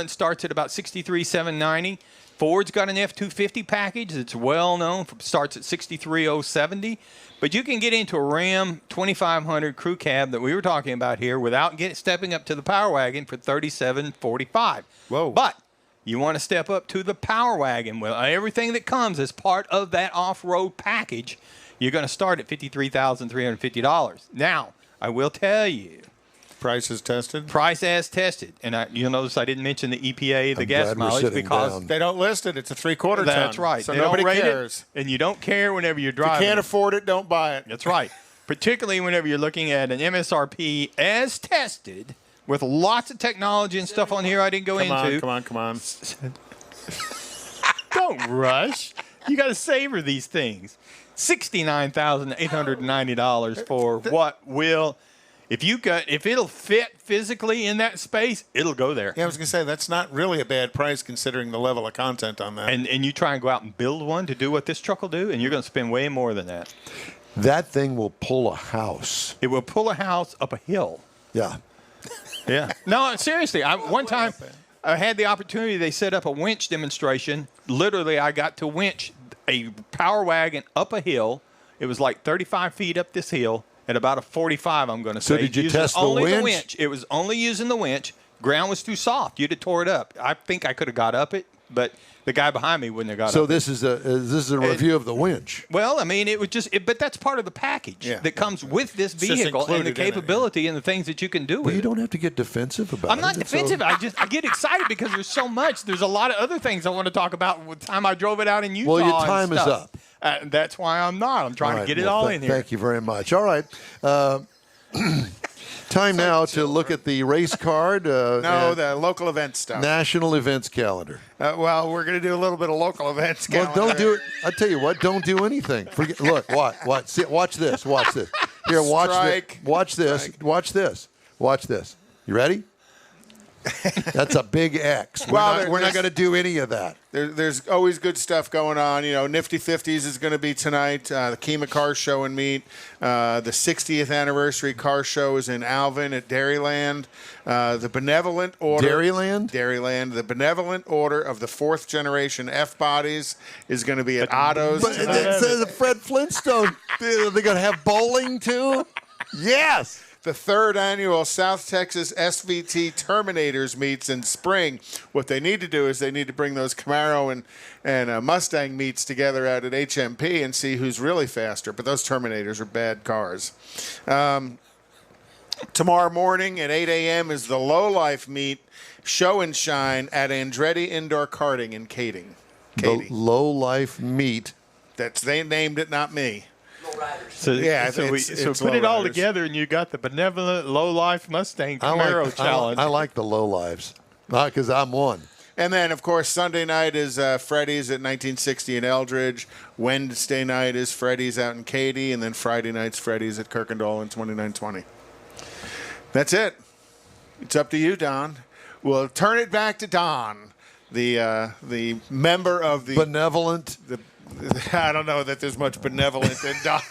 starts at about $63,790. Ford's got an F-250 package that's well known, starts at $63,070. But you can get into a Ram 2500 crew cab that we were talking about here without stepping up to the Power Wagon for $37,445. Whoa! But you want to step up to the Power Wagon. Well, everything that comes as part of that off-road package, you're going to start at $53,350. Now, I will tell you. Price is tested? Price as tested. And you'll notice I didn't mention the EPA, the gas mileage, because they don't list it. It's a 3/4 ton. That's right. So they nobody don't rate cares. It, and you don't care whenever you're driving. If you can't afford it, don't buy it. That's right. Particularly whenever you're looking at an MSRP as tested with lots of technology and stuff on here I didn't go into. Come on. Don't rush. You got to savor these things. $69,890 for what will... If it'll fit physically in that space, it'll go there. Yeah, I was going to say, that's not really a bad price considering the level of content on that. And you try and go out and build one to do what this truck will do, and you're going to spend way more than that. That thing will pull a house. It will pull a house up a hill. Yeah. Yeah. No, seriously. One time I had the opportunity, they set up a winch demonstration. Literally, I got to winch a Power Wagon up a hill. It was like 35 feet up this hill. At about a 45, I'm going to say. So did you test the winch? It was only using the winch. Ground was too soft. You'd have tore it up. I think I could have got up it, but the guy behind me wouldn't have got up. So this is a review of the winch. Well, I mean, it was just, but that's part of the package that comes with this vehicle and the capability and the things that you can do with it. You don't have to get defensive about it. I'm not defensive. I get excited because there's so much. There's a lot of other things I want to talk about with the time I drove it out in Utah. Well, your time is up. That's why I'm not. I'm trying to get it all in here. Thank you very much. All right. Time now to look at the race card. The local event stuff. National events calendar. Well, we're going to do a little bit of local events calendar. Well, don't do it. I tell you what, don't do anything. Look, what? See, watch this. Watch this. Here, watch this. Watch this. Watch this. Watch this. You ready? That's a big X. We're not going to do any of that. There's always good stuff going on. You know, Nifty 50s is going to be tonight. The Kima Car Show and Meet. The 60th anniversary car show is in Alvin at Dairyland. The Benevolent Order. Dairyland. The Benevolent Order of the 4th Generation F-Bodies is going to be at Otto's. The Fred Flintstone. They're going to have bowling too? Yes. The 3rd annual South Texas SVT Terminators meets in spring. What they need to do is they need to bring those Camaro and Mustang meets together out at HMP and see who's really faster. But those Terminators are bad cars. Tomorrow morning at 8 a.m. is the Low Life meet, Show and Shine at Andretti Indoor Karting in Katy. The Low Life meet. They named it, not me. So put it all together, and you got the Benevolent Low Life Mustang Camaro Challenge. I like the low lives, because I'm one. And then, of course, Sunday night is Freddy's at 1960 in Eldridge. Wednesday night is Freddy's out in Katy, and then Friday night's Freddy's at Kirkendall in 2920. That's it. It's up to you, Don. We'll turn it back to Don, the member of the benevolent. I don't know that there's much benevolent in Don,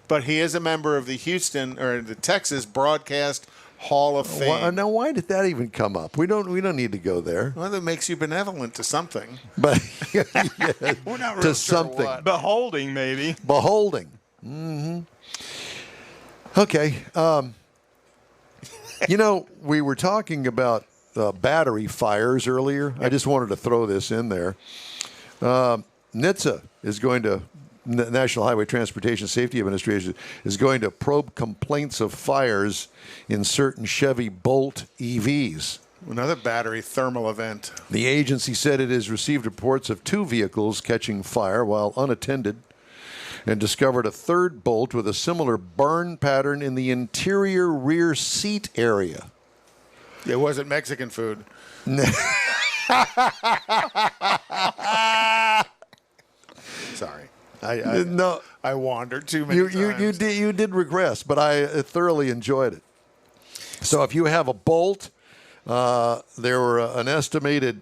but he is a member of the the Texas Broadcast Hall of Fame. Now, why did that even come up? We don't need to go there. Well, that makes you benevolent to something. But we're not real to sure something. what. Beholding, maybe. Beholding. Mm-hmm. Okay. You know, we were talking about battery fires earlier. I just wanted to throw this in there. NHTSA is going to, National Highway Transportation Safety Administration, is going to probe complaints of fires in certain Chevy Bolt EVs. Another battery thermal event. The agency said it has received reports of 2 vehicles catching fire while unattended and discovered a third Bolt with a similar burn pattern in the interior rear seat area. It wasn't Mexican food. Sorry. I wandered too many times. You did regress, but I thoroughly enjoyed it. So if you have a Bolt, there were an estimated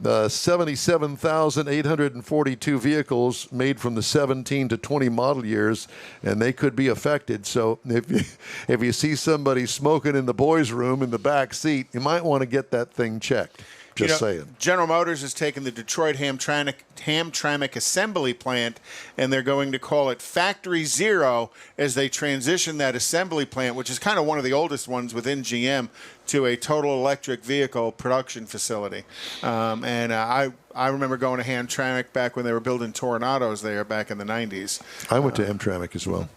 77,842 vehicles made from the 17 to 20 model years, and they could be affected. So if you see somebody smoking in the boys' room in the back seat, you might want to get that thing checked. Just saying. General Motors has taken the Detroit Hamtramck assembly plant, and they're going to call it Factory Zero as they transition that assembly plant, which is kind of one of the oldest ones within GM, to a total electric vehicle production facility. I remember going to Hamtramck back when they were building Tornados there back in the 90s. I went to Hamtramck as well,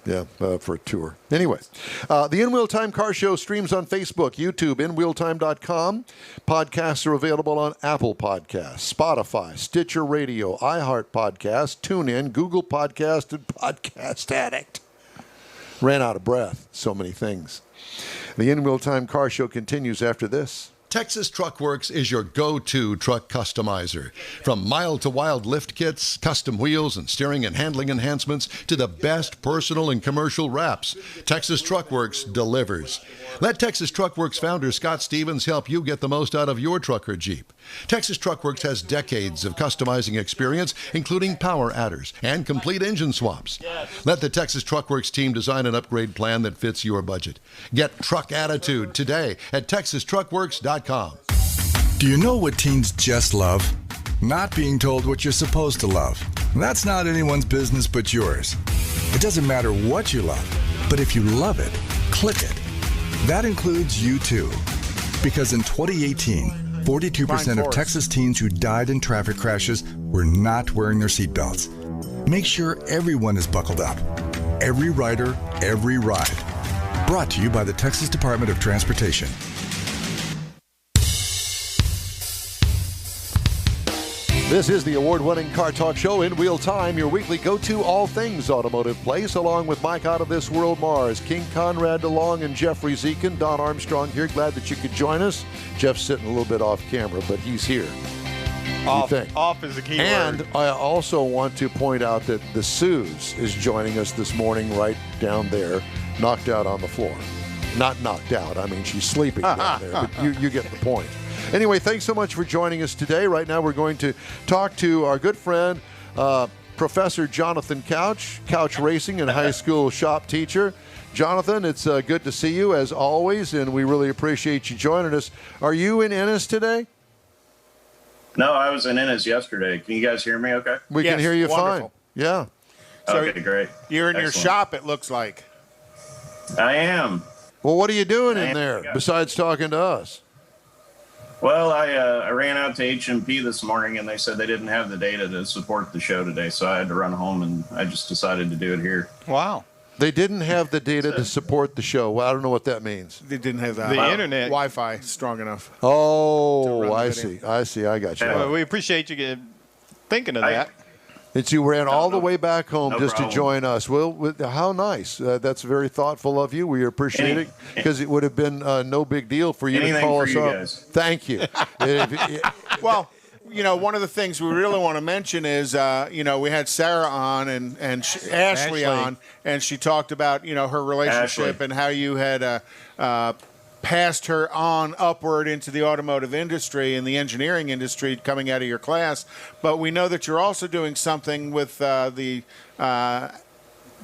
for a tour. Anyway, the In Wheel Time Car Show streams on Facebook, YouTube, InWheelTime.com. Podcasts are available on Apple Podcasts, Spotify, Stitcher Radio, iHeart Podcast, TuneIn, Google Podcast, and Podcast Addict. Ran out of breath. So many things. The In Wheel Time Car Show continues after this. Texas Truck Works is your go-to truck customizer. From mild-to-wild lift kits, custom wheels, and steering and handling enhancements to the best personal and commercial wraps, Texas Truck Works delivers. Let Texas Truck Works founder Scott Stevens help you get the most out of your truck or Jeep. Texas Truck Works has decades of customizing experience, including power adders and complete engine swaps. Let the Texas Truck Works team design an upgrade plan that fits your budget. Get truck attitude today at TexasTruckWorks.com. Do you know what teens just love? Not being told what you're supposed to love. That's not anyone's business but yours. It doesn't matter what you love, but if you love it, click it. That includes you too. Because in 2018, 42% of Texas teens who died in traffic crashes were not wearing their seatbelts. Make sure everyone is buckled up. Every rider, every ride. Brought to you by the Texas Department of Transportation. This is the award-winning Car Talk Show in Wheel Time, your weekly go-to all things automotive place, along with Mike Out of This World Mars, King Conrad DeLong, and Jeffrey Zekin. Don Armstrong here. Glad that you could join us. Jeff's sitting a little bit off camera, but he's here. Off is the key word. And I also want to point out that the Suze is joining us this morning right down there, knocked out on the floor. Not knocked out. I mean, she's sleeping down there, but you get the point. Anyway, thanks so much for joining us today. Right now we're going to talk to our good friend, Professor Jonathan Couch racing and high school shop teacher. Jonathan, it's good to see you as always, and we really appreciate you joining us. Are you in Ennis today? No, I was in Ennis yesterday. Can you guys hear me okay? We can hear you fine. Yeah. Okay, great. You're in your shop, it looks like. I am. Well, what are you doing in there besides talking to us? Well, I ran out to HMP this morning, and they said they didn't have the data to support the show today, so I had to run home, and I just decided to do it here. Wow. They didn't have the data to support the show. Well, I don't know what that means. They didn't have the internet Wi-Fi strong enough. Oh, I see. I got you. Well, we appreciate you thinking of that. And you ran all the way back home just to join us. Well, how nice. That's very thoughtful of you. We appreciate it because it would have been no big deal for you to call us up. Guys. Thank you. Well, one of the things we really want to mention is, we had Sarah on and Ashley on, and she talked about, her relationship and how you had passed her on upward into the automotive industry and the engineering industry coming out of your class. But we know that you're also doing something with the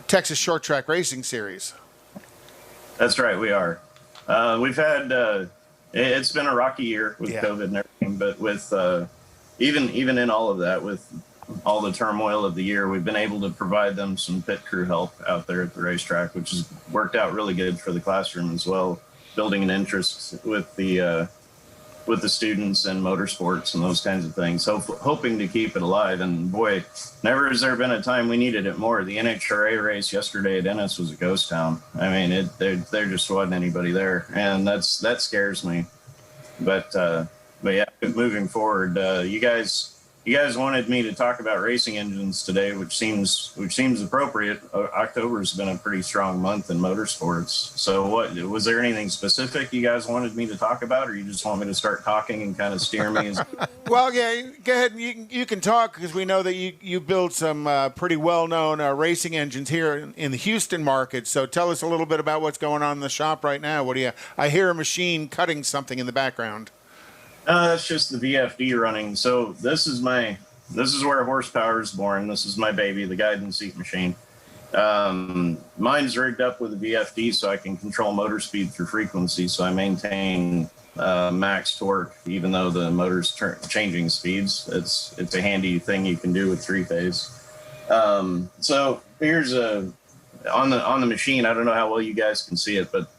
Texas Short Track Racing Series. That's right, we are. We've had it's been a rocky year with COVID and everything, but with even in all of that, with all the turmoil of the year, we've been able to provide them some pit crew help out there at the racetrack, which has worked out really good for the classroom as well. building an interest with the students and motorsports and those kinds of things. Hoping to keep it alive. And boy, never has there been a time we needed it more. The NHRA race yesterday at Ennis was a ghost town. I mean, there just wasn't anybody there, and that scares me. But yeah, moving forward, you guys wanted me to talk about racing engines today, which seems appropriate. October's been a pretty strong month in motorsports. So was there anything specific you guys wanted me to talk about, or you just want me to start talking and kind of steer me? Well, yeah, go ahead. You can talk, because we know that you build some pretty well-known racing engines here in the Houston market. So tell us a little bit about what's going on in the shop right now. I hear a machine cutting something in the background. That's just the VFD running. So this is where horsepower is born. This is my baby, the guidance seat machine. Mine's rigged up with a VFD so I can control motor speed through frequency. So I maintain max torque, even though the motor's changing speeds. It's a handy thing you can do with 3-phase. So here's on the machine. I don't know how well you guys can see it, but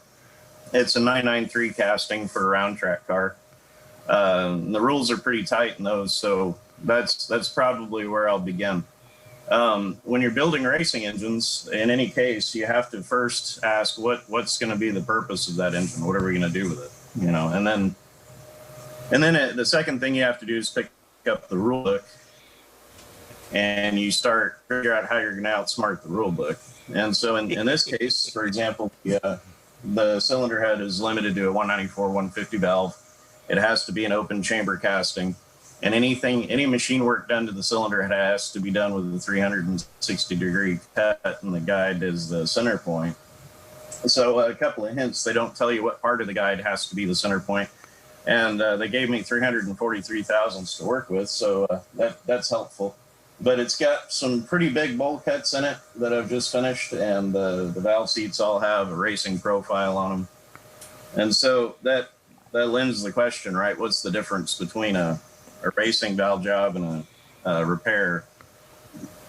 it's a 993 casting for a round track car. The rules are pretty tight in those, so that's probably where I'll begin. When you're building racing engines, in any case, you have to first ask what's going to be the purpose of that engine. What are we going to do with it? You know, and then the second thing you have to do is pick up the rule book, and you start figure out how you're going to outsmart the rule book. And so in this case, for example, the cylinder head is limited to a 194-150 valve. It has to be an open chamber casting, and any machine work done to the cylinder head has to be done with a 360-degree cut, and the guide is the center point. So a couple of hints: they don't tell you what part of the guide has to be the center point, and they gave me 343 thousandths to work with, so that's helpful. But it's got some pretty big bowl cuts in it that I've just finished, and the valve seats all have a racing profile on them, and so that lends the question, right? What's the difference between a racing valve job and a repair?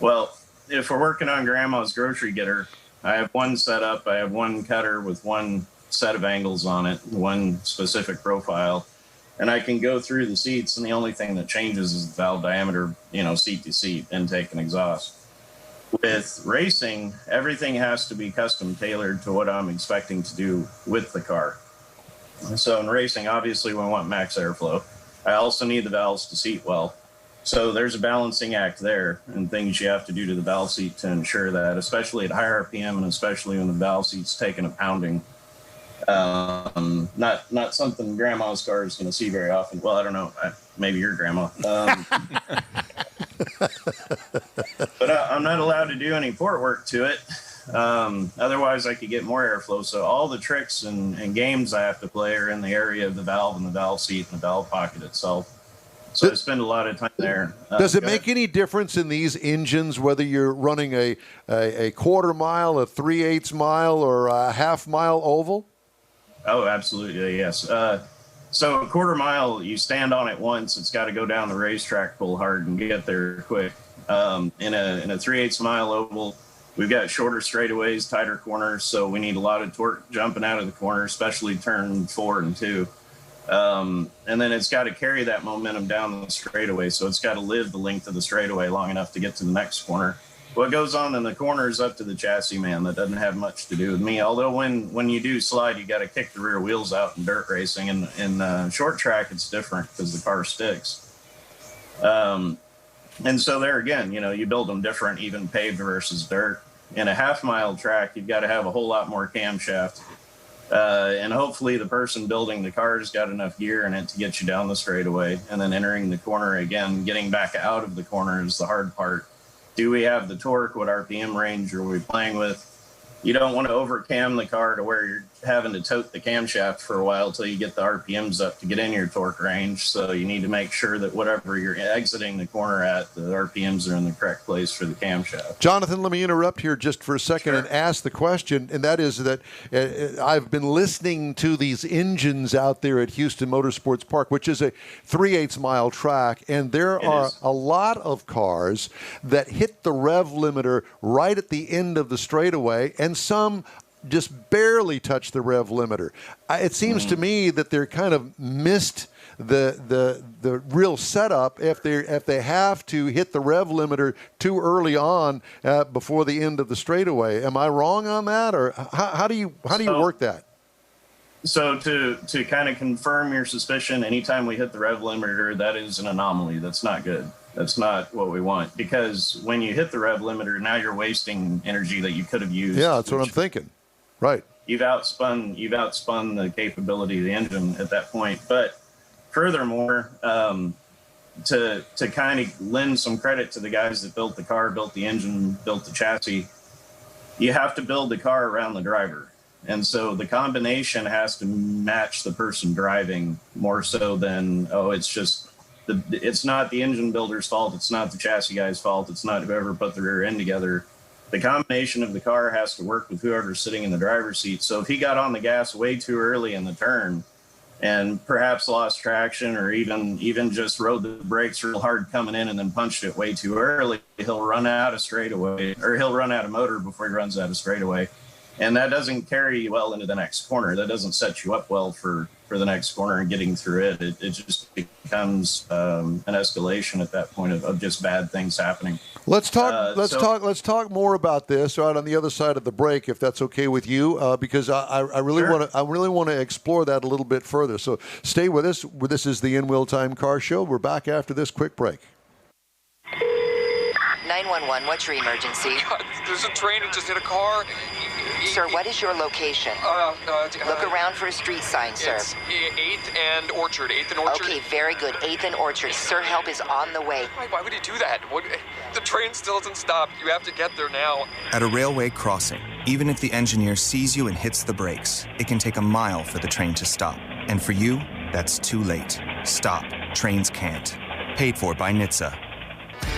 Well, if we're working on grandma's grocery getter, I have one setup. I have one cutter with one set of angles on it, one specific profile, and I can go through the seats, and the only thing that changes is the valve diameter, seat to seat, intake and exhaust. With racing, everything has to be custom tailored to what I'm expecting to do with the car. So in racing, obviously, we want max airflow. I also need the valves to seat well. So there's a balancing act there, and things you have to do to the valve seat to ensure that, especially at higher RPM and especially when the valve seat's taking a pounding. Not something grandma's car is going to see very often. Well, I don't know. Maybe your grandma. But I'm not allowed to do any port work to it. Otherwise, I could get more airflow. So all the tricks and games I have to play are in the area of the valve and the valve seat and the valve pocket itself. So I spend a lot of time there. Does it make any difference in these engines whether you're running a quarter mile, a 3/8 mile, or a half mile oval? Oh, absolutely, yes. So a quarter mile, you stand on it once. It's got to go down the racetrack full hard and get there quick. In a 3/8 mile oval, we've got shorter straightaways, tighter corners, so we need a lot of torque jumping out of the corner, especially turn 4 and 2. And then it's got to carry that momentum down the straightaway, so it's got to live the length of the straightaway long enough to get to the next corner. What goes on in the corner is up to the chassis man. That doesn't have much to do with me, although when you do slide, you got to kick the rear wheels out in dirt racing. And in short track, it's different because the car sticks. And so there again, you build them different, even paved versus dirt. In a half-mile track, you've got to have a whole lot more camshaft. And hopefully the person building the car's got enough gear in it to get you down the straightaway. And then entering the corner again, getting back out of the corner is the hard part. Do we have the torque? What RPM range are we playing with? You don't want to over-cam the car to where you're having to tote the camshaft for a while until you get the RPMs up to get in your torque range. So you need to make sure that whatever you're exiting the corner at, the RPMs are in the correct place for the camshaft. Jonathan, let me interrupt here just for a second and ask the question, and that is that I've been listening to these engines out there at Houston Motorsports Park, which is a 3/8 mile track, and there are a lot of cars that hit the rev limiter right at the end of the straightaway, and some just barely touch the rev limiter. It seems to me that they're kind of missed the real setup if they have to hit the rev limiter too early on before the end of the straightaway. Am I wrong on that, or how do you work that? So to kind of confirm your suspicion, anytime we hit the rev limiter, that is an anomaly. That's not good. That's not what we want, because when you hit the rev limiter, now you're wasting energy that you could have used. Yeah, that's what I'm thinking. Right. You've outspun the capability of the engine at that point. But furthermore, to kind of lend some credit to the guys that built the car, built the engine, built the chassis, you have to build the car around the driver. And so the combination has to match the person driving more so than, it's not the engine builder's fault. It's not the chassis guy's fault. It's not whoever put the rear end together. The combination of the car has to work with whoever's sitting in the driver's seat. So if he got on the gas way too early in the turn and perhaps lost traction, or even just rode the brakes real hard coming in and then punched it way too early, he'll run out of straightaway, or he'll run out of motor before he runs out of straightaway. And that doesn't carry you well into the next corner. That doesn't set you up well for the next corner and getting through it. It just becomes an escalation at that point of just bad things happening. Let's talk more about this right on the other side of the break, if that's okay with you, because I really want to explore that a little bit further. So stay with us. This is the In Wheel Time Car Show. We're back after this quick break. 911, what's your emergency? God, there's a train that just hit a car. Sir, what is your location? Look around for a street sign, sir. It's 8th and Orchard. 8th and Orchard. Okay, very good. 8th and Orchard. Sir, help is on the way. Why would you do that? The train still hasn't stopped. You have to get there now. At a railway crossing, even if the engineer sees you and hits the brakes, it can take a mile for the train to stop. And for you, that's too late. Stop. Trains can't. Paid for by NHTSA.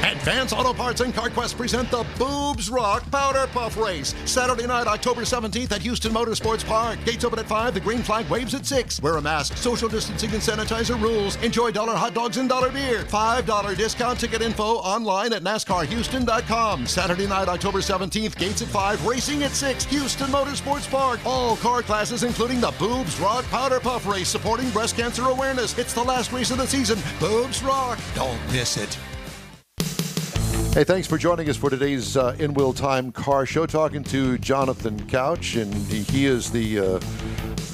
Advance Auto Parts and CarQuest present the Boobs Rock Powder Puff Race. Saturday night, October 17th at Houston Motorsports Park. Gates open at 5. The green flag waves at 6. Wear a mask. Social distancing and sanitizer rules. Enjoy $1 hot dogs and $1 beer. $5 discount ticket info online at NASCARHouston.com. Saturday night, October 17th. Gates at 5. Racing at 6. Houston Motorsports Park. All car classes, including the Boobs Rock Powder Puff Race, supporting breast cancer awareness. It's the last race of the season. Boobs Rock. Don't miss it. Hey, thanks for joining us for today's In Wheel Time Car Show. Talking to Jonathan Couch, and he is the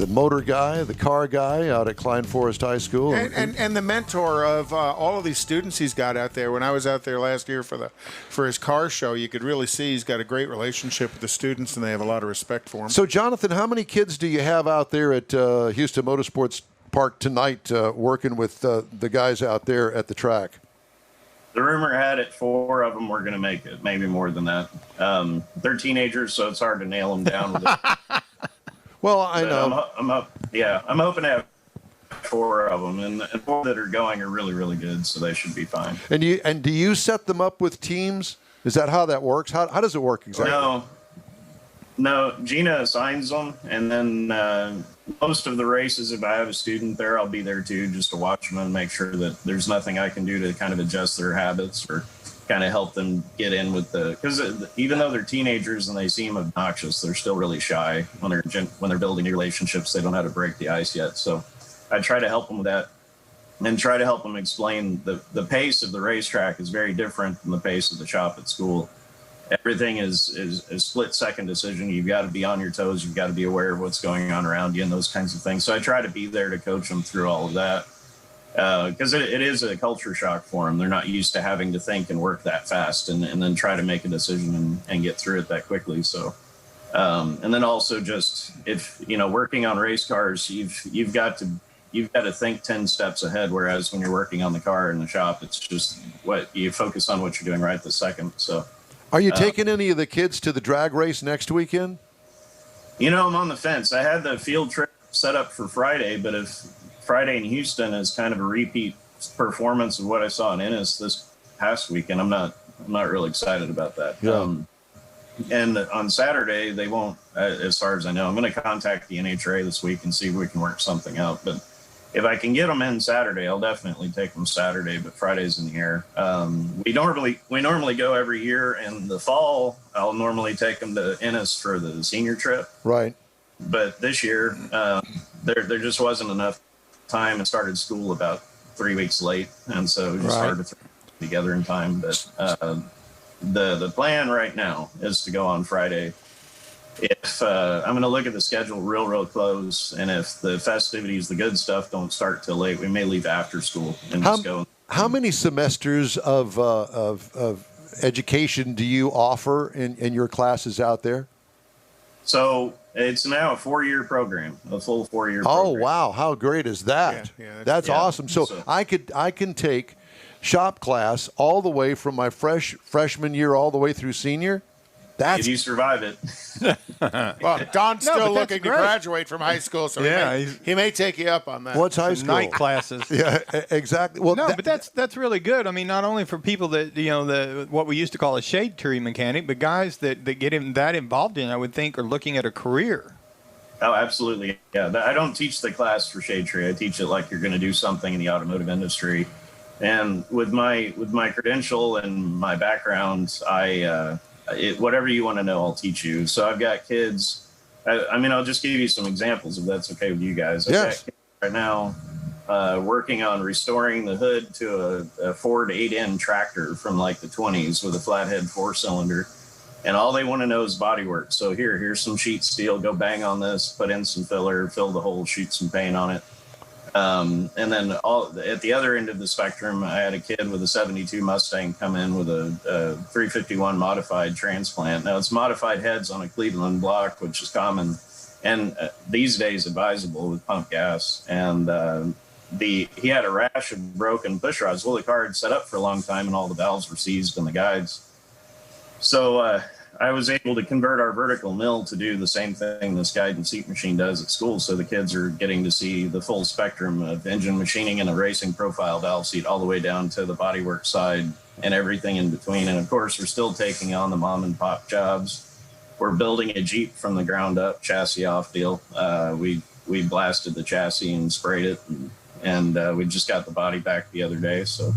motor guy, the car guy out at Klein Forest High School, and the mentor of all of these students he's got out there. When I was out there last year for his car show, you could really see he's got a great relationship with the students, and they have a lot of respect for him. So, Jonathan, how many kids do you have out there at Houston Motorsports Park tonight, working with the guys out there at the track? The rumor had it 4 of them were going to make it, maybe more than that. They're teenagers, so it's hard to nail them down with it. Well, I know. I'm hoping to have 4 of them, and 4 that are going are really, really good, so they should be fine. And do you set them up with teams? Is that how that works? How does it work exactly? No, Gina assigns them, and then most of the races, if I have a student there, I'll be there too, just to watch them and make sure that there's nothing I can do to kind of adjust their habits or kind of help them get in with because even though they're teenagers and they seem obnoxious, they're still really shy when they're building relationships. They don't know how to break the ice yet. So I try to help them with that and try to help them explain the pace of the racetrack is very different from the pace of the shop at school. Everything is a split-second decision. You've got to be on your toes. You've got to be aware of what's going on around you and those kinds of things. So I try to be there to coach them through all of that because it is a culture shock for them. They're not used to having to think and work that fast and then try to make a decision and get through it that quickly. So, and then also just if, working on race cars, you've got to think 10 steps ahead. Whereas when you're working on the car in the shop, it's just what you focus on what you're doing right this second. So. Are you taking any of the kids to the drag race next weekend? I'm on the fence. I had the field trip set up for Friday, but if Friday in Houston is kind of a repeat performance of what I saw in Ennis this past weekend, I'm not really excited about that. Yeah. And on Saturday, they won't, as far as I know. I'm going to contact the NHRA this week and see if we can work something out. But if I can get them in Saturday, I'll definitely take them Saturday, but Friday's in the air. We normally go every year. In the fall, I'll normally take them to Ennis for the senior trip. Right. But this year, there just wasn't enough time. I started school about 3 weeks late, and so it was hard to throw it together in time. But the plan right now is to go on Friday. If I'm going to look at the schedule real close, and if the festivities, the good stuff, don't start till late, we may leave after school and just go. How many semesters of education do you offer in your classes out there? So it's now a 4-year program, a full 4-year program. Oh, wow. How great is that? That's awesome. So I can take shop class all the way from my freshman year all the way through senior. If you survive it. Well, Don's still looking to graduate from high school, so he may take you up on that. What's high school? Night classes. Yeah, exactly. Well, but that's really good. I mean, not only for people that what we used to call a shade tree mechanic, but guys that get that involved in, I would think, are looking at a career. Oh, absolutely. Yeah, I don't teach the class for shade tree. I teach it like you're going to do something in the automotive industry. And with my credential and my background, whatever you want to know, I'll teach you. So I've got kids. I'll just give you some examples if that's okay with you guys. I've got kids right now working on restoring the hood to a Ford 8N tractor from like the 20s with a flathead 4-cylinder. And all they want to know is body work. So here's some sheet steel. Go bang on this, put in some filler, fill the hole, shoot some paint on it. And then at the other end of the spectrum, I had a kid with a 72 Mustang come in with a 351 modified transplant. Now it's modified heads on a Cleveland block, which is common and these days advisable with pump gas. And he had a rash of broken push rods. Well, the car had set up for a long time and all the valves were seized in the guides. So I was able to convert our vertical mill to do the same thing this guide and seat machine does at school. So the kids are getting to see the full spectrum of engine machining and a racing profile valve seat all the way down to the bodywork side and everything in between. And of course, we're still taking on the mom and pop jobs. We're building a Jeep from the ground up, chassis off deal. We blasted the chassis and sprayed it, and we just got the body back the other day. So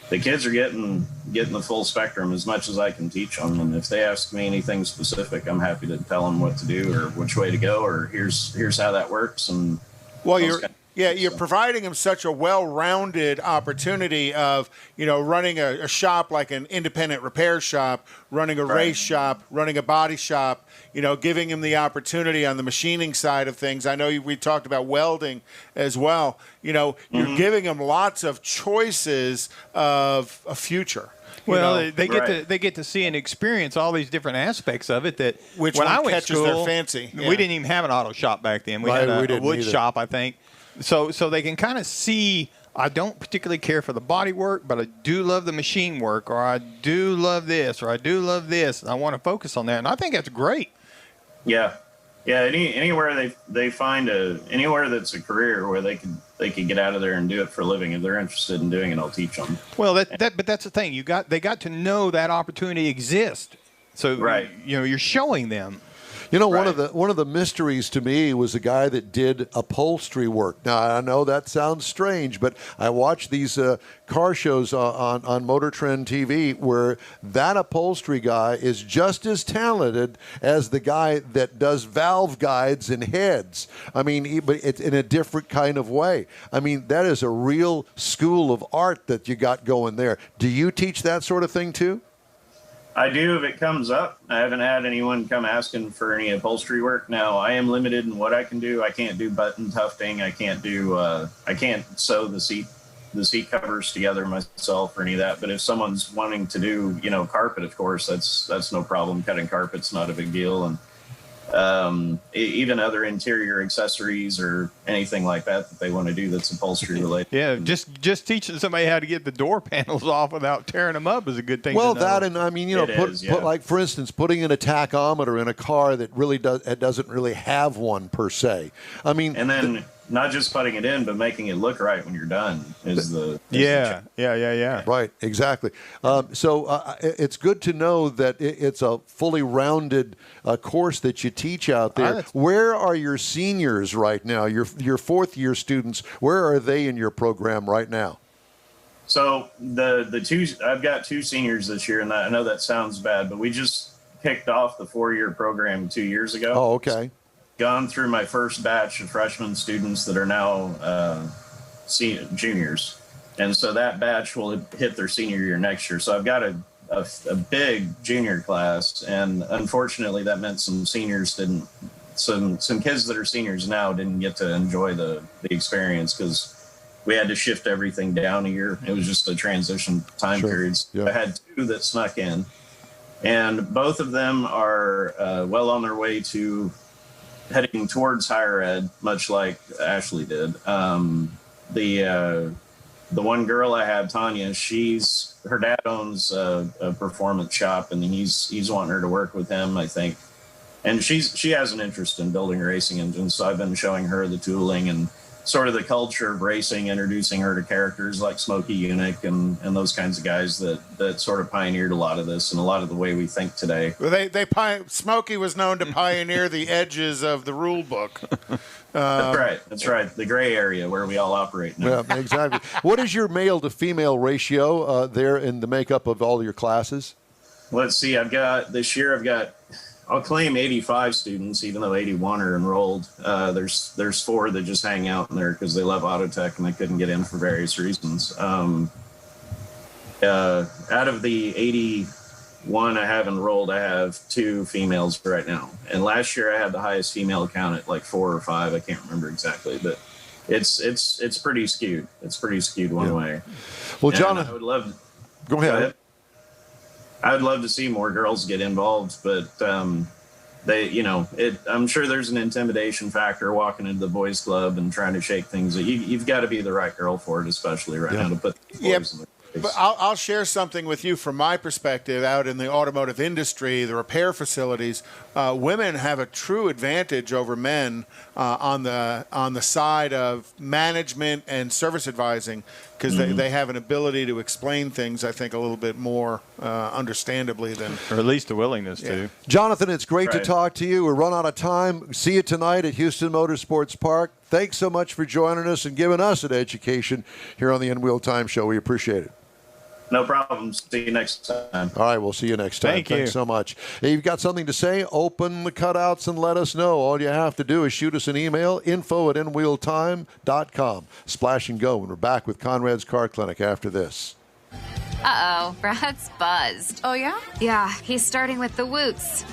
the kids are getting the full spectrum as much as I can teach them. And if they ask me anything specific, I'm happy to tell them what to do or which way to go, or here's how that works. And you're providing them such a well-rounded opportunity of, running a shop like an independent repair shop, running a race shop, running a body shop, giving them the opportunity on the machining side of things. I know we talked about welding as well. You're giving them lots of choices of a future. Well, they get to see and experience all these different aspects of it. That which when one I went catches to school, their fancy. Yeah. We didn't even have an auto shop back then. We had a wood shop, I think. So they can kind of see. I don't particularly care for the body work, but I do love the machine work, or I do love this, or I do love this. And I want to focus on that, and I think that's great. Yeah. Anywhere they find anywhere that's a career where they can get out of there and do it for a living. If they're interested in doing it, I'll teach them. Well, but that's the thing. They got to know that opportunity exists. So you're showing them. One of the mysteries to me was a guy that did upholstery work. Now I know that sounds strange, but I watch these car shows on Motor Trend TV where that upholstery guy is just as talented as the guy that does valve guides and heads. I mean, but it's in a different kind of way. I mean, that is a real school of art that you got going there. Do you teach that sort of thing too? I do if it comes up. I haven't had anyone come asking for any upholstery work. Now, I am limited in what I can do. I can't do button tufting. I can't sew the seat covers together myself or any of that. But if someone's wanting to do, carpet, of course, that's no problem. Cutting carpet's not a big deal. And even other interior accessories or anything like that they want to do that's upholstery related. Yeah, just teaching somebody how to get the door panels off without tearing them up is a good thing. Well, to know. that and I mean, put like for instance, putting in a tachometer in a car that really doesn't really have one per se. I mean, and then not just putting it in, but making it look right when you're done is the Yeah. Right, exactly. So it's good to know that it's a fully rounded course that you teach out there. Where are your seniors right now? Your fourth-year students, where are they in your program right now? So I've got 2 seniors this year, and I know that sounds bad, but we just kicked off the 4-year program 2 years ago. Oh, okay. Gone through my first batch of freshman students that are now juniors. And so that batch will hit their senior year next year. So I've got a big junior class. And unfortunately, that meant some seniors some kids that are seniors now didn't get to enjoy the experience because we had to shift everything down a year. It was just a transition time periods. Yeah. I had 2 that snuck in. And both of them are well on their way to heading towards higher ed, much like Ashley did. The one girl I have, Tanya, her dad owns a performance shop, and he's wanting her to work with him, I think. And she has an interest in building racing engines, so I've been showing her the tooling and sort of the culture of racing, introducing her to characters like Smokey Yunick and those kinds of guys that sort of pioneered a lot of this and a lot of the way we think today. Well, Smokey was known to pioneer the edges of the rule book. That's right. The gray area where we all operate now. Yeah, exactly. What is your male to female ratio there in the makeup of all your classes? Let's see. This year I'll claim 85 students, even though 81 are enrolled. There's 4 that just hang out in there because they love auto tech and they couldn't get in for various reasons. Out of the 81 I have enrolled, I have 2 females right now. And last year I had the highest female count at like 4 or 5. I can't remember exactly, but it's pretty skewed. It's pretty skewed one way. Well, John, I would love. Go ahead. I would love to see more girls get involved, but I'm sure there's an intimidation factor walking into the boys' club and trying to shake things. You've got to be the right girl for it, especially right now, to put the boys in the place. But I'll share something with you from my perspective out in the automotive industry, the repair facilities. Women have a true advantage over men on the side of management and service advising because they have an ability to explain things, I think, a little bit more understandably than... Or at least a willingness to. Jonathan, it's great to talk to you. We're run out of time. See you tonight at Houston Motorsports Park. Thanks so much for joining us and giving us an education here on the In Wheel Time Show. We appreciate it. No problem. See you next time. All right, we'll see you next time. Thanks you so much. If you've got something to say, open the cutouts and let us know. All you have to do is shoot us an email, info@inwheeltime.com. Splash and go. And we're back with Conrad's Car Clinic after this. Uh-oh, Brad's buzzed. Oh, yeah? Yeah, he's starting with the woots.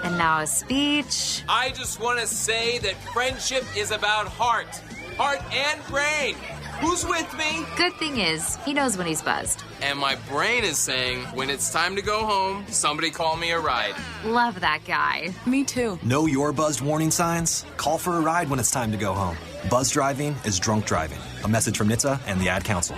And now a speech. I just want to say that friendship is about heart and brain. Who's with me? Good thing is, he knows when he's buzzed. And my brain is saying, when it's time to go home, somebody call me a ride. Love that guy. Me too. Know your buzzed warning signs? Call for a ride when it's time to go home. Buzz driving is drunk driving. A message from NHTSA and the Ad Council.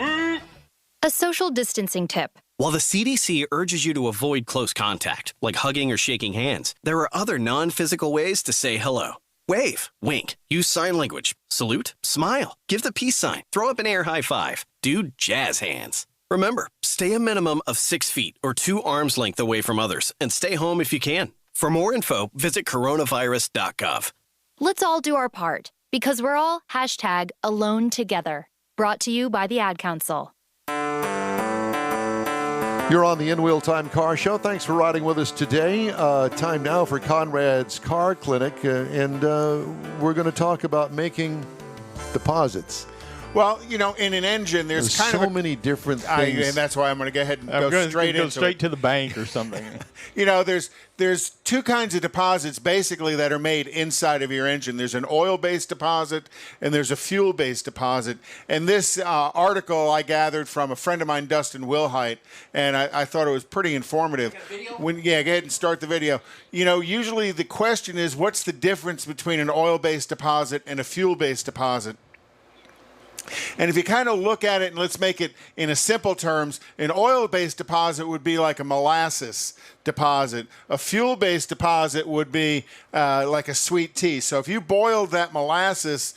A social distancing tip. While the CDC urges you to avoid close contact, like hugging or shaking hands, there are other non-physical ways to say hello. Wave, wink, use sign language, salute, smile, give the peace sign, throw up an air high five, do jazz hands. Remember, stay a minimum of 6 feet or 2 arms length away from others and stay home if you can. For more info, visit coronavirus.gov. Let's all do our part because we're all #alone together. Brought to you by the Ad Council. You're on the In Wheel Time Car Show. Thanks for riding with us today. Time now for Conrad's Car Clinic, and we're going to talk about making deposits. Well, in an engine, there's kind so of many different things. And that's why I'm going to go ahead and go straight to the bank or something. There's 2 kinds of deposits basically that are made inside of your engine. There's an oil-based deposit and there's a fuel-based deposit. And this article I gathered from a friend of mine, Dustin Wilhite, and I thought it was pretty informative. Go ahead and start the video. Usually the question is, what's the difference between an oil-based deposit and a fuel-based deposit? And if you kind of look at it, and let's make it in a simple terms, an oil-based deposit would be like a molasses deposit. A fuel-based deposit would be like a sweet tea. So if you boiled that molasses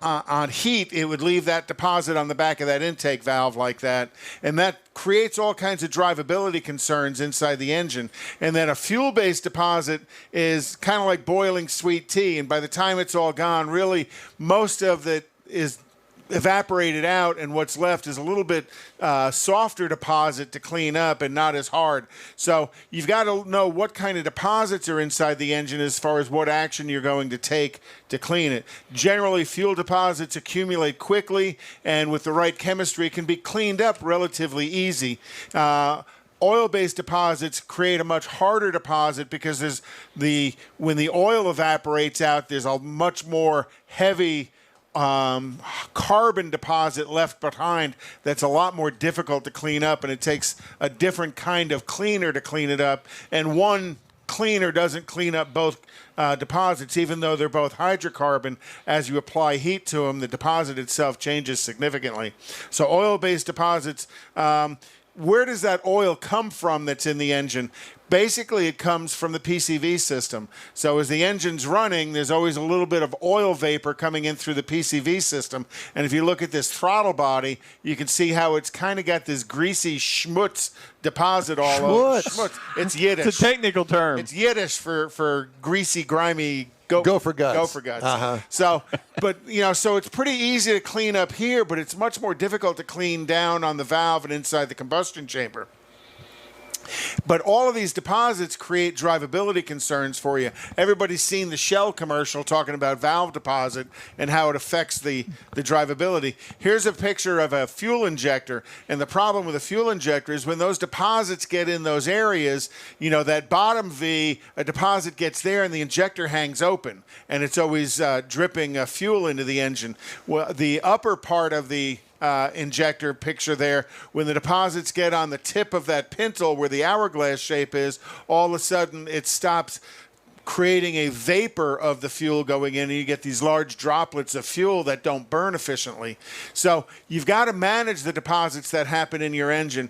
on heat, it would leave that deposit on the back of that intake valve like that. And that creates all kinds of drivability concerns inside the engine. And then a fuel-based deposit is kind of like boiling sweet tea. And by the time it's all gone, really most of it is evaporated out, and what's left is a little bit softer deposit to clean up and not as hard. So you've got to know what kind of deposits are inside the engine as far as what action you're going to take to clean it. Generally, fuel deposits accumulate quickly, and with the right chemistry can be cleaned up relatively easy. Oil-based deposits create a much harder deposit because when the oil evaporates out, there's a much more heavy carbon deposit left behind that's a lot more difficult to clean up, and it takes a different kind of cleaner to clean it up. And one cleaner doesn't clean up both deposits, even though they're both hydrocarbon. As you apply heat to them, the deposit itself changes significantly. So oil-based deposits, where does that oil come from that's in the engine? Basically, it comes from the PCV system. So as the engine's running, there's always a little bit of oil vapor coming in through the PCV system. And if you look at this throttle body, you can see how it's kind of got this greasy schmutz deposit all over. Schmutz. It's Yiddish. It's a technical term. It's Yiddish for greasy, grimy Gopher guts. Gopher guts. So, but so it's pretty easy to clean up here, but it's much more difficult to clean down on the valve and inside the combustion chamber. But all of these deposits create drivability concerns for you. Everybody's seen the Shell commercial talking about valve deposit and how it affects the drivability. Here's a picture of a fuel injector. And the problem with a fuel injector is when those deposits get in those areas, that bottom V, a deposit gets there and the injector hangs open. And it's always dripping fuel into the engine. Well, the upper part of the injector picture there, when the deposits get on the tip of that pintle where the hourglass shape is, all of a sudden it stops creating a vapor of the fuel going in, and you get these large droplets of fuel that don't burn efficiently. So you've got to manage the deposits that happen in your engine.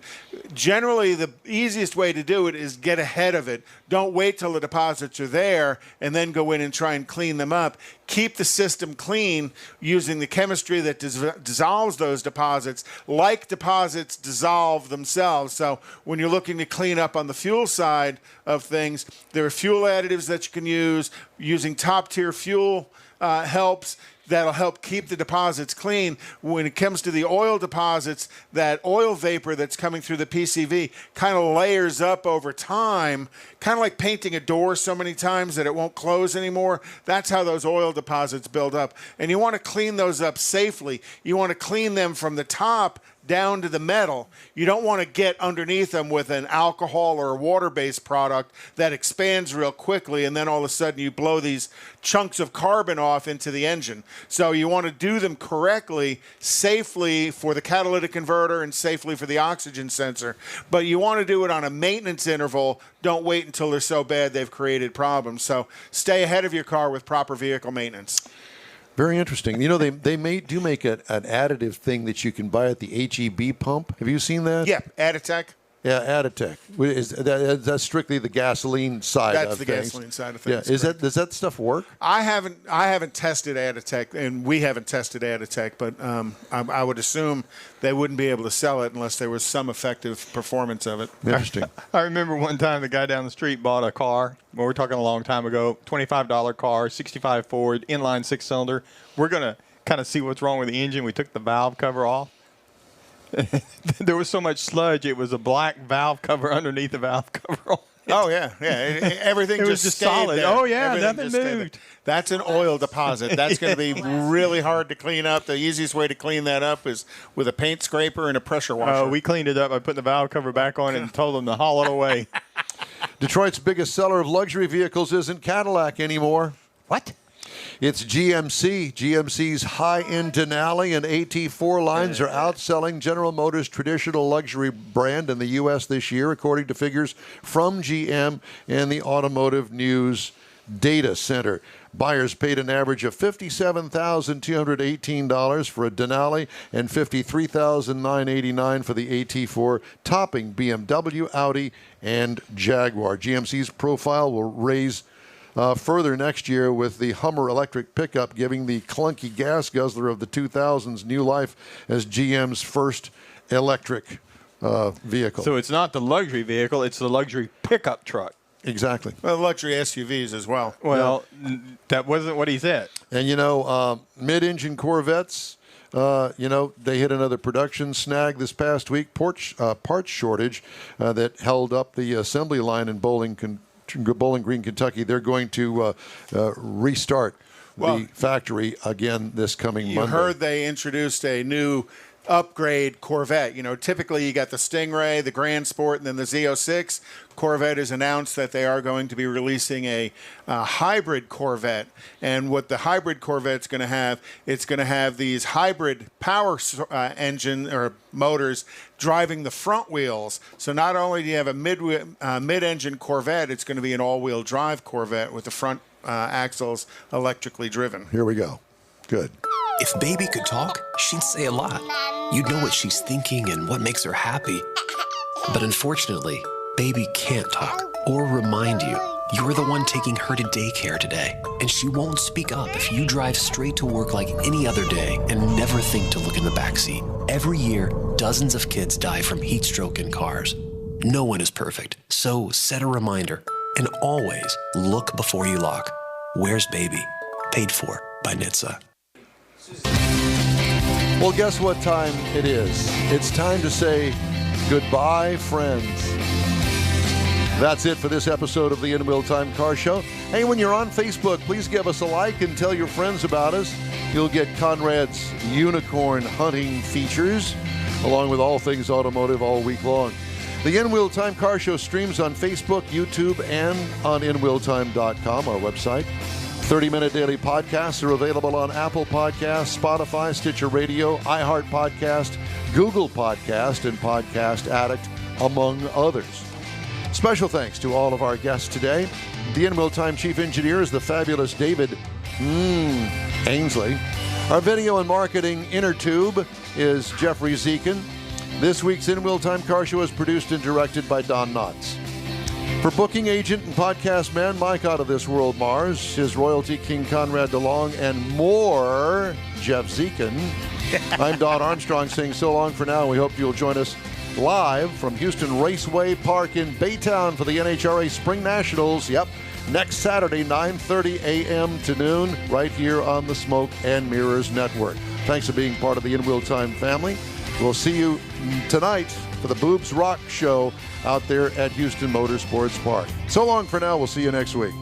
Generally, the easiest way to do it is get ahead of it. Don't wait till the deposits are there and then go in and try and clean them up. Keep the system clean using the chemistry that dissolves those deposits, like deposits dissolve themselves. So when you're looking to clean up on the fuel side of things, there are fuel additives that you can use. Using top-tier fuel helps. That'll help keep the deposits clean. When it comes to the oil deposits, that oil vapor that's coming through the PCV kind of layers up over time, kind of like painting a door so many times that it won't close anymore. That's how those oil deposits build up. And you want to clean those up safely. You want to clean them from the top down to the metal. You don't want to get underneath them with an alcohol or a water-based product that expands real quickly, and then all of a sudden you blow these chunks of carbon off into the engine. So you want to do them correctly, safely for the catalytic converter and safely for the oxygen sensor. But you want to do it on a maintenance interval. Don't wait until they're so bad they've created problems. So stay ahead of your car with proper vehicle maintenance. Very interesting. They do make an additive thing that you can buy at the HEB pump. Have you seen that? Yeah, Additech. Yeah, Additech. That's strictly the gasoline side of things. That's the gasoline side of things. Yeah. Does that stuff work? I haven't tested Additech, and we haven't tested Additech, but I would assume they wouldn't be able to sell it unless there was some effective performance of it. Interesting. I remember one time the guy down the street bought a car. Well, we're talking a long time ago. $25 car, 65 Ford, inline 6-cylinder. We're going to kind of see what's wrong with the engine. We took the valve cover off. There was so much sludge, it was a black valve cover underneath the valve cover. Oh, yeah. Everything was just solid. There. Oh, yeah, Everything nothing moved. That's an oil deposit. That's going to be really hard to clean up. The easiest way to clean that up is with a paint scraper and a pressure washer. Oh, we cleaned it up by putting the valve cover back on and told them to haul it away. Detroit's biggest seller of luxury vehicles isn't Cadillac anymore. What? It's GMC. GMC's high-end Denali and AT4 lines are outselling General Motors' traditional luxury brand in the U.S. this year, according to figures from GM and the Automotive News data center. Buyers paid an average of $57,218 for a Denali and $53,989 for the AT4, topping BMW, Audi, and Jaguar. GMC's profile will raise further next year with the Hummer electric pickup, giving the clunky gas guzzler of the 2000s new life as GM's first electric vehicle. So it's not the luxury vehicle, it's the luxury pickup truck. Exactly. Well, luxury SUVs as well. Well, that wasn't what he said. And, mid-engine Corvettes, they hit another production snag this past week, parts shortage that held up the assembly line in Bowling Green, Kentucky. They're going to restart the factory again this coming Monday. You heard they introduced a new upgrade Corvette. Typically you got the Stingray, the Grand Sport, and then the Z06. Corvette has announced that they are going to be releasing a hybrid Corvette. And what the hybrid Corvette's going to have, it's going to have these hybrid power engine or motors driving the front wheels. So not only do you have a mid-engine Corvette, it's going to be an all-wheel drive Corvette with the front axles electrically driven. Here we go. Good. If Baby could talk, she'd say a lot. You'd know what she's thinking and what makes her happy. But unfortunately, Baby can't talk or remind you you're the one taking her to daycare today. And she won't speak up if you drive straight to work like any other day and never think to look in the backseat. Every year, dozens of kids die from heat stroke in cars. No one is perfect, so set a reminder. And always look before you lock. Where's Baby? Paid for by NHTSA. Well, guess what time it is? It's time to say goodbye, friends. That's it for this episode of the In Wheel Time Car Show. Hey, when you're on Facebook, please give us a like and tell your friends about us. You'll get Conrad's unicorn hunting features, along with all things automotive all week long. The In Wheel Time Car Show streams on Facebook, YouTube, and on InWheelTime.com, our website. 30-minute daily podcasts are available on Apple Podcasts, Spotify, Stitcher Radio, iHeart Podcast, Google Podcast, and Podcast Addict, among others. Special thanks to all of our guests today. The In Wheel Time Chief Engineer is the fabulous David Ainsley. Our video and marketing inner tube is Jeffrey Zekin. This week's In Wheel Time Car Show is produced and directed by Don Knotts. For booking agent and podcast man Mike Out of This World Mars, his royalty King Conrad DeLong, and more Jeff Zekin, I'm Don Armstrong saying so long for now. We hope you'll join us live from Houston Raceway Park in Baytown for the NHRA Spring Nationals. Yep, next Saturday, 9:30 a.m. to noon, right here on the Smoke and Mirrors Network. Thanks for being part of the In Wheel Time family. We'll see you tonight for the Boobs Rock Show out there at Houston Motorsports Park. So long for now. We'll see you next week.